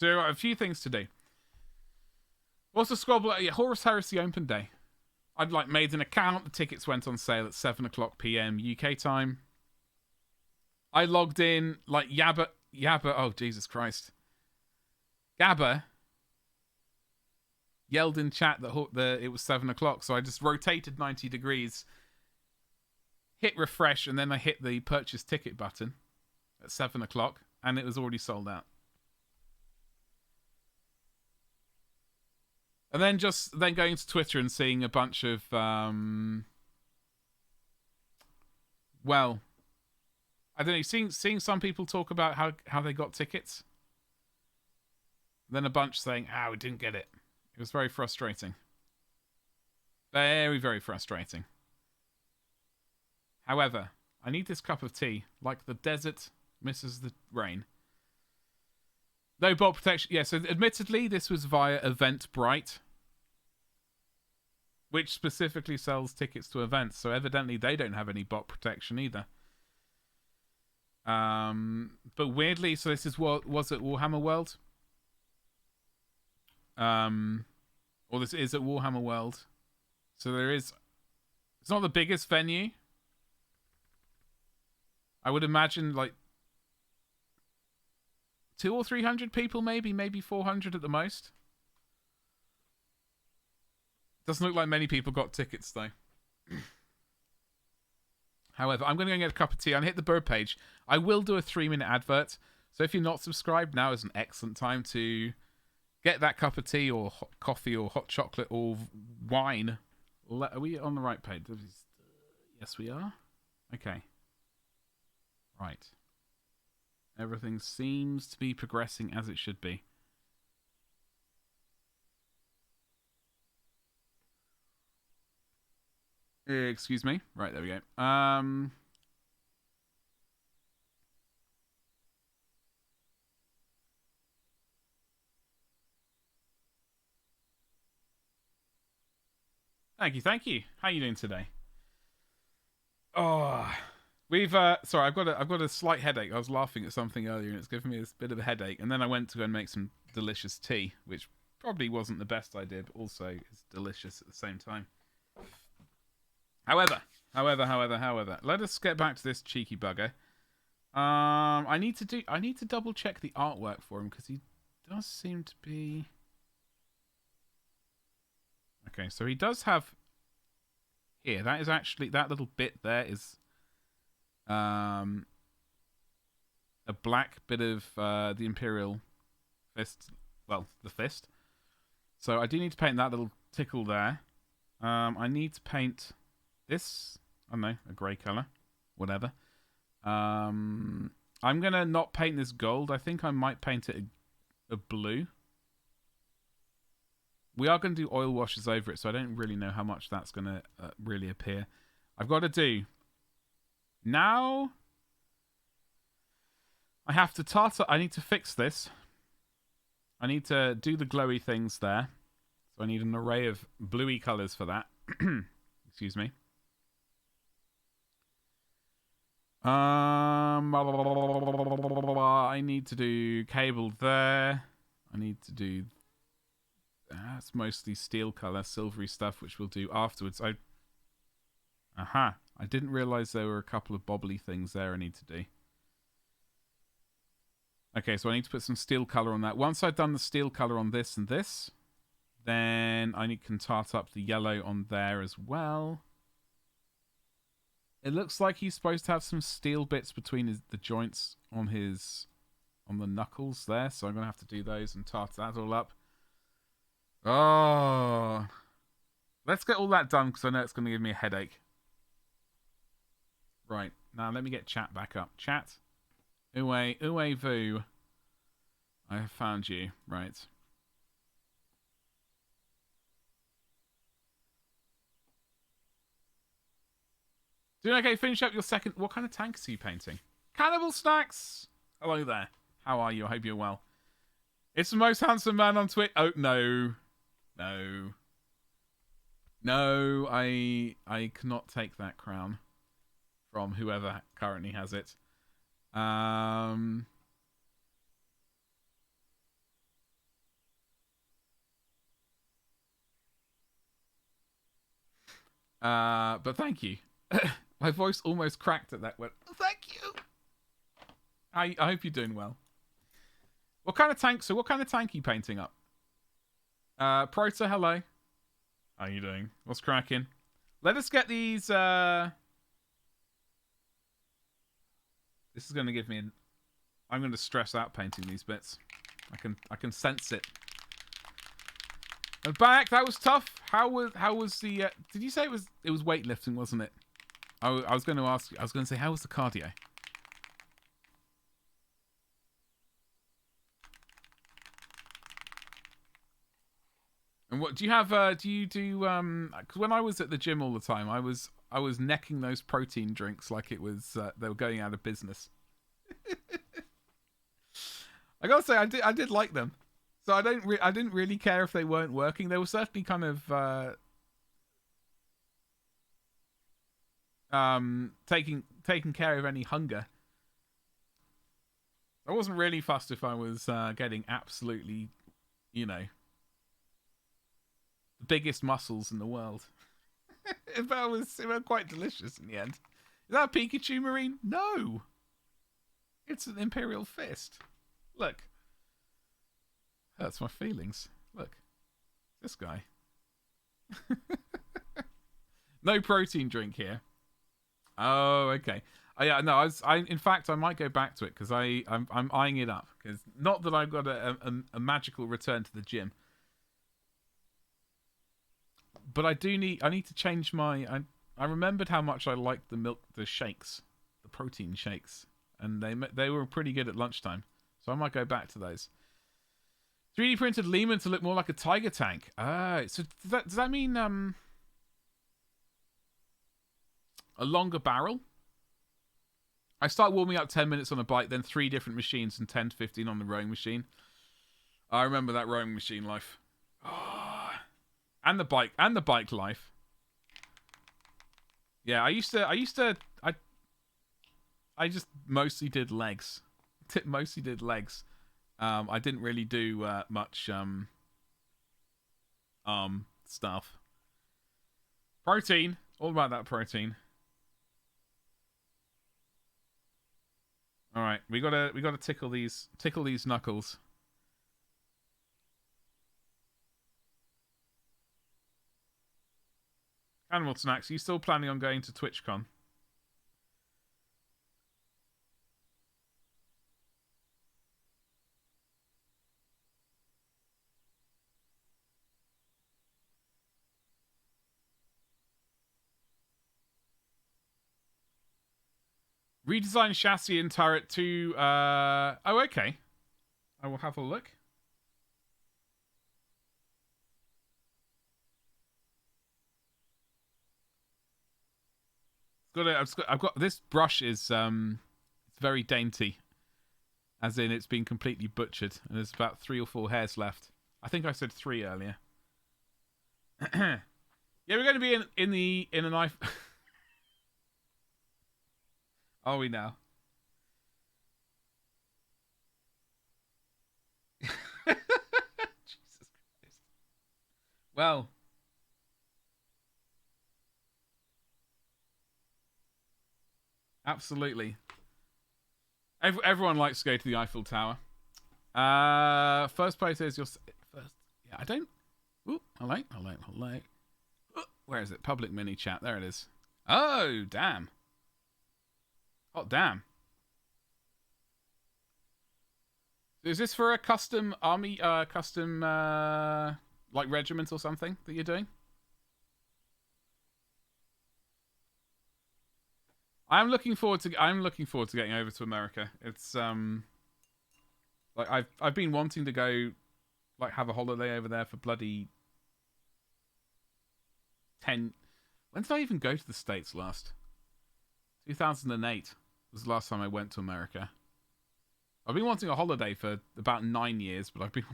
I've got a few things to do. What's the squabble? Yeah, Horus Heresy Open Day. I'd made an account. The tickets went on sale at 7 o'clock p.m. UK time. I logged in like Yabba. Oh, Jesus Christ. Gabba yelled in chat that it was 7 o'clock. So I just rotated 90 degrees, hit refresh, and then I hit the purchase ticket button at 7 o'clock, and it was already sold out. And then going to Twitter and seeing a bunch of, well, I don't know, seeing some people talk about how they got tickets. Then a bunch saying, we didn't get it. It was very frustrating. Very, very frustrating. However, I need this cup of tea, like the desert misses the rain. No bot protection. Yeah, so admittedly, this was via Eventbrite, which specifically sells tickets to events. So evidently, they don't have any bot protection either. But weirdly, so this is was it Warhammer World? Or this is at Warhammer World. So it's not the biggest venue. I would imagine like 200 or 300 people, maybe 400 at the most. Doesn't look like many people got tickets though. However, I'm going to go get a cup of tea and hit the bird page. I will do a 3-minute advert. So if you're not subscribed, now is an excellent time to get that cup of tea or hot coffee or hot chocolate or wine. Are we on the right page? Yes, we are. Okay. Right. Everything seems to be progressing as it should be. Excuse me. Right, there we go. Thank you. How are you doing today? Oh, sorry, I've got a slight headache. I was laughing at something earlier and it's giving me a bit of a headache. And then I went to go and make some delicious tea, which probably wasn't the best idea, but also is delicious at the same time. However, let us get back to this cheeky bugger. I need to double check the artwork for him because he does seem to be. Okay, so he does have here. That is actually that little bit there is a black bit of the Imperial Fist. Well, the fist. So I do need to paint that little tickle there. I need to paint this. I don't know, a grey colour. Whatever. I'm going to not paint this gold. I think I might paint it a blue. We are going to do oil washes over it, so I don't really know how much that's going to really appear. I've got to do... Now... I have to tartar... I need to fix this. I need to do the glowy things there. So I need an array of bluey colours for that. Excuse me. I need to do cable there. I need to do... That's mostly steel colour, silvery stuff, which we'll do afterwards. Aha. I didn't realise there were a couple of bobbly things there I need to do. Okay, so I need to put some steel colour on that. Once I've done the steel colour on this and this, then I can tart up the yellow on there as well. It looks like he's supposed to have some steel bits between the joints on the knuckles there, so I'm going to have to do those and tart that all up. Oh. Let's get all that done, because I know it's going to give me a headache. Right, now let me get chat back up. Chat. Uwe Vu. I have found you. Right. Doing okay? Finish up your second... What kind of tanks are you painting? Cannibal Snacks! Hello there. How are you? I hope you're well. It's the most handsome man on Twitch. Oh, no. No. No, I cannot take that crown from whoever currently has it. But thank you. My voice almost cracked at that word. Thank you. I hope you're doing well. What kind of tank? So what kind of tank are you painting up? Prota, hello. How you doing? What's cracking? Let us get these. This is going to give me I'm going to stress out painting these bits. I can sense it. And back, that was tough. How was the? Did you say it was weightlifting, wasn't it? I was going to ask. I was going to say, how was the cardio? And what do you have? Do you do? Because when I was at the gym all the time, I was necking those protein drinks like it was they were going out of business. I gotta say, I did like them, so I didn't really care if they weren't working. They were certainly kind of taking care of any hunger. I wasn't really fussed if I was getting absolutely, you know, the biggest muscles in the world. It were quite delicious in the end. Is that a Pikachu Marine? No. It's an Imperial Fist. Look. Hurts my feelings. Look. This guy. No protein drink here. Oh, okay. Yeah, no, in fact, I might go back to it because I'm eyeing it up. Because not that I've got a magical return to the gym, but I need to change my. I remembered how much I liked the shakes, the protein shakes, and they were pretty good at lunchtime. So I might go back to those. 3D printed Lehman to look more like a tiger tank. Ah, so does that mean a longer barrel? I start warming up 10 minutes on a bike, then 3 different machines and 10 to 15 on the rowing machine. I remember that rowing machine life. Oh. And the bike life. Yeah, I just mostly did legs. Mostly did legs. I didn't really do much stuff. Protein, all about that protein. All right, we gotta tickle these knuckles. Animal Snacks, are you still planning on going to TwitchCon? Redesign chassis and turret to... Oh, okay. I will have a look. I've got this brush is it's very dainty, as in it's been completely butchered, and there's about 3 or 4 hairs left. I think I said 3 earlier. Yeah, we're going to be in a knife. Are we now? Jesus Christ. Well. Absolutely. Everyone likes to go to the Eiffel Tower. First place is your first. Yeah, I don't. Ooh, hello. Ooh, where is it? Public mini chat. There it is. Oh, damn. Oh, damn. Is this for a custom army, custom like regiment or something that you're doing? I'm looking forward to getting over to America. It's like I've been wanting to go, like, have a holiday over there for bloody 10. When did I even go to the States last? 2008 was the last time I went to America. I've been wanting a holiday for about 9 years, but I've been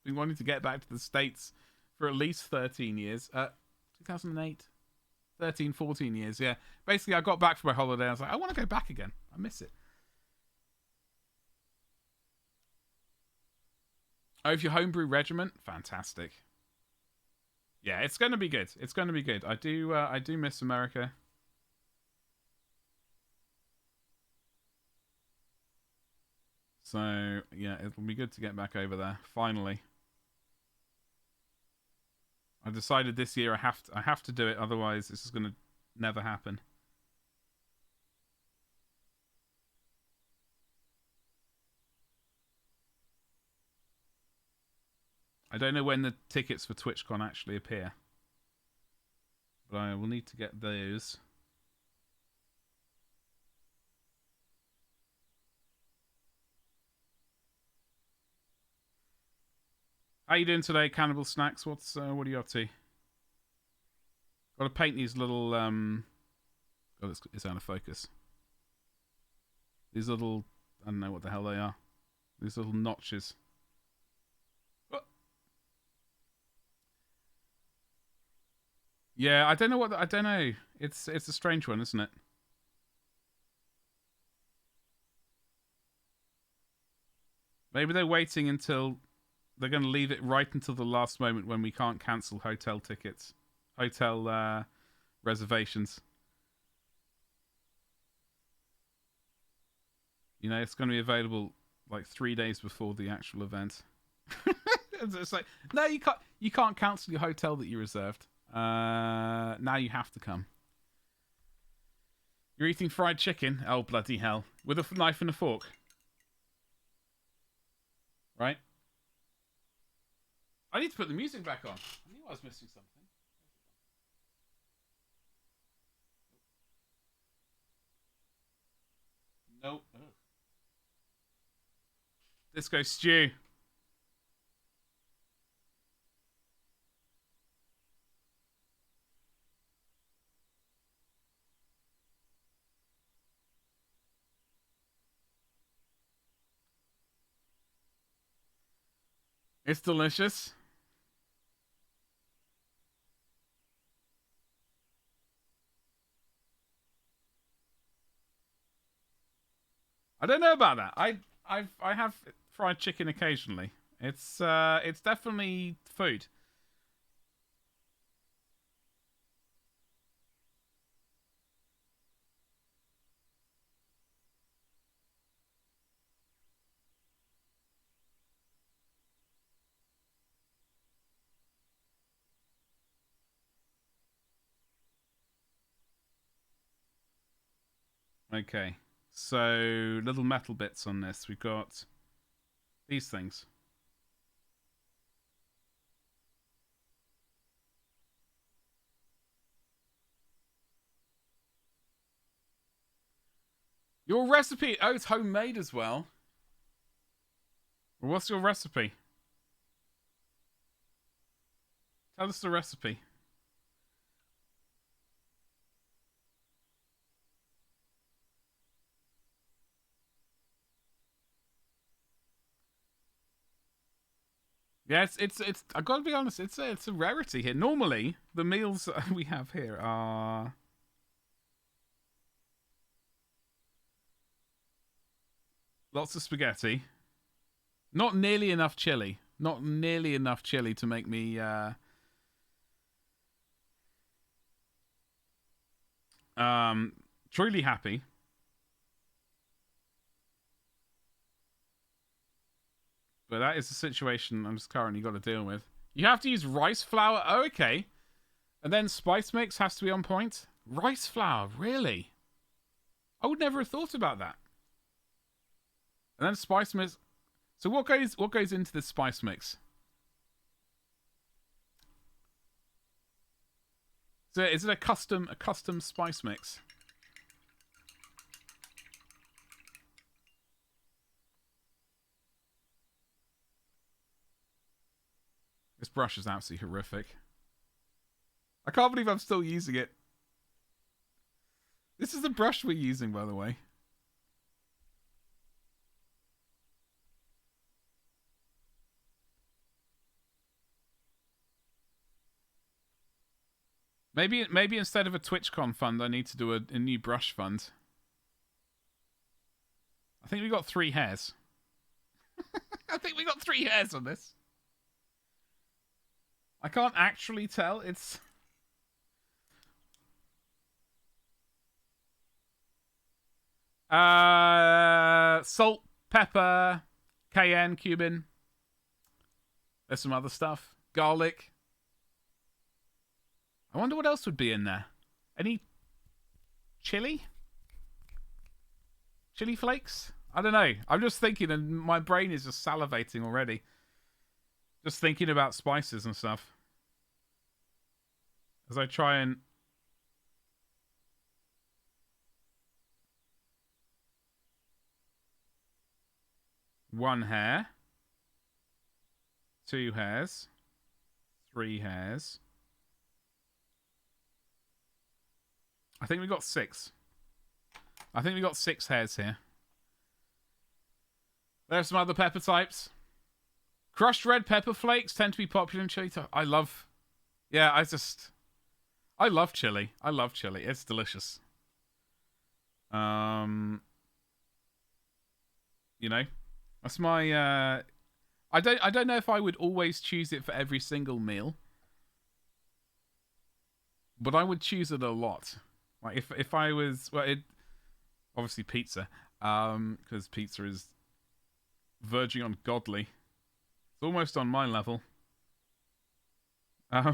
wanting to get back to the States for at least 13 years. 2008. 13, 14 years, yeah. Basically, I got back from my holiday. I was like, I want to go back again. I miss it. Oh, if you homebrew regiment, fantastic. Yeah, it's going to be good. It's going to be good. I do miss America. So, yeah, it'll be good to get back over there, finally. I decided this year I have to do it, otherwise this is going to never happen. I don't know when the tickets for TwitchCon actually appear, but I will need to get those. How you doing today, Cannibal Snacks? What are you up to? Got to paint these little oh, it's out of focus. These little, I don't know what the hell they are. These little notches. Oh. Yeah, I don't know I don't know. It's a strange one, isn't it? Maybe they're waiting until they're going to leave it right until the last moment when we can't cancel hotel tickets, hotel reservations. You know, it's going to be available like 3 days before the actual event. It's like, no, you can't cancel your hotel that you reserved. Now you have to come. You're eating fried chicken? Oh, bloody hell. With a knife and a fork. Right? I need to put the music back on. I knew I was missing something. Nope. Oh. Disco stew. It's delicious. I don't know about that. I have fried chicken occasionally. It's definitely food. Okay. So, little metal bits on this. We've got these things. Your recipe. Oh, it's homemade as well. What's your recipe? Tell us the recipe. Yeah, it's. I gotta be honest. It's a rarity here. Normally, the meals we have here are lots of spaghetti. Not nearly enough chili. Not nearly enough chili to make me truly happy. But that is the situation I'm just currently got to deal with. You have to use rice flour. Oh, okay. And then spice mix has to be on point. Rice flour, really? I would never have thought about that. And then spice mix. So what goes into this spice mix? So is it a custom spice mix? This brush is absolutely horrific. I can't believe I'm still using it. This is the brush we're using, by the way. Maybe instead of a TwitchCon fund, I need to do a new brush fund. I think we got 3 hairs. I think we got 3 hairs on this. I can't actually tell. It's... salt, pepper, cayenne, cumin. There's some other stuff. Garlic. I wonder what else would be in there. Any chili? Chili flakes? I don't know. I'm just thinking and my brain is just salivating already. Just thinking about spices and stuff. As I try and... One hair. 2 hairs. 3 hairs. I think we got 6. I think we got 6 hairs here. There are some other pepper types. Crushed red pepper flakes tend to be popular in chili. I love... Yeah, I love chili. I love chili. It's delicious. You know, that's my... I don't know if I would always choose it for every single meal. But I would choose it a lot. Like if I was... Well, obviously pizza. Because pizza is verging on godly. It's almost on my level. I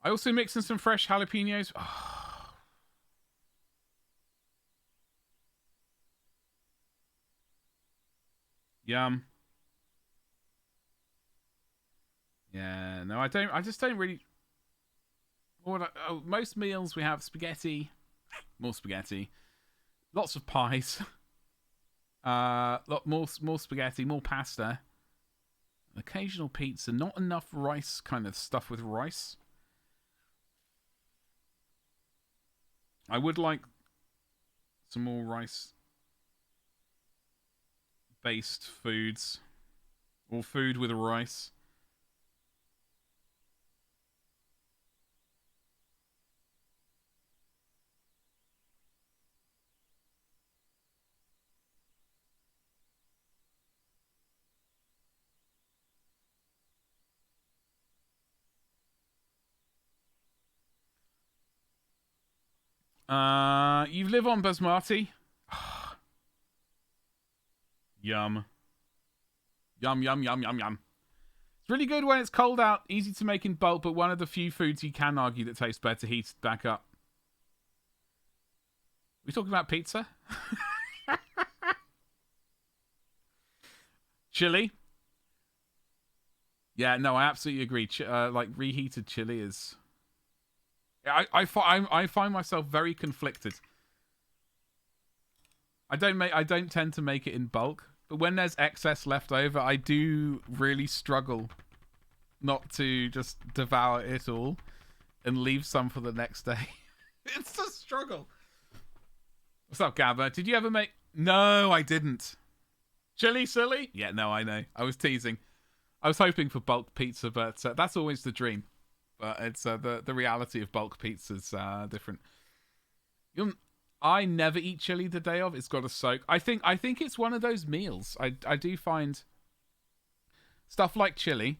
also mix in some fresh jalapenos. Oh. Yum. Yeah, no, I don't. I just don't really. Most meals we have spaghetti, more spaghetti, lots of pies, more spaghetti, more pasta, occasional pizza. Not enough rice, kind of stuff with rice. I would like some more rice-based foods. Or food with rice. You live on basmati? Yum. Yum, yum, yum, yum, yum. It's really good when it's cold out, easy to make in bulk, but one of the few foods you can argue that tastes better heated back up. We talking about pizza? Chili? Yeah, no, I absolutely agree. Like reheated chili is. I find myself very conflicted. I don't tend to make it in bulk, but when there's excess left over, I do really struggle not to just devour it all and leave some for the next day. It's a struggle. What's up, Gabba? Did you ever make? No, I didn't. Chili silly? Yeah, no, I know. I was teasing. I was hoping for bulk pizza, but that's always the dream. But it's the reality of bulk pizza's different. I never eat chili the day of. It's got to soak. I think it's one of those meals. I do find stuff like chili.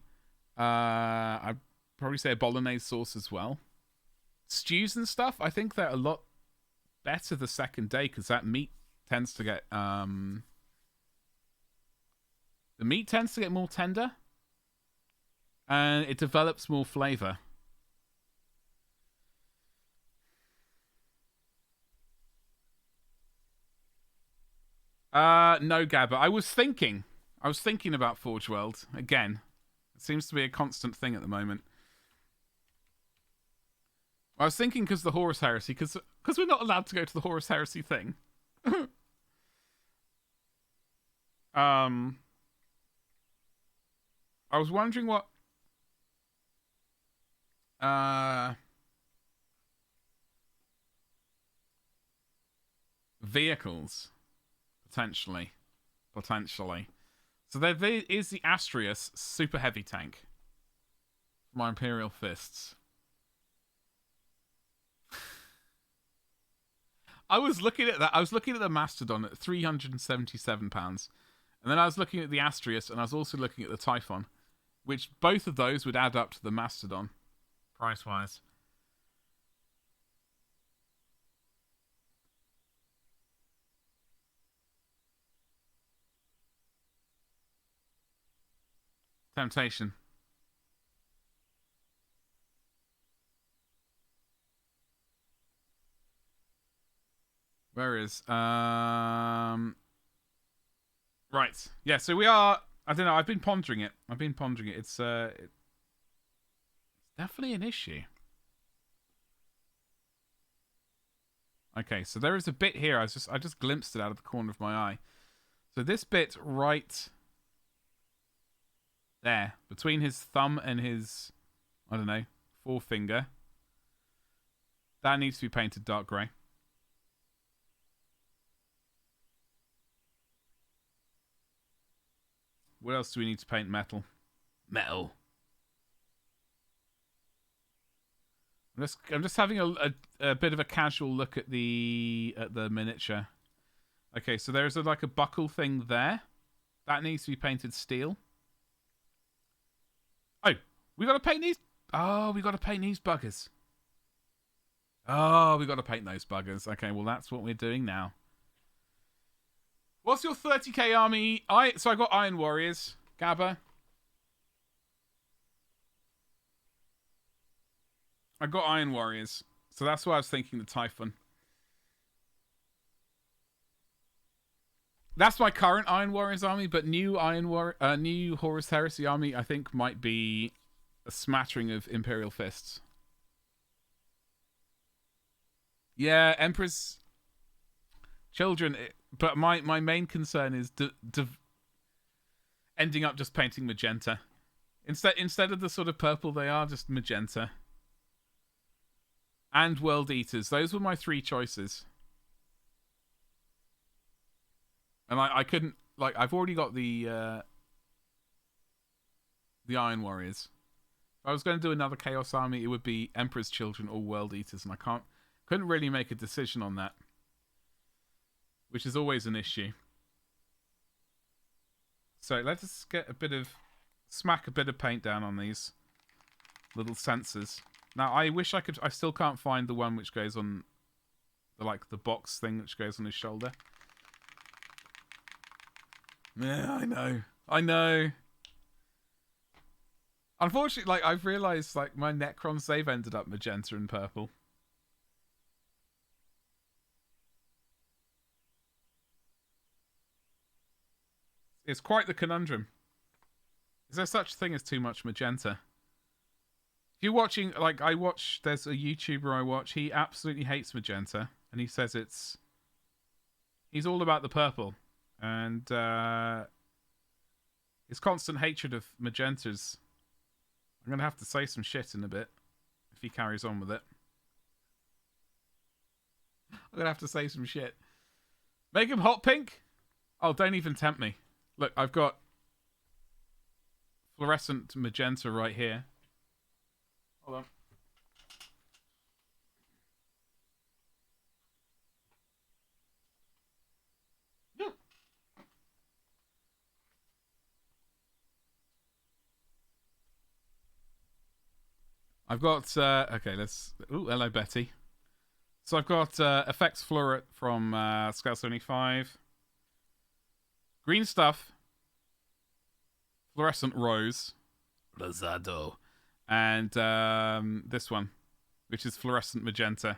I'd probably say a bolognese sauce as well. Stews and stuff. I think they're a lot better the second day because that meat tends to get the meat tends to get more tender. And it develops more flavor. No, Gabba. I was thinking about Forge World again. It seems to be a constant thing at the moment. I was thinking because the Horus Heresy, because we're not allowed to go to the Horus Heresy thing. I was wondering what vehicles potentially. So there is the Astrius super heavy tank. My Imperial Fists. I was looking at that. I was looking at the Mastodon at £377, and then I was looking at the Astrius, and I was also looking at the Typhon, which both of those would add up to the Mastodon, price-wise. Temptation. Where is right. Yeah, so we are, I don't know, I've been pondering it. It's definitely an issue. Okay, so there is a bit here. I just glimpsed it out of the corner of my eye. So this bit right there, between his thumb and his, I don't know, forefinger, that needs to be painted dark grey. What else do we need to paint metal? Metal. I'm just having a bit of a casual look at the miniature. Okay, so there's like a buckle thing there. That needs to be painted steel. Oh, we got to paint these. Oh, we got to paint these buggers. Oh, we got to paint those buggers. Okay, well that's what we're doing now. What's your 30k army? So I got Iron Warriors, Gabba. I got Iron Warriors, so that's why I was thinking the Typhon. That's my current Iron Warriors army, but new Horus Heresy army, I think, might be a smattering of Imperial Fists. Yeah, Emperor's Children, but my main concern is ending up just painting magenta. Instead of the sort of purple they are, just magenta. And World Eaters. Those were my three choices. And I couldn't, like, I've already got the Iron Warriors. If I was going to do another Chaos Army, it would be Emperor's Children or World Eaters, and couldn't really make a decision on that. Which is always an issue. So let's just get smack a bit of paint down on these little sensors. Now I wish I could, I still can't find the one which goes on the box thing which goes on his shoulder. Yeah, I know. Unfortunately, like I've realised, like my Necron save ended up magenta and purple. It's quite the conundrum. Is there such a thing as too much magenta? If you're watching, like there's a YouTuber I watch, he absolutely hates magenta, and he says he's all about the purple, and his constant hatred of magentas. I'm going to have to say some shit in a bit, if he carries on with it. I'm going to have to say some shit. Make him hot pink? Oh, don't even tempt me. Look, I've got fluorescent magenta right here. Hold on. I've got okay, let's hello Betty. So I've got effects fluoret from Scale 75. Green stuff. Fluorescent rose. Rosado. And this one, which is fluorescent magenta.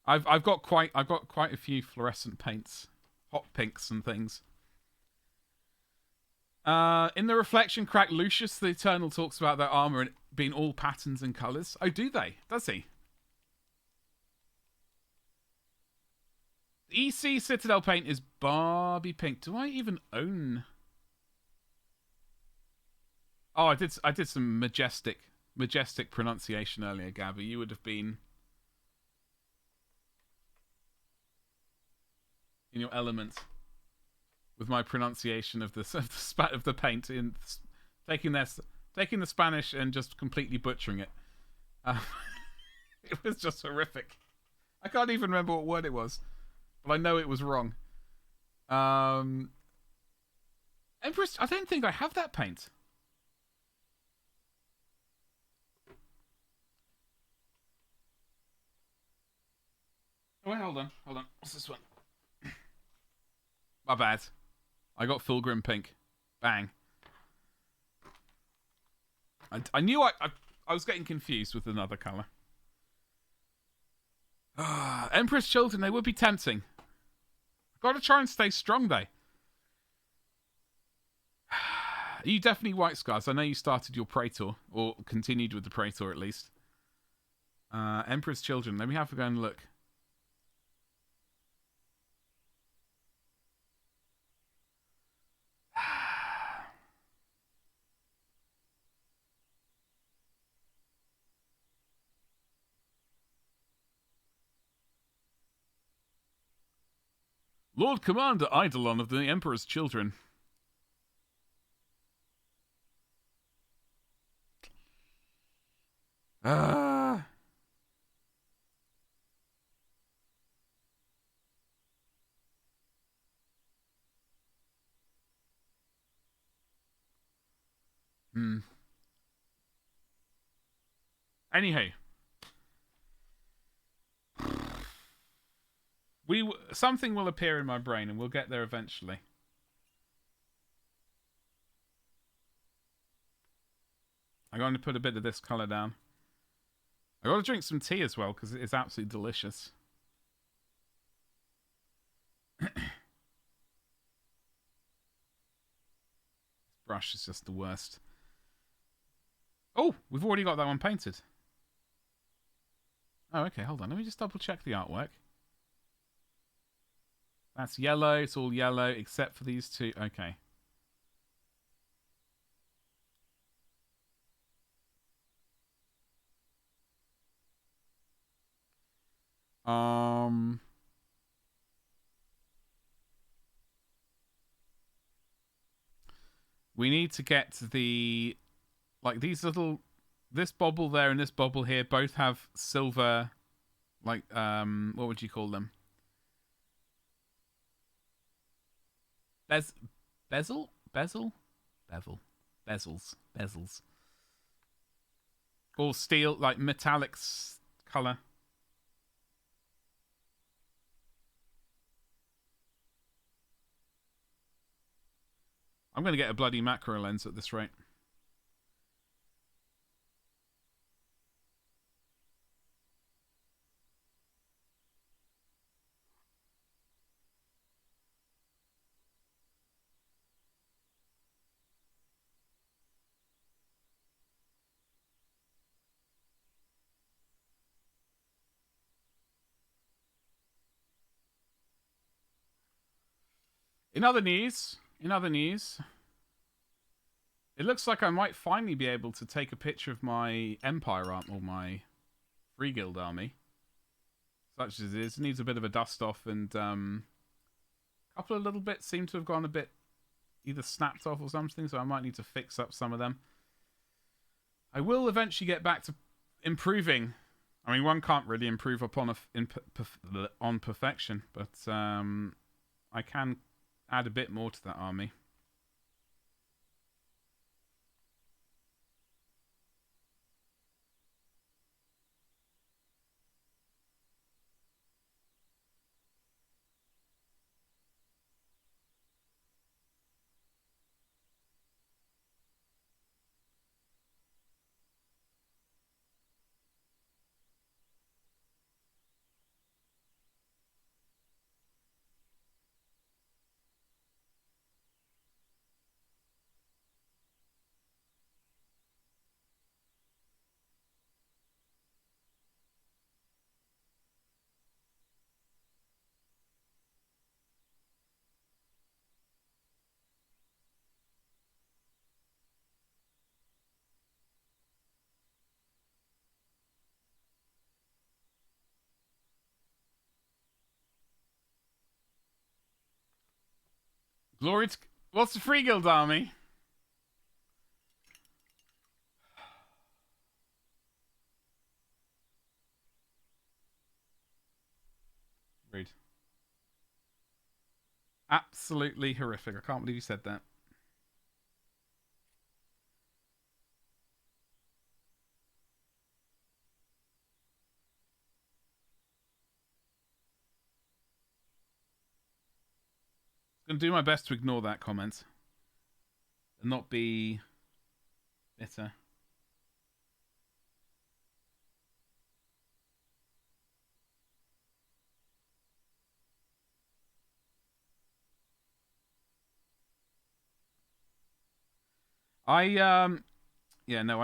I've got quite a few fluorescent paints, hot pinks and things. In the reflection crack, Lucius the Eternal talks about their armor being all patterns and colors. Oh, do they? Does he? EC Citadel paint is Barbie pink. Do I even own? Oh, I did some majestic pronunciation earlier, Gabby. You would have been in your element with my pronunciation of the spat of the paint, in taking the Spanish and just completely butchering it. It was just horrific. I can't even remember what word it was, but I know it was wrong. Empress, I don't think I have that paint. Oh, wait, hold on. What's this one? My bad. I got Fulgrim pink. Bang. I knew I was getting confused with another colour. Empress Children, they would be tempting. Gotta try and stay strong, though. You definitely White Scars. I know you started your Praetor, or continued with the Praetor at least. Emperor's Children. Let me have a go and look. Lord Commander Eidolon of the Emperor's Children. Anyhow. Something will appear in my brain and we'll get there eventually. I'm going to put a bit of this colour down. I got to drink some tea as well because it is absolutely delicious. This brush is just the worst. Oh, we've already got that one painted. Oh, okay, hold on. Let me just double check the artwork. That's yellow. It's all yellow except for these two. Okay. We need to get the, like, these little, this bobble there and this bobble here both have silver, like, what would you call them? Bezels. Or steel, like metallic color. I'm going to get a bloody macro lens at this rate. In other news, it looks like I might finally be able to take a picture of my Empire arm or my Free Guild army. Such as it is. It needs a bit of a dust off, and a couple of little bits seem to have gone a bit either snapped off or something, so I might need to fix up some of them. I will eventually get back to improving. I mean, one can't really improve upon on perfection, but I can add a bit more to that army. Glory to... What's the Free Guild army? Rude. Absolutely horrific. I can't believe you said that. I'm going to do my best to ignore that comment and not be bitter. Yeah, no,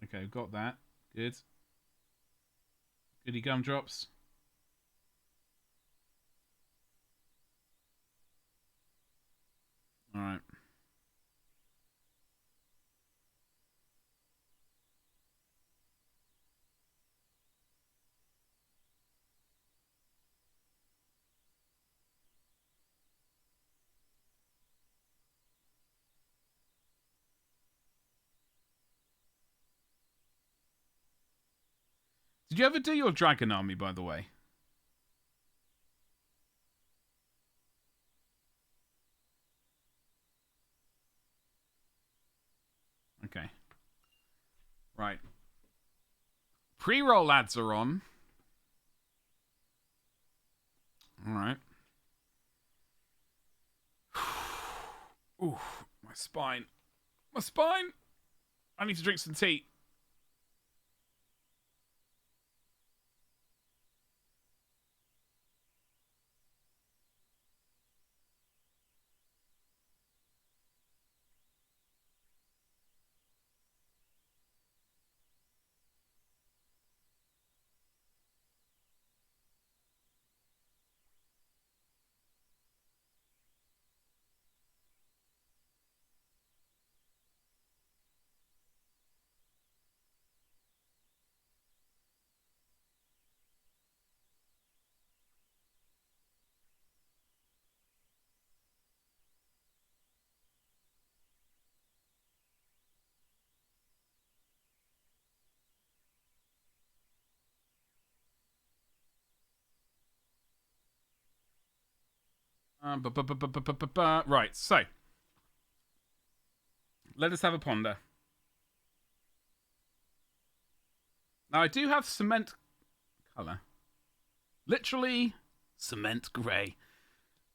okay, got that. Good. Goody gumdrops. All right. Did you ever do your dragon army, by the way? Okay. Right. Pre-roll ads are on. All right. Ooh, my spine. My spine! I need to drink some tea. Right, so let us have a ponder. Now, I do have cement colour. Literally cement grey.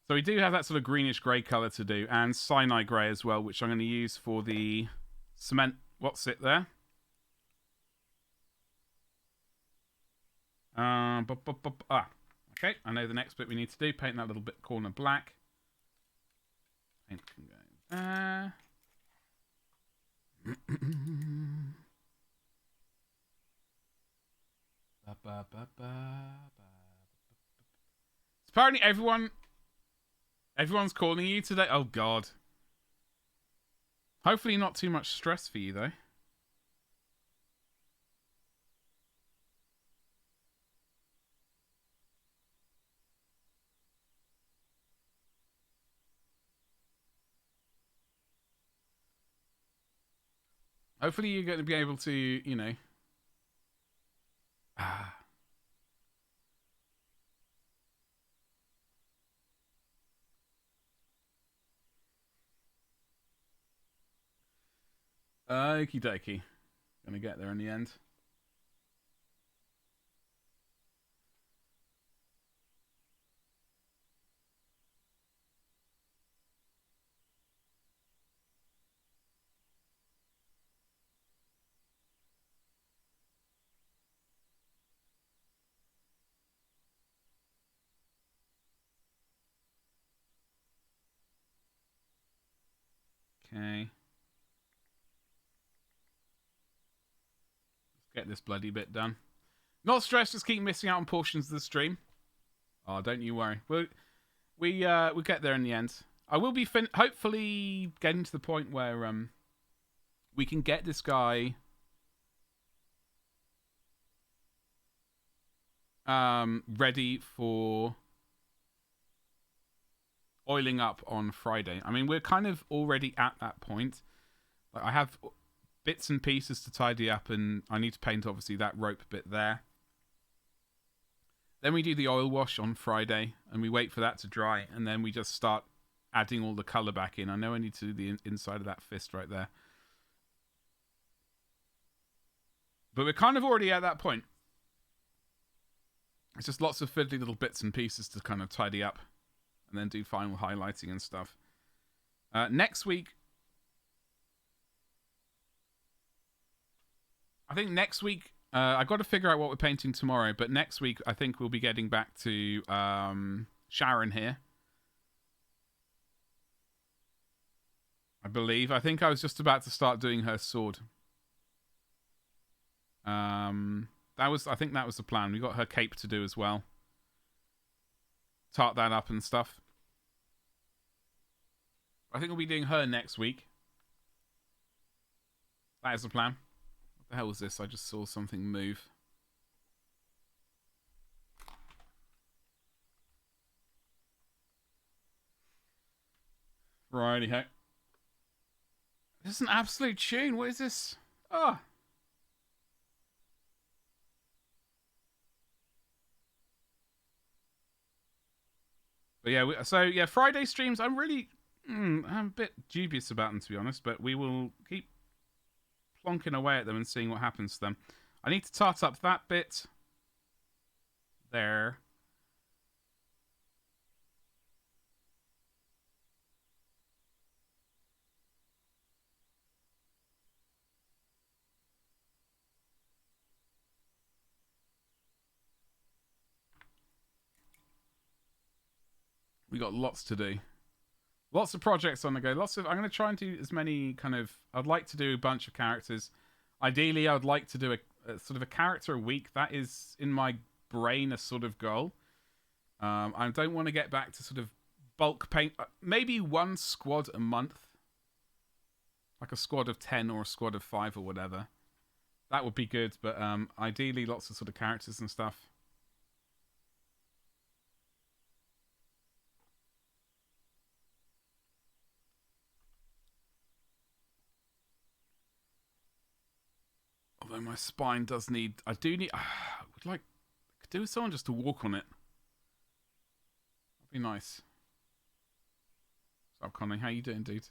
So we do have that sort of greenish grey colour to do, and cyanide grey as well, which I'm going to use for the cement. What's it there? Okay, I know the next bit we need to do. Paint that little bit corner black. Paint can go there. Apparently everyone's calling you today. Oh God. Hopefully not too much stress for you though. Hopefully you're going to be able to, you know. Okie dokie. Gonna get there in the end. Okay. Let's get this bloody bit done. Not stressed, just keep missing out on portions of the stream. Oh, don't you worry. We'll get there in the end. I will be hopefully getting to the point where we can get this guy ready for oiling up on Friday. I mean, we're kind of already at that point. Like, I have bits and pieces to tidy up, and I need to paint, obviously, that rope bit there. Then we do the oil wash on Friday, and we wait for that to dry, and then we just start adding all the colour back in. I know I need to do the inside of that fist right there. But we're kind of already at that point. It's just lots of fiddly little bits and pieces to kind of tidy up, and then do final highlighting and stuff. Next week, I think next week, I've got to figure out what we're painting tomorrow, but next week I think we'll be getting back to Sharon here. I believe. I think I was just about to start doing her sword. I think that was the plan. We got her cape to do as well. Tart that up and stuff. I think we'll be doing her next week. That is the plan. What the hell was this? I just saw something move. Righty-ho. This is an absolute tune. What is this? Oh. But yeah, Friday streams, I'm a bit dubious about them, to be honest, but we will keep plonking away at them and seeing what happens to them. I need to tart up that bit there. We got lots to do. Lots of projects on the go. I'm going to try and do as many I'd like to do a bunch of characters. Ideally, I would like to do a sort of a character a week. That is, in my brain, a sort of goal. I don't want to get back to sort of bulk paint. Maybe one squad a month. Like a squad of 10 or a squad of 5 or whatever. That would be good, but ideally lots of sort of characters and stuff. Although my spine does need... I would like... I could do with someone just to walk on it. That'd be nice. What's up, Connie? How you doing, dude?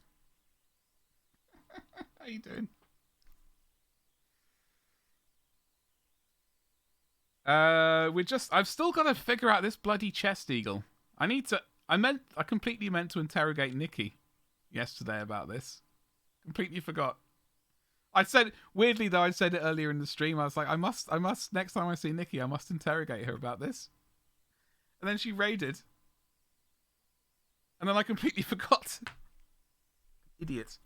How you doing? I've still got to figure out this bloody chest eagle. I completely meant to interrogate Nikki yesterday about this. Completely forgot. Weirdly though, I said it earlier in the stream. I was like, I must, next time I see Nikki, I must interrogate her about this. And then she raided. And then I completely forgot. Idiot.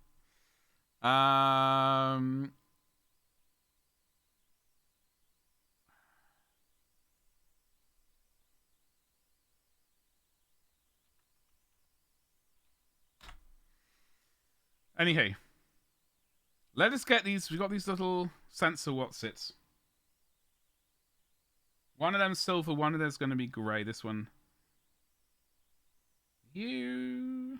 Anywho, let us get these. We've got these little sensor whatsits. One of them's silver, one of them's going to be grey. This one. You.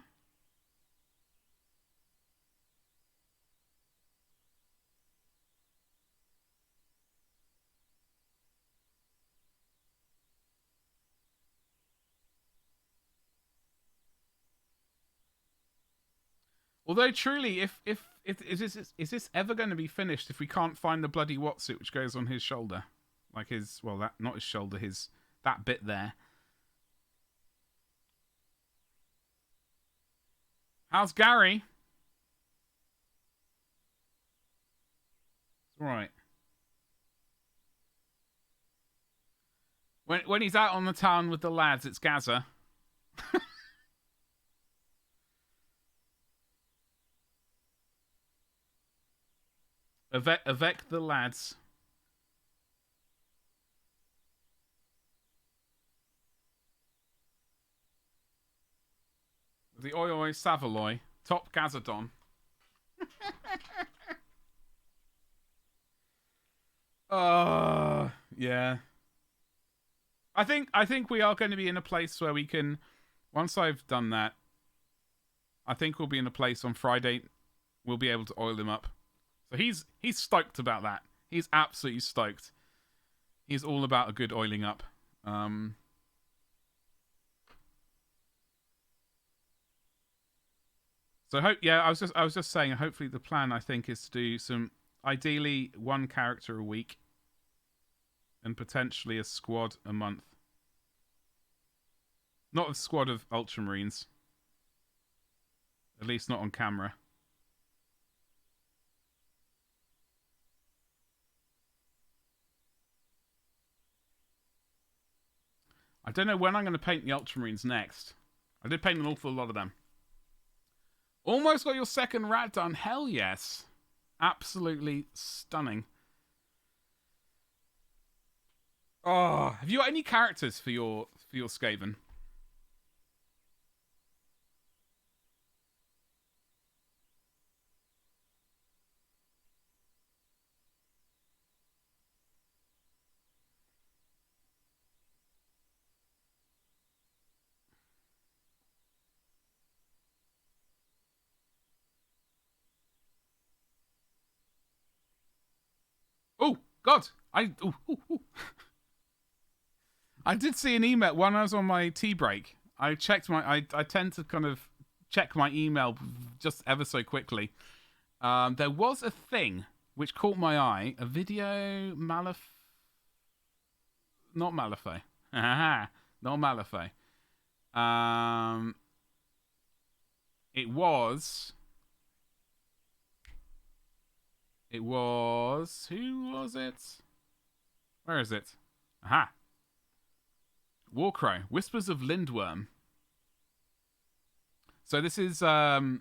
Although truly, if is this ever going to be finished if we can't find the bloody whatsuit which goes on his shoulder, like his that not his shoulder, his that bit there. How's Gary? Right. When he's out on the town with the lads, it's Gaza. Avec the lads. The Oi Oi Savaloy. Top Gazadon. Yeah. I think we are going to be in a place where we can, once I've done that, I think we'll be in a place on Friday we'll be able to oil him up. So he's stoked about that. He's absolutely stoked. He's all about a good oiling up. So I was just saying. Hopefully, the plan I think is to do some, ideally one character a week, and potentially a squad a month. Not a squad of Ultramarines. At least not on camera. I don't know when I'm going to paint the Ultramarines next. I did paint an awful lot of them. Almost got your second rat done. Hell yes. Absolutely stunning. Oh, have you got any characters for your Skaven? Oh God! I did see an email when I was on my tea break. I checked I tend to kind of check my email just ever so quickly. There was a thing which caught my eye. A video not Malifaux. Not Malifaux. It was. Who was it? Where is it? Aha. Warcrow. Whispers of Lindworm. So this is the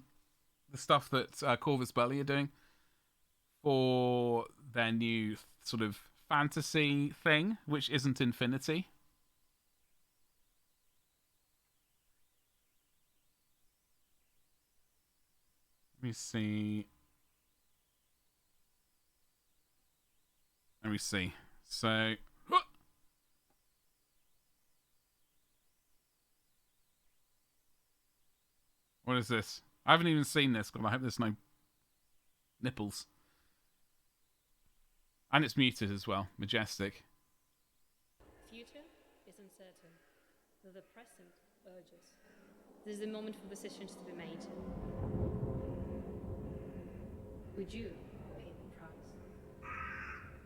stuff that Corvus Belli are doing for their new sort of fantasy thing, which isn't Infinity. Let me see. So, what is this? I haven't even seen this, but I hope there's no nipples. And it's muted as well. Majestic. Future is uncertain, though the present urges. This is the moment for decisions to be made. Would you pay the price?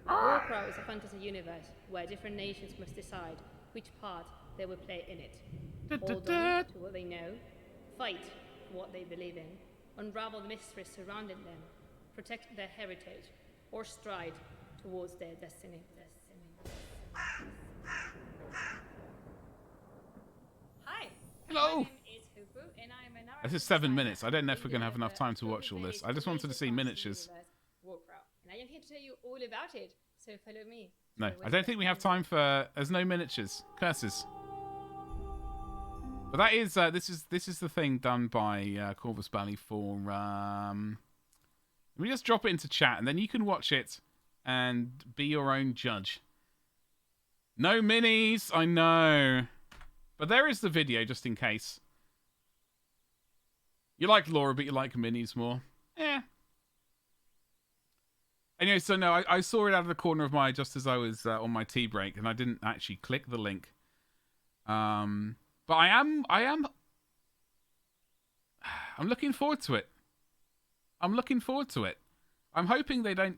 Warcraft is a fantasy universe where different nations must decide which part they will play in it. Hold on to what they know, fight for what they believe in, unravel the mysteries surrounding them, protect their heritage, or stride towards their destiny. Hi. Hello. My name is Hupu, and I am a narrative This is 7 designer minutes. I don't know if we're going to have in enough the time to watch all this. I just wanted to see miniatures. Warcraft. And I am here to tell you all about it, so follow me. No, I don't think we have time for... There's no miniatures. Curses. But that is this is the thing done by Corvus Belli for. Let me just drop it into chat, and then you can watch it and be your own judge. No minis, I know, but there is the video just in case. You like Laura, but you like minis more. Eh. Anyway, so no, I saw it out of the corner of my eye just as I was on my tea break, and I didn't actually click the link. But I'm looking forward to it. I'm looking forward to it. I'm hoping they don't.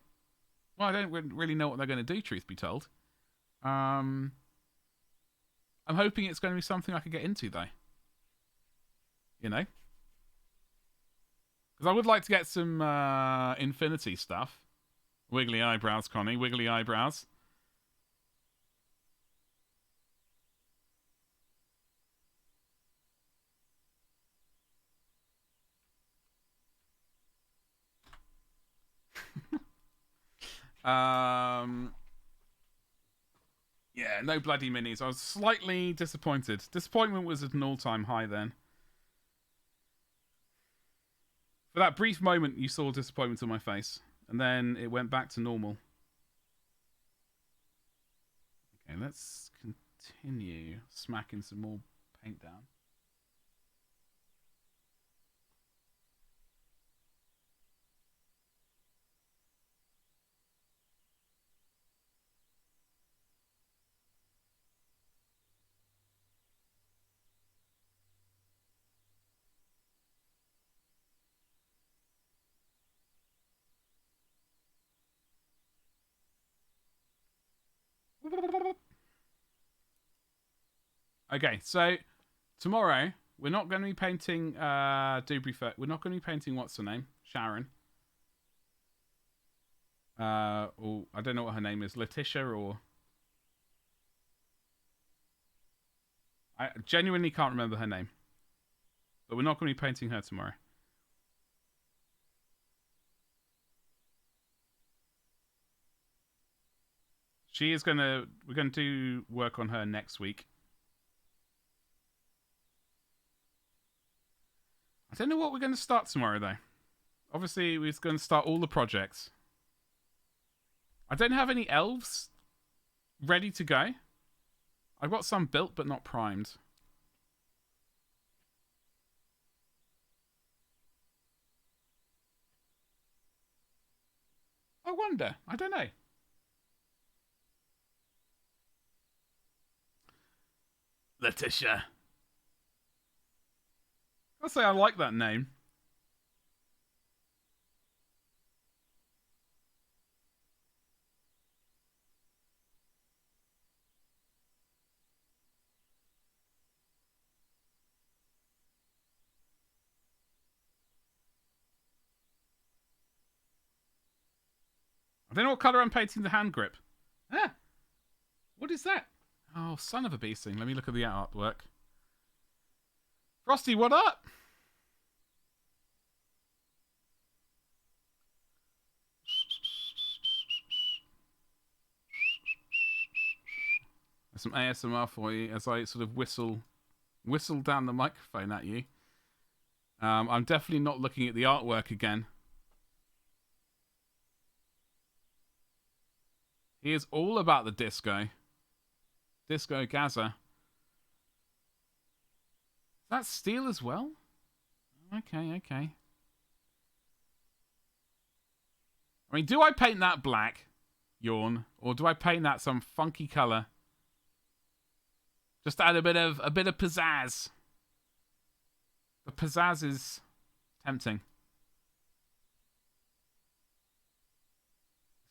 Well, I don't really know what they're going to do, truth be told. I'm hoping it's going to be something I could get into, though. You know? Because I would like to get some Infinity stuff. Wiggly eyebrows, Connie. Wiggly eyebrows. Yeah, no bloody minis. I was slightly disappointed. Disappointment was at an all-time high then. For that brief moment, you saw disappointment on my face. And then it went back to normal. Okay, let's continue smacking some more paint down. Okay, so tomorrow we're not going to be painting Dubry. We're not going to be painting what's her name, Sharon. Or I don't know what her name is, Letitia or I genuinely can't remember her name. But we're not going to be painting her tomorrow. We're going to do work on her next week. I don't know what we're going to start tomorrow, though. Obviously, we're going to start all the projects. I don't have any elves ready to go. I've got some built, but not primed. I wonder. I don't know. Letitia. I'll say I like that name. I don't know what colour I'm painting the hand grip. Ah! What is that? Oh, son of a bee thing. Let me look at the artwork. Frosty, what up? There's some ASMR for you as I sort of whistle down the microphone at you. I'm definitely not looking at the artwork again. He is all about the disco. Disco Gaza. That's steel as well? Okay, okay. I mean, do I paint that black? Yawn. Or do I paint that some funky colour? Just to add a bit of pizzazz. The pizzazz is tempting.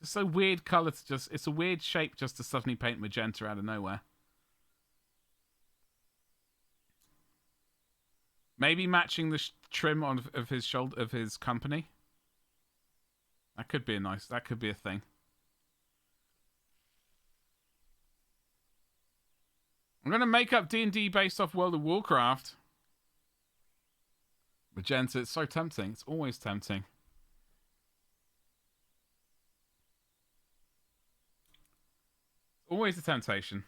It's a weird colour to just... It's a weird shape just to suddenly paint magenta out of nowhere. Maybe matching the trim of his shoulder of his company. That could be that could be a thing. I'm going to make up D&D based off World of Warcraft. Magenta, it's so tempting. It's always tempting. Always a temptation.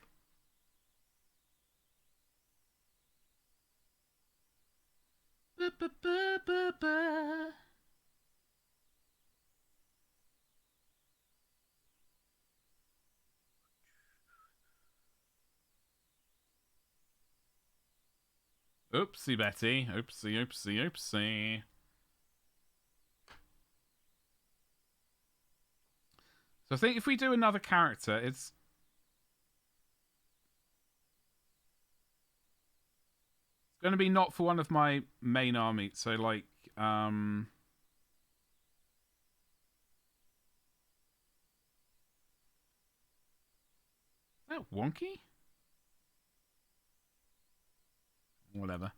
Oopsie, Betty. Oopsie, oopsie, oopsie. So I think if we do another character, it's going to be not for one of my main armies. So like, is that wonky? Whatever.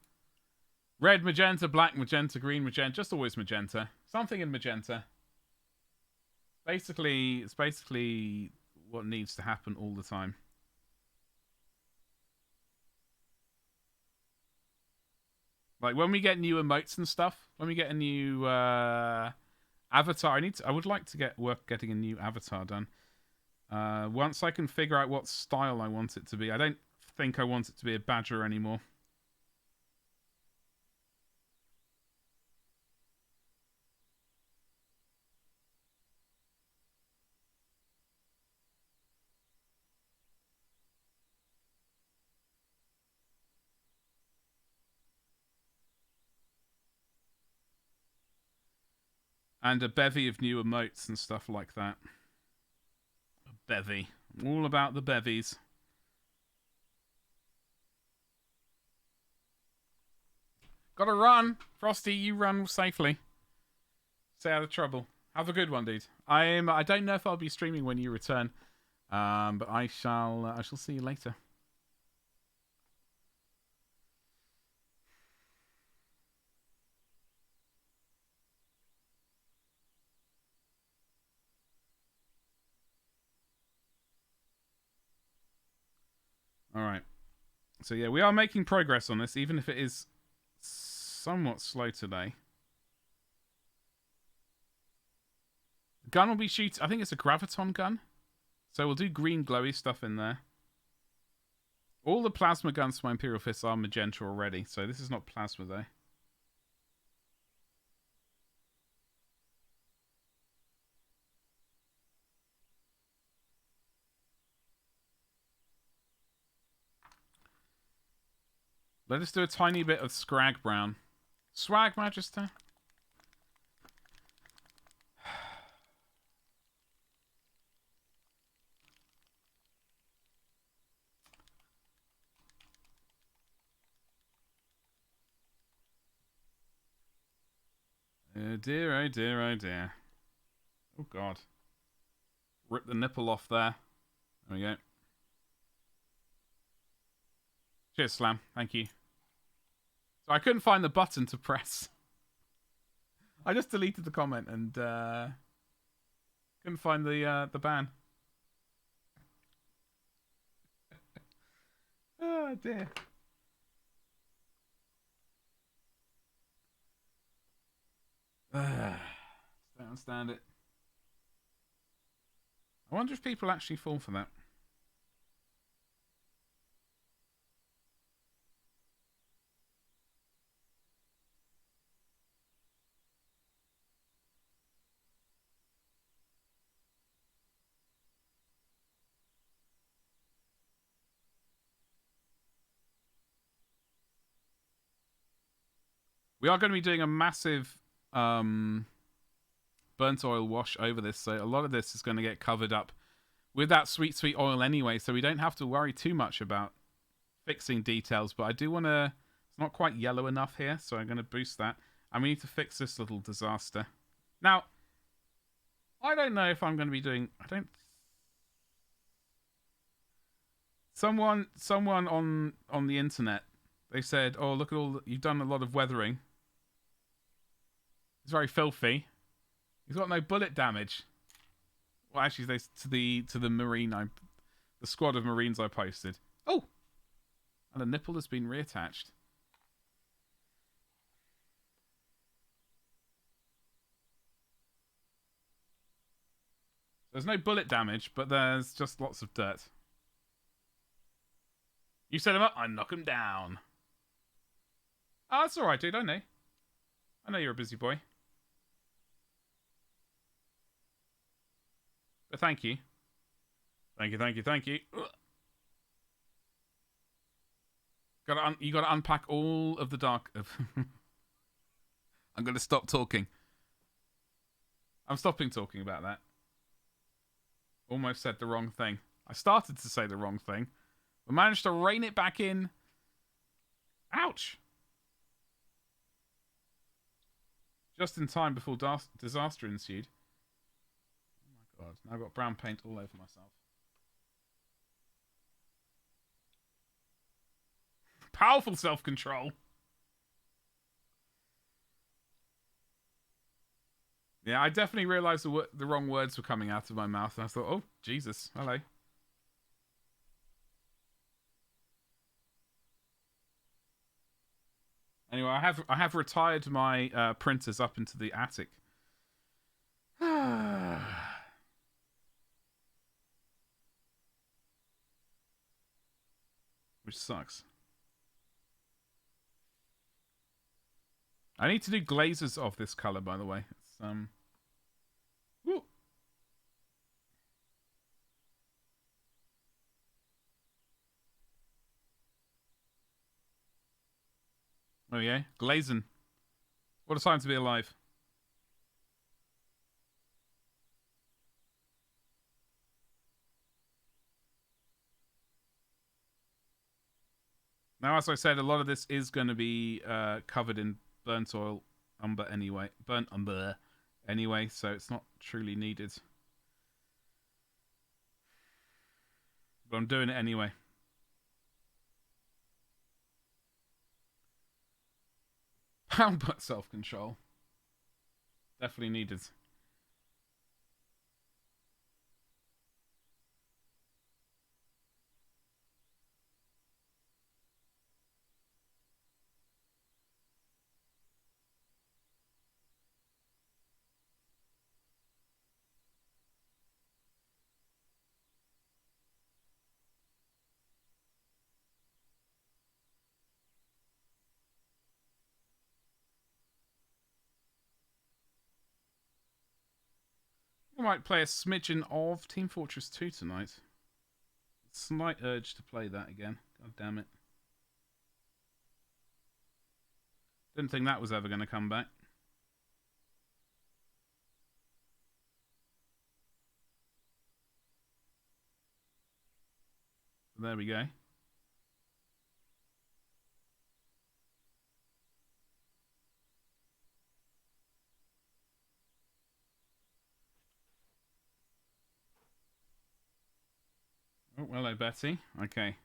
Red, magenta, black, magenta, green, magenta. Just always magenta. Something in magenta. It's basically what needs to happen all the time. Like when we get new emotes and stuff, when we get a new avatar, I would like to work getting a new avatar done. Once I can figure out what style I want it to be. I don't think I want it to be a badger anymore. And a bevy of new emotes and stuff like that. A bevy. All about the bevies. Gotta run! Frosty, you run safely. Stay out of trouble. Have a good one, dude. I don't know if I'll be streaming when you return. But I shall see you later. Alright. So yeah, we are making progress on this, even if it is somewhat slow today. The gun will be I think it's a graviton gun. So we'll do green glowy stuff in there. All the plasma guns for my Imperial Fists are magenta already, so this is not plasma though. Let us do a tiny bit of Scrag Brown. Swag, Magister. Oh dear, oh dear, oh dear. Oh god. Rip the nipple off there. There we go. Cheers, Slam. Thank you. So I couldn't find the button to press. I just deleted the comment and couldn't find the ban. Oh dear. Don't understand it. I wonder if people actually fall for that. We are going to be doing a massive burnt oil wash over this, so a lot of this is going to get covered up with that sweet, sweet oil anyway, so we don't have to worry too much about fixing details, but I do want to... It's not quite yellow enough here, so I'm going to boost that. And we need to fix this little disaster. Now, I don't know if I'm going to be doing... I don't... Someone on the internet, they said, oh, look at all... You've done a lot of weathering. It's very filthy. He's got no bullet damage. Well, actually, they to the marine the squad of marines I posted. Oh, and the nipple has been reattached. There's no bullet damage, but there's just lots of dirt. You set him up, I knock him down. Oh, that's all right, dude. I know you're a busy boy. But thank you. Thank you. Ugh. You gotta unpack all of the dark. I'm gonna stop talking. I'm stopping talking about that. Almost said the wrong thing. I started to say the wrong thing, but managed to rein it back in. Ouch! Just in time before disaster ensued. Oh my god, now I've got brown paint all over myself. Powerful self-control. Yeah, I definitely realised the wrong words were coming out of my mouth, and I thought, oh, Jesus, hello. Anyway, I have retired my printers up into the attic. Which sucks. I need to do glazes of this colour, by the way. It's woo. Oh yeah, glazing. What a time to be alive. Now, as I said, a lot of this is going to be covered in burnt oil umber anyway. Burnt umber anyway, so it's not truly needed. But I'm doing it anyway. Pound butt self-control. Definitely needed. I might play a smidgen of Team Fortress 2 tonight. Slight urge to play that again. God damn it. Didn't think that was ever going to come back. There we go. Oh, hello, Betty. Okay.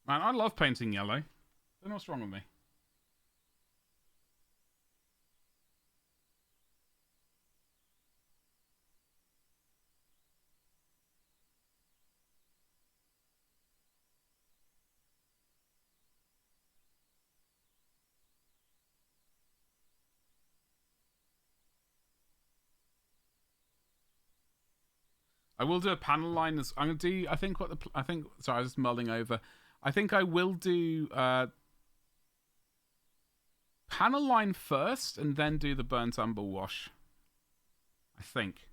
Man, I love painting yellow. Don't know what's wrong with me. I will do a panel line. I'm gonna do. I think Sorry, I was just mulling over. I think I will do panel line first, and then do the burnt umber wash. I think.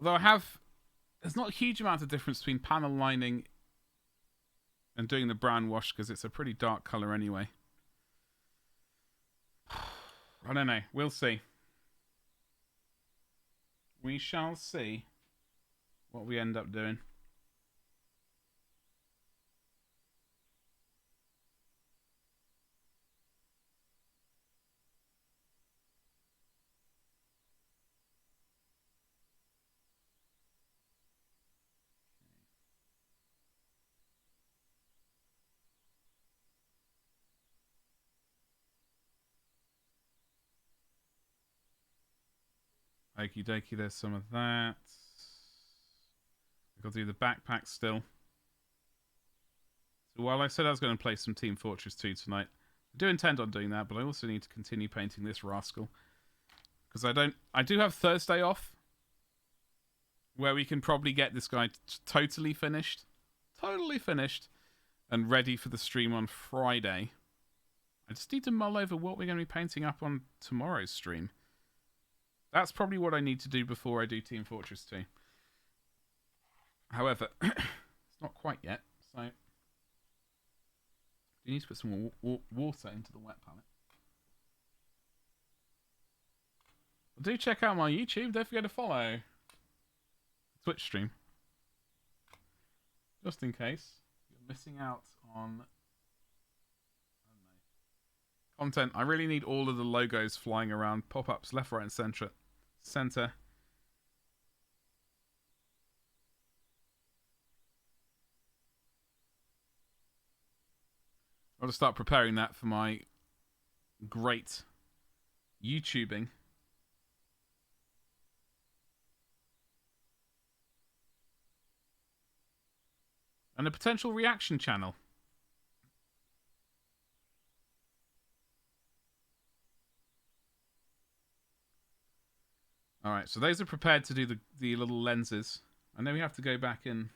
Although there's not a huge amount of difference between panel lining and doing the brown wash because it's a pretty dark color anyway. I don't know. We'll see. We shall see what we end up doing. Okie dokie, there's some of that. I'll do the backpack still. So while I said I was going to play some Team Fortress 2 tonight, I do intend on doing that, but I also need to continue painting this rascal. Because I do have Thursday off, where we can probably get this guy totally finished. Totally finished. And ready for the stream on Friday. I just need to mull over what we're going to be painting up on tomorrow's stream. That's probably what I need to do before I do Team Fortress 2. However, it's not quite yet, so you need to put some water into the wet palette. Do check out my YouTube. Don't forget to follow the Twitch stream. Just in case you're missing out on content. I really need all of the logos flying around. Pop-ups left, right, and center. I'll just start preparing that for my great YouTubing. And a potential reaction channel. Alright, so those are prepared to do the little lenses. I know we have to go back in.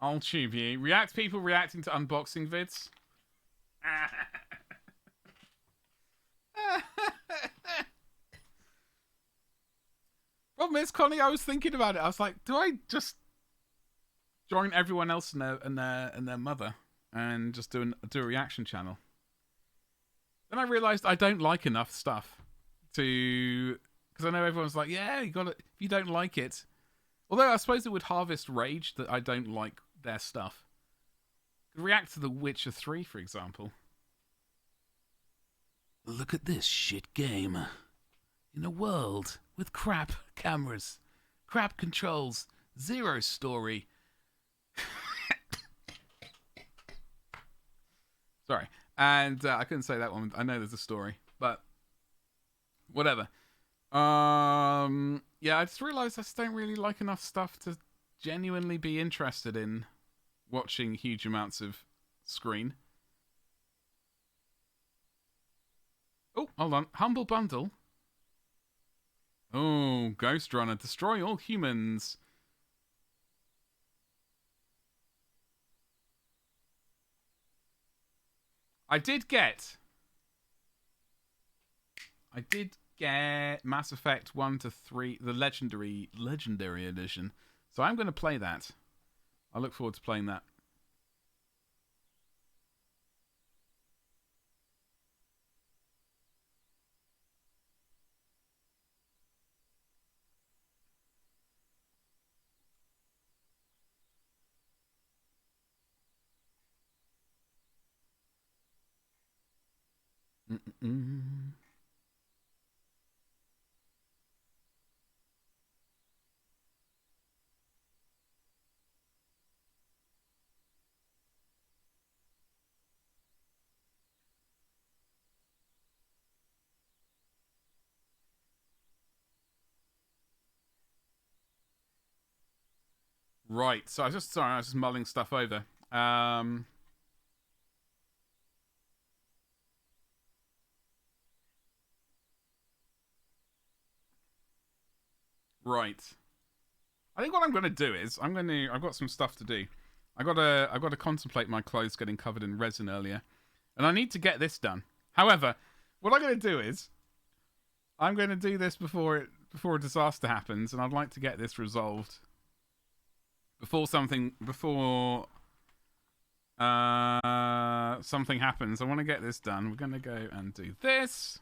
I'll tube you. React people reacting to unboxing vids. Problem is, Connie, I was thinking about it. I was like, do I just join everyone else and their mother and just do a reaction channel? Then I realised I don't like enough stuff to, because I know everyone's like, yeah, you got it. If you don't like it, although I suppose it would harvest rage that I don't like their stuff. React to The Witcher 3, for example. Look at this shit game. In a world with crap cameras, crap controls, zero story. Sorry. And I couldn't say that one. I know there's a story, but whatever. Yeah, I just realised I just don't really like enough stuff to genuinely be interested in watching huge amounts of screen. Oh, hold on. Humble Bundle. Oh, Ghost Runner. Destroy all humans. I did get Mass Effect 1 to 3, the legendary edition. So I'm going to play that. I look forward to playing that. Right, so I was just mulling stuff over. Right. I think what I'm going to do is I've got some stuff to do. I've got to contemplate my clothes getting covered in resin earlier, and I need to get this done. However, what I'm going to do is I'm going to do this before a disaster happens, and I'd like to get this resolved before something happens. I want to get this done. We're going to go and do this.